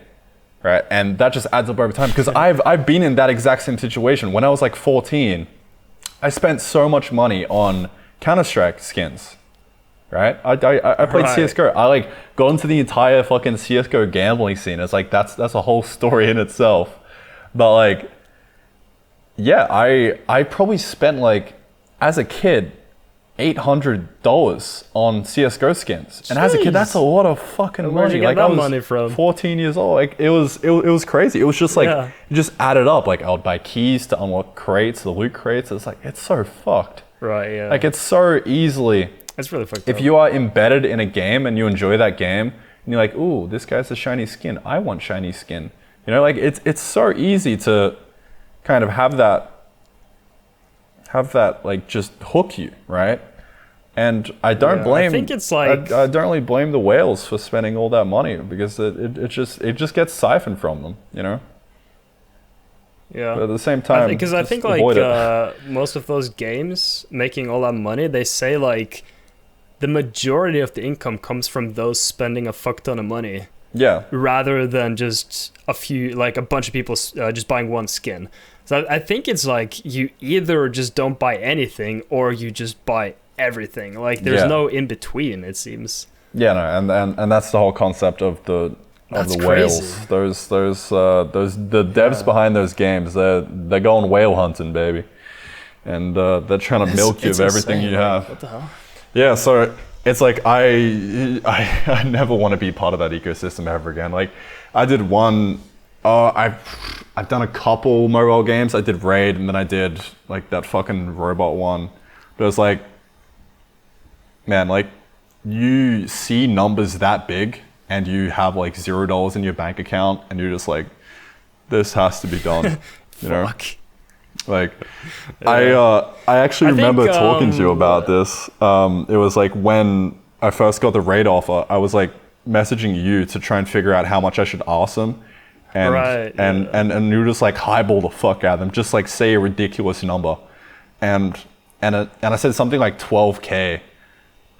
right? And that just adds up over time, because I've been in that exact same situation. When I was like 14, I spent so much money on Counter-Strike skins, right? I played CSGO. I like got into the entire fucking CSGO gambling scene. It's like, that's a whole story in itself. But like, yeah, I probably spent like, as a kid, $800 on CSGO skins. And as a kid, that's a lot of fucking money. Where'd you get that money from? 14 years old. Like, it was crazy. It was just like, it just added up. Like, I would buy keys to unlock crates, the loot crates. It's like, it's so fucked. Right, yeah. Like, it's so easily. It's really fucked up. If you are embedded in a game and you enjoy that game, and you're like, ooh, this guy's a shiny skin. I want shiny skin. You know, like, it's so easy to kind of have that like just hook you, right? And I don't blame. I think it's like, I don't really blame the whales for spending all that money, because it just gets siphoned from them, you know. Yeah. But at the same time, because I think like most of those games making all that money, they say like the majority of the income comes from those spending a fuck ton of money. Yeah. Rather than just a bunch of people just buying one skin. So I think it's like, you either just don't buy anything or you just buy everything. Like, there's no in between, it seems. Yeah, no, and that's the whole concept of the whales. Those the devs behind those games, they're going whale hunting, baby, and they're trying to milk you of everything you have. What the hell? Yeah, so it's like I never want to be part of that ecosystem ever again. Like, I did one. I've done a couple mobile games. I did Raid, and then I did like that fucking robot one. But it was like, man, like, you see numbers that big and you have like $0 in your bank account, and you're just like, this has to be done. You know? Like, I actually remember talking to you about this. It was like when I first got the Raid offer, I was like messaging you to try and figure out how much I should ask them. And, and you just like highball the fuck out of them, just like say a ridiculous number. And I said something like 12K,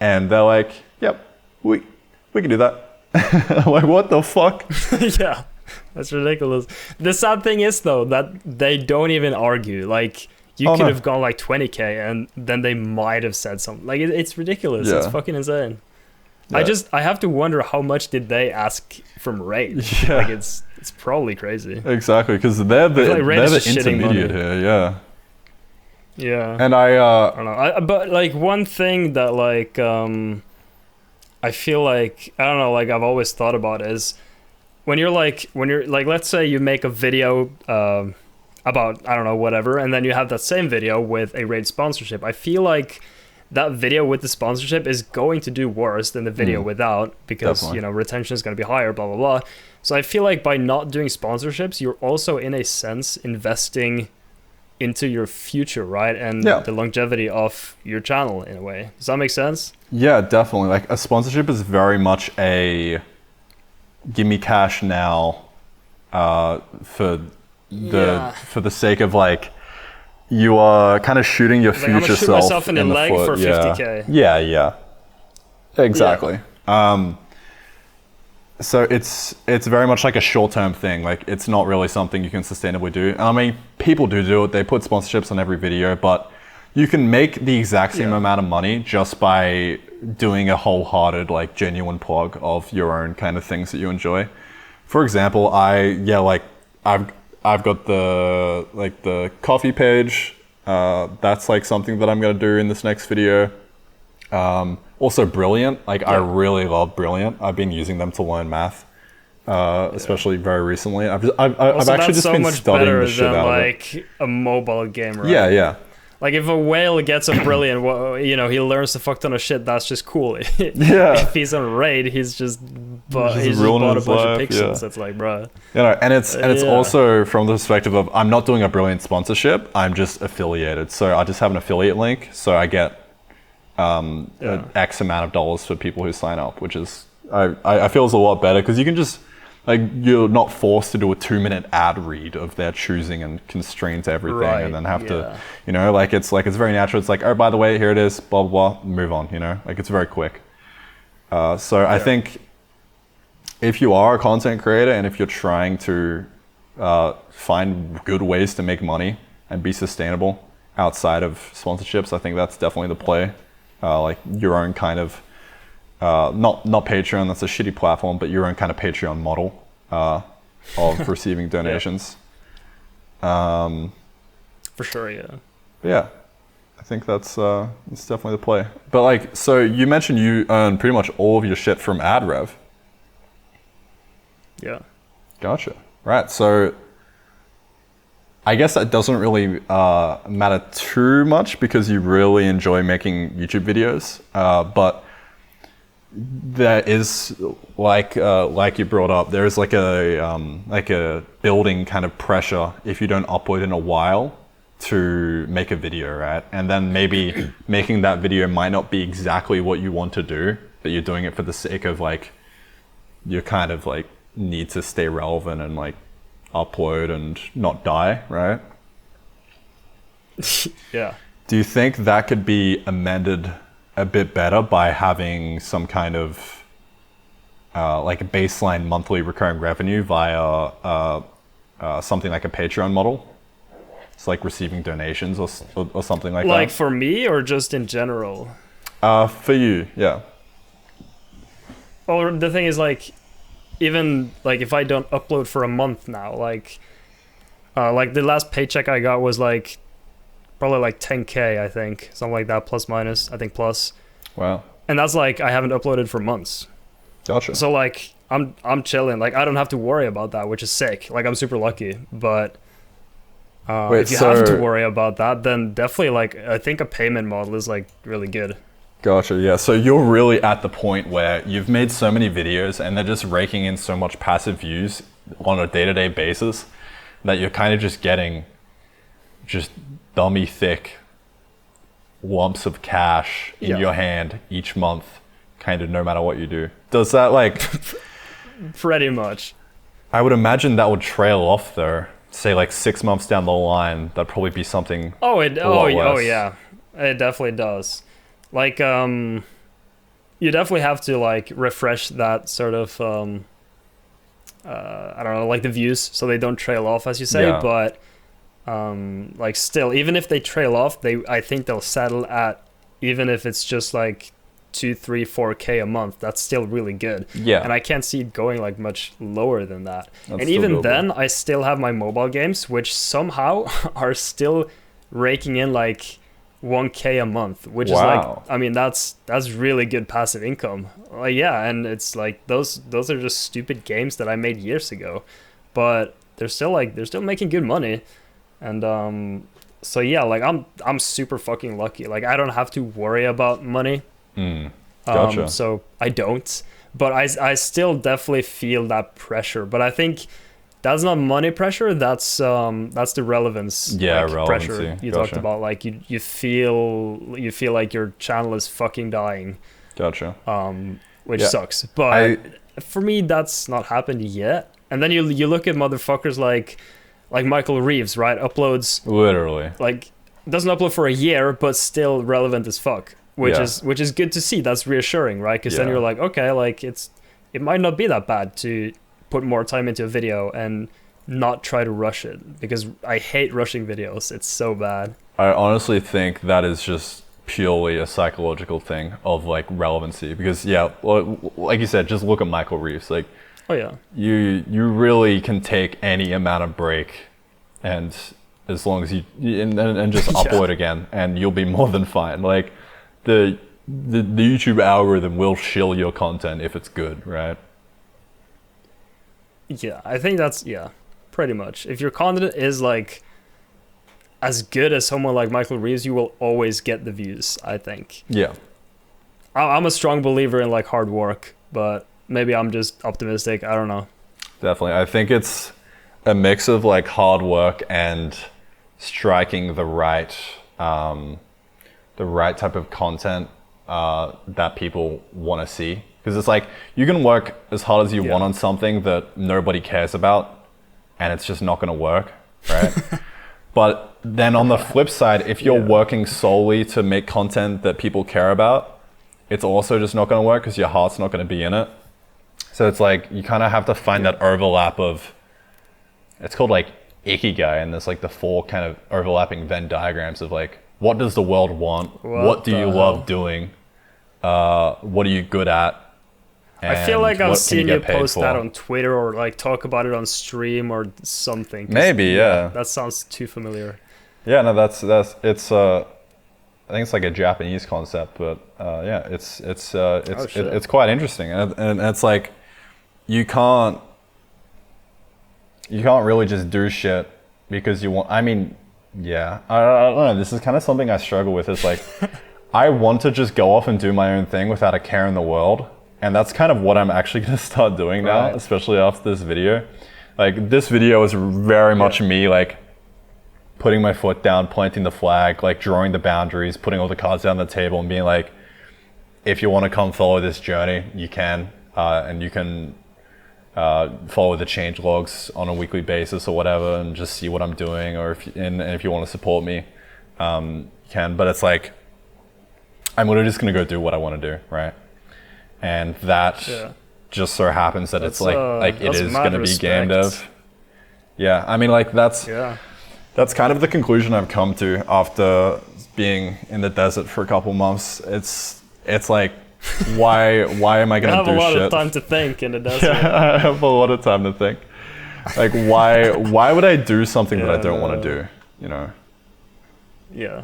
and they're like, yep, we can do that. I'm like, what the fuck? Yeah, that's ridiculous. The sad thing is though that they don't even argue. Like you could have gone like 20K and then they might have said something. Like it's ridiculous. Yeah. It's fucking insane. Yeah. I have to wonder how much did they ask from Raid? Yeah. Like it's probably crazy. Exactly, because they're the intermediate here. Yeah. Yeah. And I don't know. But like one thing that like I feel like I don't know, like I've always thought about is when you're like let's say you make a video about I don't know whatever, and then you have that same video with a Raid sponsorship. I feel like that video with the sponsorship is going to do worse than the video without, because definitely. You know, retention is going to be higher, blah blah blah. So I feel like by not doing sponsorships, you're also in a sense investing into your future, right? And the longevity of your channel in a way. Does that make sense? Yeah, definitely. Like a sponsorship is very much a give me cash now for the sake of like you are kind of shooting your future self. I'm gonna shoot myself in the leg foot. For 50K. Yeah. Exactly. Yeah. So it's very much like a short-term thing. Like it's not really something you can sustainably do. I mean, people do it. They put sponsorships on every video, but you can make the exact same amount of money just by doing a wholehearted, like genuine plug of your own kind of things that you enjoy. For example, I've got the coffee page. That's like something that I'm gonna do in this next video. Also Brilliant, like I really love Brilliant. I've been using them to learn math, especially very recently. I've actually just been studying the shit out of it. Like a mobile game, right? Yeah. Like if a whale gets a Brilliant, well, you know, he learns a fuck ton of shit. That's just cool. If he's on Raid, he's just bought a bunch of pixels. It's like, bro. You know, and it's also from the perspective of I'm not doing a Brilliant sponsorship. I'm just affiliated, so I just have an affiliate link, so I get X amount of dollars for people who sign up, which is I feel is a lot better because you can just like you're not forced to do a 2-minute ad read of their choosing and constraint everything and then have to, you know, like it's very natural. It's like, oh, by the way, here it is, blah blah blah, move on, you know, like it's very quick. So I think if you are a content creator and if you're trying to find good ways to make money and be sustainable outside of sponsorships, I think that's definitely the play. Like your own kind of not Patreon, that's a shitty platform, but your own kind of Patreon model of receiving donations. For sure, yeah. But yeah, I think that's definitely the play. But like, so you mentioned you earn pretty much all of your shit from ad rev. Yeah. Gotcha. Right. So I guess that doesn't really matter too much because you really enjoy making YouTube videos. But there is like you brought up, there is like a building kind of pressure if you don't upload in a while to make a video, right? And then maybe making that video might not be exactly what you want to do, but you're doing it for the sake of like you kind of like need to stay relevant and like upload and not die, right? Yeah. Do you think that could be amended a bit better by having some kind of like a baseline monthly recurring revenue via something like a Patreon model? It's like receiving donations or something like that. Like for me or just in general? For you, yeah. Well, the thing is like, even like if I don't upload for a month now, like the last paycheck I got was like probably like 10K, I think, something like that, plus minus, I think plus. Wow. And that's like I haven't uploaded for months. Gotcha. So like I'm chilling, like I don't have to worry about that, which is sick. Like I'm super lucky, but if you have to worry about that, then definitely like I think a payment model is like really good. Gotcha, yeah. So you're really at the point where you've made so many videos and they're just raking in so much passive views on a day-to-day basis that you're kind of just getting just dummy thick lumps of cash in your hand each month kind of no matter what you do. Does that like... Pretty much. I would imagine that would trail off though. Say like 6 months down the line, that'd probably be something. Oh yeah, it definitely does. Like you definitely have to like refresh that sort of I don't know, like the views so they don't trail off, as you say. Yeah. But like still, even if they trail off, I think they'll settle at, even if it's just like 2, 3, 4K a month, that's still really good. Yeah. And I can't see it going like much lower than that. That's and still even doable. then, I still have my mobile games, which somehow are still raking in like 1K a month, which is like, I mean, that's really good passive income. Like, yeah, and it's like those are just stupid games that I made years ago, but they're still making good money. And so yeah, like I'm super fucking lucky. Like I don't have to worry about money. Gotcha. So I don't, but I still definitely feel that pressure. But I think that's not money pressure. That's the relevance. Yeah, like, relevancy. pressure you Gotcha. talked about. Like you feel like your channel is fucking dying. Gotcha. Which Yeah. sucks. But for me, that's not happened yet. And then you look at motherfuckers like Michael Reeves, right? Uploads Literally. like doesn't upload for a year, but still relevant as fuck. Which Yeah. is good to see. That's reassuring, right? Because then Yeah. you're like, okay, like it might not be that bad to put more time into a video and not try to rush it, because I hate rushing videos. It's so bad. I honestly think that is just purely a psychological thing of like relevancy, because yeah, like you said, just look at Michael Reeves. Like, Oh yeah, you really can take any amount of break, and as long as you and just Yeah. upload again, and you'll be more than fine. Like the YouTube algorithm will shill your content if it's good, right? yeah. I think that's pretty much. If your content is like as good as someone like Michael Reeves, you will always get the views. I think. Yeah. I'm a strong believer in like hard work, but maybe I'm just optimistic. I don't know. Definitely. I think it's a mix of like hard work and striking the right type of content that people want to see. Because it's like you can work as hard as you want on something that nobody cares about, and it's just not going to work, right? But then on the flip side, if you're working solely to make content that people care about, it's also just not going to work because your heart's not going to be in it. So it's like you kind of have to find that overlap of, it's called like ikigai, and there's like the 4 kind of overlapping Venn diagrams of like, what does the world want? What do you love doing? What are you good at? I feel like I've what can seen you you get paid post for? that on Twitter or like talk about it on stream or something. 'Cause, Maybe, yeah. That sounds too familiar. Yeah, no, that's it's I think it's like a Japanese concept, but yeah, it's quite interesting, and it's like you can't really just do shit because you want. I mean, yeah, I don't know. This is kind of something I struggle with. It's like I want to just go off and do my own thing without a care in the world, and that's kind of what I'm actually going to start doing now, Right. especially after this video. Like this video is very much me like putting my foot down, planting the flag, like drawing the boundaries, putting all the cards down the table and being like, if you want to come follow this journey, you can, and you can follow the change logs on a weekly basis or whatever and just see what I'm doing, or if you want to support me, you can. But it's like, I'm literally just going to go do what I want to do, right? And that just so happens that it's like it that's is mad going to be game respect. dev. Yeah, I mean, like that's kind of the conclusion I've come to after being in the desert for a couple months. It's like, why am I You gonna have do a lot shit? of time to think in the desert. Yeah, I have a lot of time to think. Like, why would I do something that I don't want to do? You know. Yeah.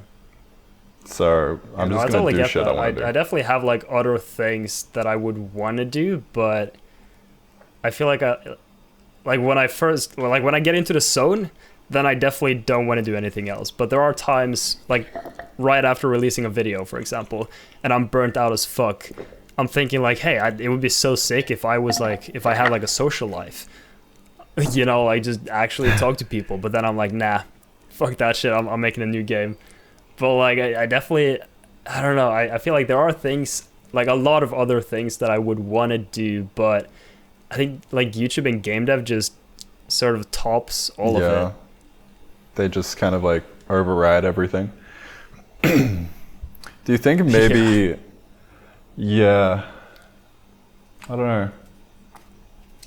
So I'm just I gonna totally do get shit that. I want to do. I definitely have like other things that I would want to do, but I feel like when I get into the zone, then I definitely don't want to do anything else. But there are times, like right after releasing a video, for example, and I'm burnt out as fuck. I'm thinking like, hey, it would be so sick if I had like a social life, you know, like just actually talk to people. But then I'm like, nah, fuck that shit. I'm making a new game. But like, I definitely, I don't know. I feel like there are things like a lot of other things that I would want to do, but I think like YouTube and game dev just sort of tops all of it. They just kind of like override everything. Do you think maybe I don't know.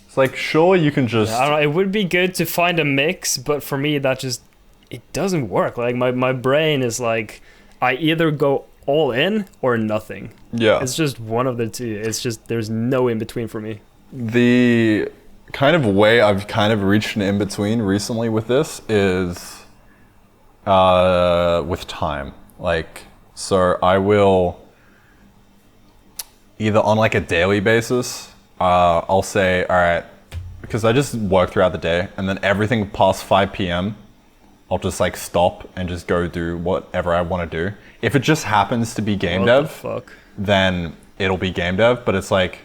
It's like, sure, you can just I don't know, it would be good to find a mix, but for me that just, it doesn't work. Like my brain is like, I either go all in or nothing. Yeah. It's just one of the two. It's just, there's no in between for me. The kind of way I've kind of reached an in between recently with this is with time. Like, so I will either on like a daily basis, I'll say, all right, because I just work throughout the day, and then everything past 5 p.m. I'll just like stop and just go do whatever I want to do. If it just happens to be game dev, then it'll be game dev. But it's like,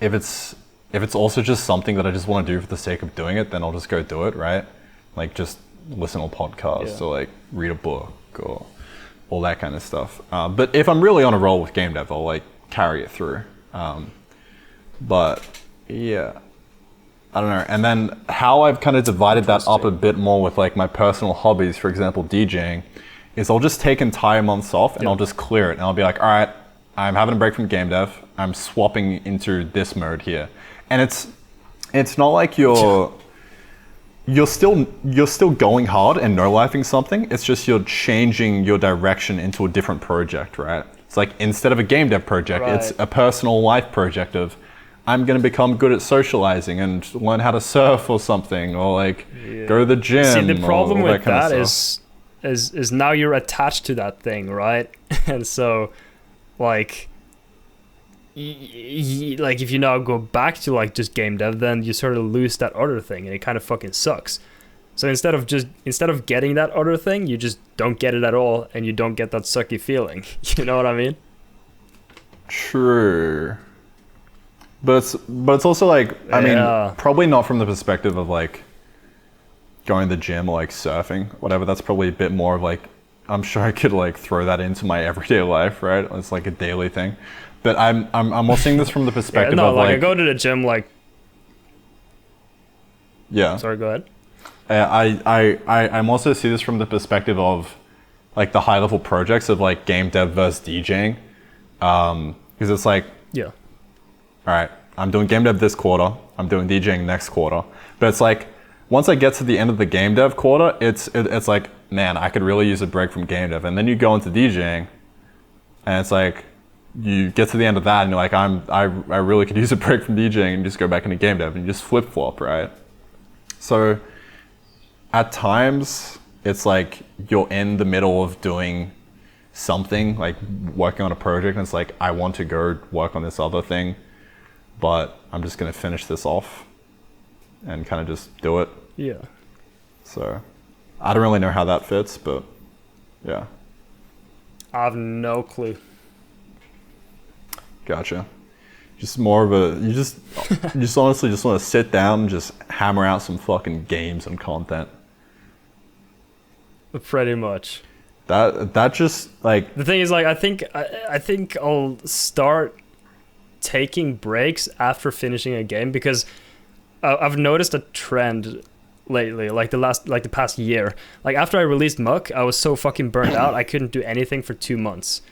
if it's also just something that I just want to do for the sake of doing it, then I'll just go do it, right? Like just listen to a podcast or like read a book or all that kind of stuff. But if I'm really on a roll with game dev, I'll like carry it through. But yeah, I don't know. And then how I've kind of divided that up a bit more with like my personal hobbies, for example, DJing, is I'll just take entire months off and I'll just clear it. And I'll be like, all right, I'm having a break from game dev. I'm swapping into this mode here. And it's not like you're still going hard and no-lifing something. It's just you're changing your direction into a different project, right? It's like instead of a game dev project, it's a personal life project of, I'm going to become good at socializing and learn how to surf or something, or like go to the gym. See, the problem with that is now you're attached to that thing, right? And so, like, like if you now go back to like just game dev, then you sort of lose that other thing, and it kind of fucking sucks. So instead of getting that other thing, you just don't get it at all, and you don't get that sucky feeling. You know what I mean? True. But it's also like, I mean, probably not from the perspective of like going to the gym or like surfing, whatever. That's probably a bit more of like, I'm sure I could like throw that into my everyday life, right? It's like a daily thing. But I'm more seeing this from the perspective of like, I go to the gym like. Yeah. Sorry, go ahead. I'm also see this from the perspective of like the high level projects of like game dev versus DJing, because it's like, all right, I'm doing game dev this quarter, I'm doing DJing next quarter. But it's like, once I get to the end of the game dev quarter, it's like, man, I could really use a break from game dev. And then you go into DJing, and it's like, you get to the end of that, and you're like, I really could use a break from DJing, and just go back into game dev, and you just flip flop, right? So at times, it's like you're in the middle of doing something, like working on a project, and it's like, I want to go work on this other thing, but I'm just going to finish this off and kind of just do it. Yeah. So I don't really know how that fits, but yeah. I have no clue. Gotcha. Just more of a, you just honestly just want to sit down and just hammer out some fucking games and content. Pretty much. That just like, the thing is, like, I think I'll start taking breaks after finishing a game, because I've noticed a trend lately, like the past year. Like after I released Muck, I was so fucking burnt out, I couldn't do anything for 2 months.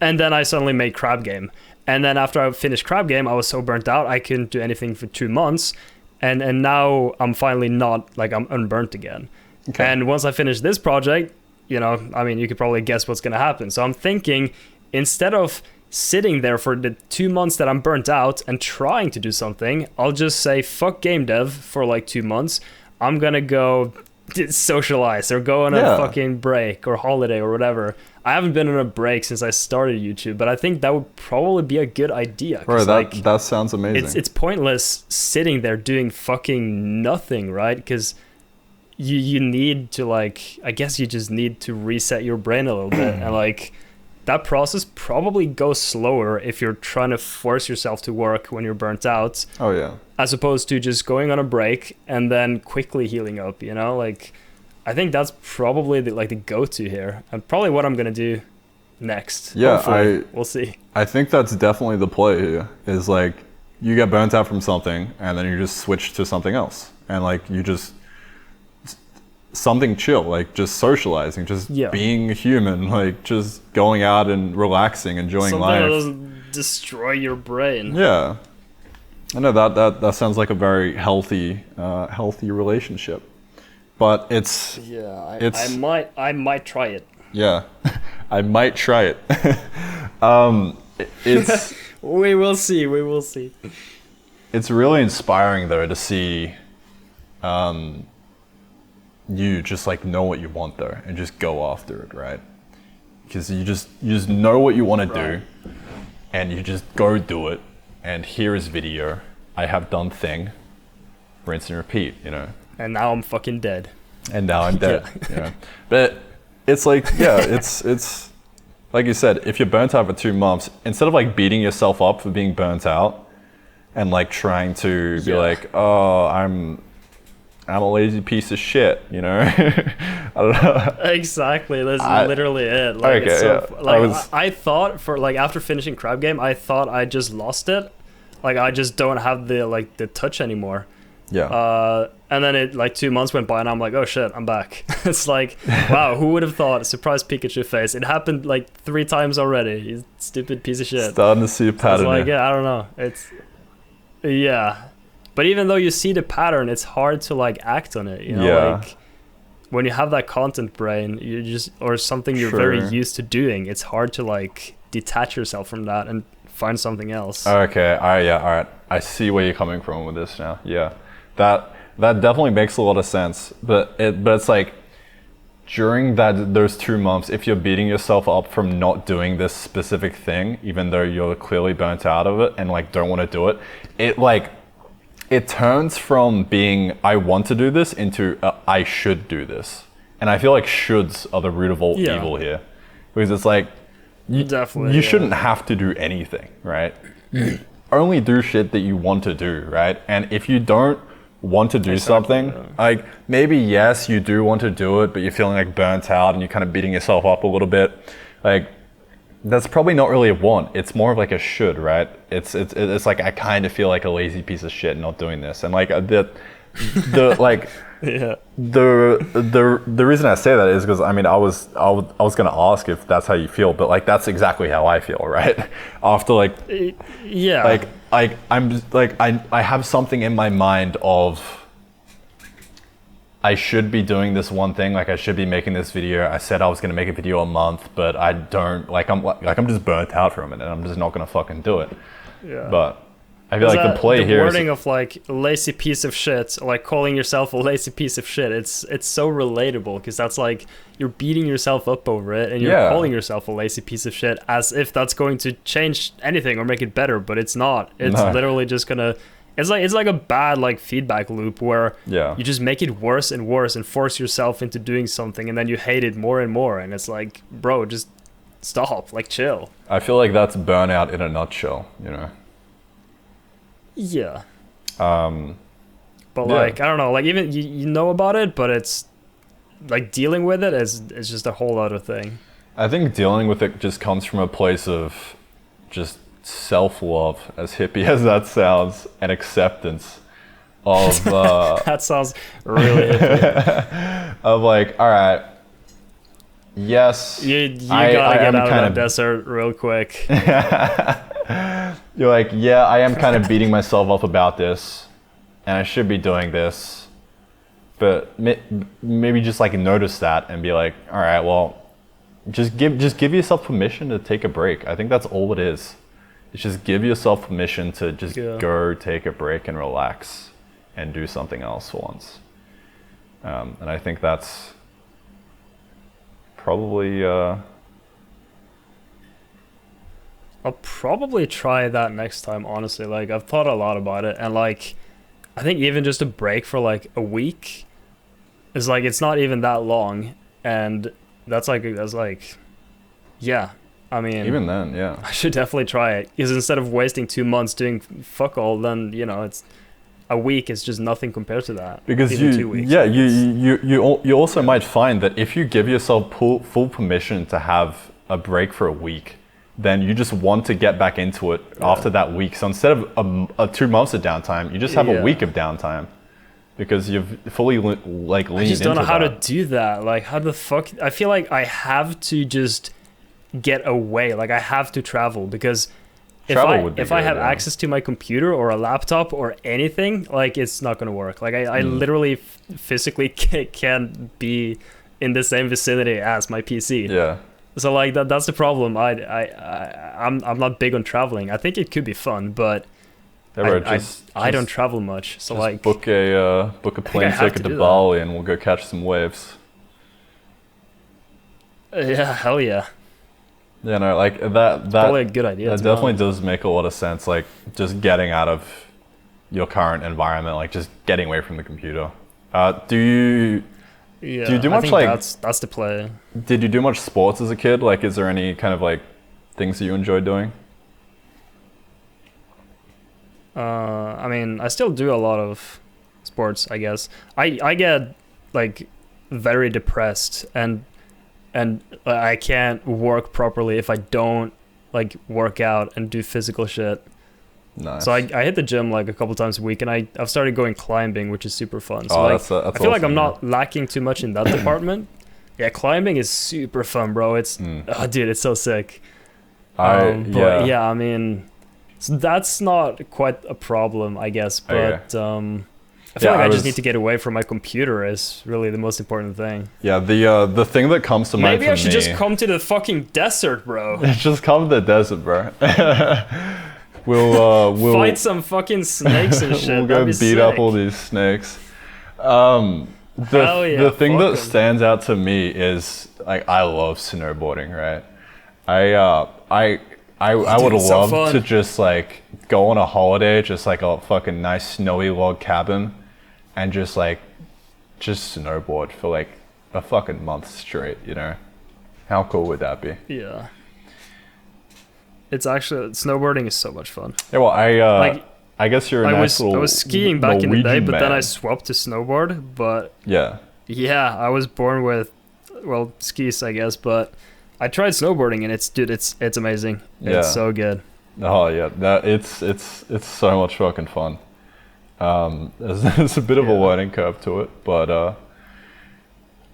And then I suddenly made Crab Game. And then after I finished Crab Game, I was so burnt out, I couldn't do anything for 2 months. And now I'm finally not, like, I'm unburnt again. Okay. And once I finish this project, you know, I mean, you could probably guess what's going to happen. So I'm thinking, instead of sitting there for the 2 months that I'm burnt out and trying to do something, I'll just say, fuck game dev for like 2 months. I'm going to go socialize or go on a fucking break or holiday or whatever. I haven't been on a break since I started YouTube, but I think that would probably be a good idea. Bro, that sounds amazing. It's pointless sitting there doing fucking nothing, right? Because you need to, like, I guess you just need to reset your brain a little bit. And like, that process probably goes slower if you're trying to force yourself to work when you're burnt out. Oh yeah. As opposed to just going on a break and then quickly healing up, you know? Like, I think that's probably the go-to here, and probably what I'm gonna do. next. Yeah, hopefully. We'll see. I think that's definitely the play here, is like you get burnt out from something and then you just switch to something else. And like you just something chill, like just socializing, just being a human, like just going out and relaxing, enjoying life. Something that doesn't destroy your brain. Yeah. I know that sounds like a very healthy relationship. But it's I might try it. Yeah. I might try it. It's we will see. It's really inspiring though to see you just like know what you want though and just go after it, right? Because you just know what you want to do and you just go do it. And here is video. I have done thing. Rinse and repeat, you know. And now I'm fucking dead. And now I'm dead. You know? But it's like, it's like you said, if you're burnt out for 2 months, instead of like beating yourself up for being burnt out and like trying to be like, oh, I'm a lazy piece of shit, you know? I don't know. Exactly, that's literally it. Like, okay, I thought for like after finishing Crab Game, I thought I just lost it. Like I just don't have the touch anymore. Yeah. And then it like 2 months went by and I'm like, oh shit, I'm back. It's like, wow, who would have thought? Surprise Pikachu face. It happened like 3 times already. You stupid piece of shit. Starting to see a pattern. It's like, yeah, I don't know. But even though you see the pattern, it's hard to like act on it. You know, like when you have that content brain, you just or something you're very used to doing. It's hard to like detach yourself from that and find something else. Okay. All right. I see where you're coming from with this now. Yeah. That definitely makes a lot of sense. But it's like during those 2 months, if you're beating yourself up from not doing this specific thing, even though you're clearly burnt out of it and like don't want to do it, it turns from being I want to do this into I should do this. And I feel like shoulds are the root of all evil here. Because it's like you shouldn't have to do anything, right? Only do shit that you want to do, right? And if you don't want to do something, like maybe yes, you do want to do it, but you're feeling like burnt out and you're kind of beating yourself up a little bit, like that's probably not really a want. It's more of like a should, right? It's like I kind of feel like a lazy piece of shit not doing this, and like the like the reason I say that is because I mean I was gonna ask if that's how you feel, but like that's exactly how I feel, right? After like I'm just like I have something in my mind of I should be doing this one thing, like I should be making this video. I said I was gonna make a video a month, but I don't. I'm just burnt out from it, and I'm just not gonna fucking do it. Yeah. But I feel like the play here is... The wording of like lazy piece of shit, like calling yourself a lazy piece of shit, it's so relatable because that's like you're beating yourself up over it and you're calling yourself a lazy piece of shit as if that's going to change anything or make it better, but it's not. It's literally just gonna... It's like a bad like feedback loop where you just make it worse and worse and force yourself into doing something and then you hate it more and more, and it's like, bro, just stop, like chill. I feel like that's burnout in a nutshell, you know? Yeah. But like, I don't know, like even you know about it, but it's like dealing with it is just a whole other thing. I think dealing with it just comes from a place of just self-love, as hippie as that sounds, and acceptance of that sounds really hippie. Of like, all right, yes, you gotta get out of that desert real quick. You're like, yeah, I am kind of beating myself up about this and I should be doing this, but maybe just like notice that and be like, all right, well, just give yourself permission to take a break. I think that's all it is. It's just give yourself permission to just go take a break and relax and do something else for once. And I think that's probably... I'll probably try that next time, honestly. Like, I've thought a lot about it. And, like, I think even just a break for, like, a week is, like, it's not even that long. And that's like, yeah. I mean, even then, yeah, I should definitely try it because instead of wasting 2 months doing fuck all, then you know it's a week is just nothing compared to that. Because even 2 weeks, you also might find that if you give yourself full permission to have a break for a week, then you just want to get back into it after that week. So instead of 2 months of downtime, you just have a week of downtime because you've fully leaned into that. I just don't know how to do that. Like, how the fuck? I feel like I have to just get away. Like, I have to travel because if I have access to my computer or a laptop or anything, like, it's not gonna work. Like, I literally physically can't be in the same vicinity as my PC. Yeah. So like that's the problem. I'm not big on traveling. I think it could be fun, but I don't travel much. So like book a plane ticket to Bali and we'll go catch some waves. Yeah, hell yeah. Yeah, no, like that probably a good idea. That definitely does make a lot of sense. Like just getting out of your current environment, like just getting away from the computer. Do you do much, like that's the play? Did you do much sports as a kid? Like, is there any kind of like things that you enjoy doing? I mean, I still do a lot of sports, I guess. I get like very depressed and I can't work properly if I don't like work out and do physical shit. Nice. So I hit the gym like a couple times a week, and I've started going climbing, which is super fun. So that's I feel like I'm not lacking too much in that department. Yeah, climbing is super fun, bro. It's dude, it's so sick. I mean, so that's not quite a problem, I guess. But I feel like I just need to get away from my computer is really the most important thing. Yeah, the thing that comes to mind. Maybe I should just come to the fucking desert, bro. Just come to the desert, bro. We'll fight some fucking snakes and shit. We'll go beat up all these snakes. The thing that stands out to me is like I love snowboarding, right? I would love to just like go on a holiday, just like a fucking nice snowy log cabin, and just snowboard for like a fucking month straight. You know, how cool would that be? Yeah. It's actually snowboarding is so much fun. Yeah, well, I guess you're a I was skiing back in the day, but then I swapped to snowboard. But yeah, I was born with skis, I guess. But I tried snowboarding, and it's amazing. Yeah. It's so good. Oh yeah, it's so much fucking fun. There's a bit of a learning curve to it, but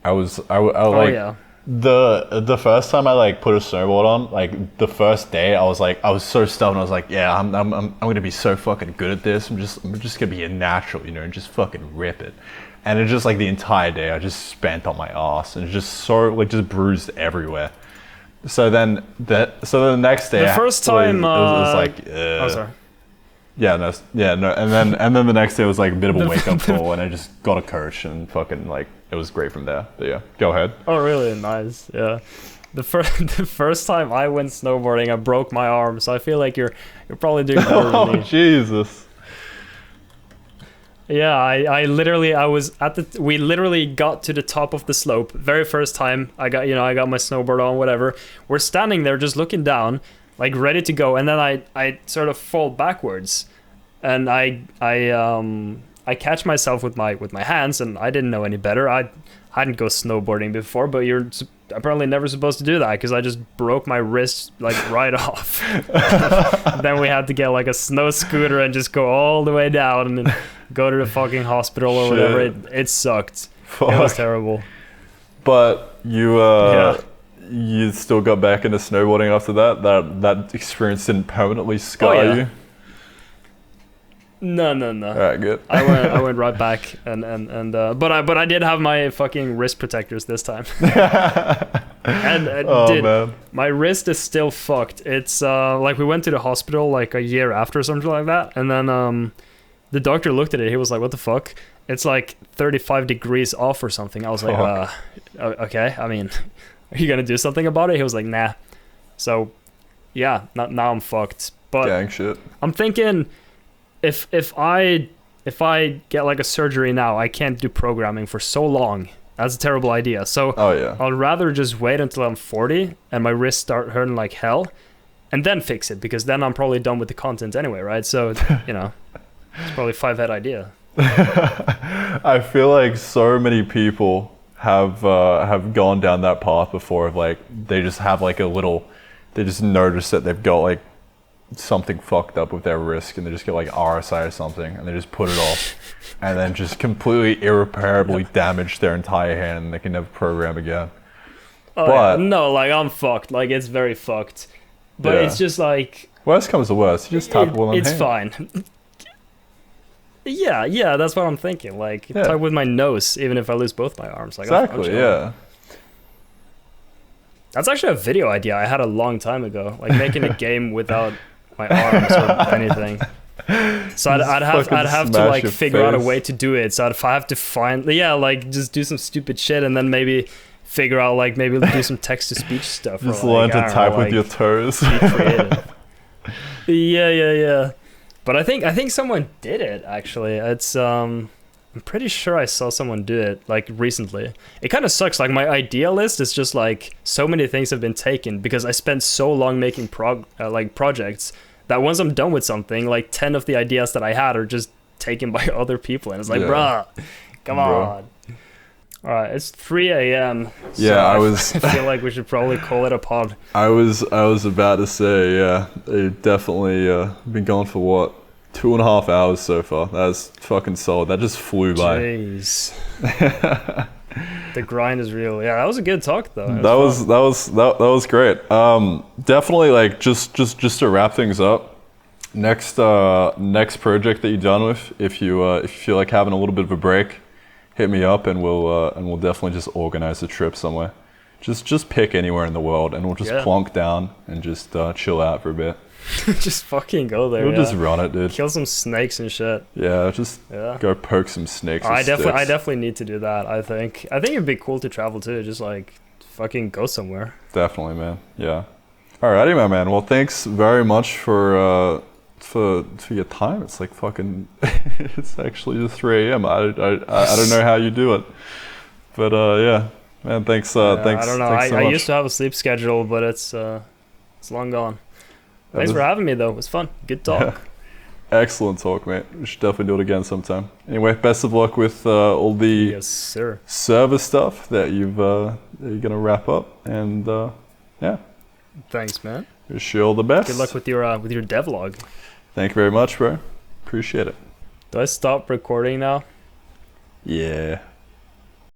I like. The first time I like put a snowboard on, like the first day I was so stubborn. I was like, yeah, I'm gonna be so fucking good at this. I'm just gonna be a natural, you know, and just fucking rip it. And it's just like the entire day I just spent on my ass and just so like just bruised everywhere. So then the next day, the first time it was like, oh sorry. No, and then the next day was like a bit of a wake up call, and I just got a coach and fucking like it was great from there. But yeah, go ahead. Oh really? Nice. Yeah. The first time I went snowboarding, I broke my arm, so I feel like you're probably doing better than me. Oh Jesus. Yeah, we literally got to the top of the slope. Very first time I got my snowboard on, whatever. We're standing there just looking down, like ready to go, and then I sort of fall backwards, and I catch myself with my hands, and I didn't know any better. I hadn't go snowboarding before, but you're apparently never supposed to do that because I just broke my wrist like right off. Then we had to get like a snow scooter and just go all the way down and then go to the fucking hospital or whatever. It sucked. Fuck. It was terrible. But you still got back into snowboarding after that? That experience didn't permanently scar you? No. All right, good. I went right back but I did have my fucking wrist protectors this time. Man. My wrist is still fucked. It's like we went to the hospital like a year after or something like that, and then the doctor looked at it. He was like, "What the fuck? It's like 35 degrees off or something." I was like, okay. I mean, are you gonna do something about it? He was like, nah. So yeah, now I'm fucked. But gang shit. I'm thinking if I get like a surgery now, I can't do programming for so long. That's a terrible idea. So I'll rather just wait until I'm 40 and my wrists start hurting like hell, and then fix it, because then I'm probably done with the content anyway, right? So it's probably a 5-head idea. I feel like so many people have gone down that path before of like they just have like they just notice that they've got like something fucked up with their wrist and they just get like RSI or something and they just put it off and then just completely irreparably damage their entire hand and they can never program again. Oh, but yeah. No, like I'm fucked. Like it's very fucked. But yeah. it's just like worst comes to worst, you just type it on It's hand. fine. Yeah, that's what I'm thinking. Like type with my nose, even if I lose both my arms. Like exactly, yeah. That's actually a video idea I had a long time ago. Like making a game without my arms or anything. So I'd have to like figure out a way to do it. So if I have to find like just do some stupid shit and then maybe figure out like maybe do some text to speech stuff. Just or, learn like, to type know, with like, your toes. Be creative. Yeah. But I think someone did it actually. It's I'm pretty sure I saw someone do it like recently. It kind of sucks. Like my idea list is just like so many things have been taken because I spent so long making projects that once I'm done with something, like 10 of the ideas that I had are just taken by other people, and it's like, bruh, come on. All right, it's 3 a.m. So yeah, I feel like we should probably call it a pod. I was about to say, yeah, they've definitely been going for what, 2.5 hours so far. That's fucking solid. That just flew by. Jeez. The grind is real. Yeah, that was a good talk though. That was great. Definitely like just to wrap things up. Next project that you're done with, if you feel like having a little bit of a break, hit me up and we'll definitely just organize a trip somewhere. Just pick anywhere in the world and we'll just plonk down and just chill out for a bit. Just fucking go there. We'll just run it, dude. Kill some snakes and shit. Yeah, go poke some snakes. I definitely need to do that. I think it'd be cool to travel too. Just like fucking go somewhere. Definitely, man. Yeah. Alrighty, my man. Well, thanks very much for your time. It's like fucking. It's actually just 3 a.m. I don't know how you do it, but yeah, man. Thanks. Thanks. I don't know. Thanks so I much. used to have a sleep schedule, but it's long gone. Thanks for having me, though. It was fun. Good talk. Yeah. Excellent talk, mate. We should definitely do it again sometime. Anyway, best of luck with all the server stuff that you're gonna wrap up, and yeah. Thanks, man. Wish you all the best. Good luck with your devlog. Thank you very much, bro. Appreciate it. Do I stop recording now? Yeah.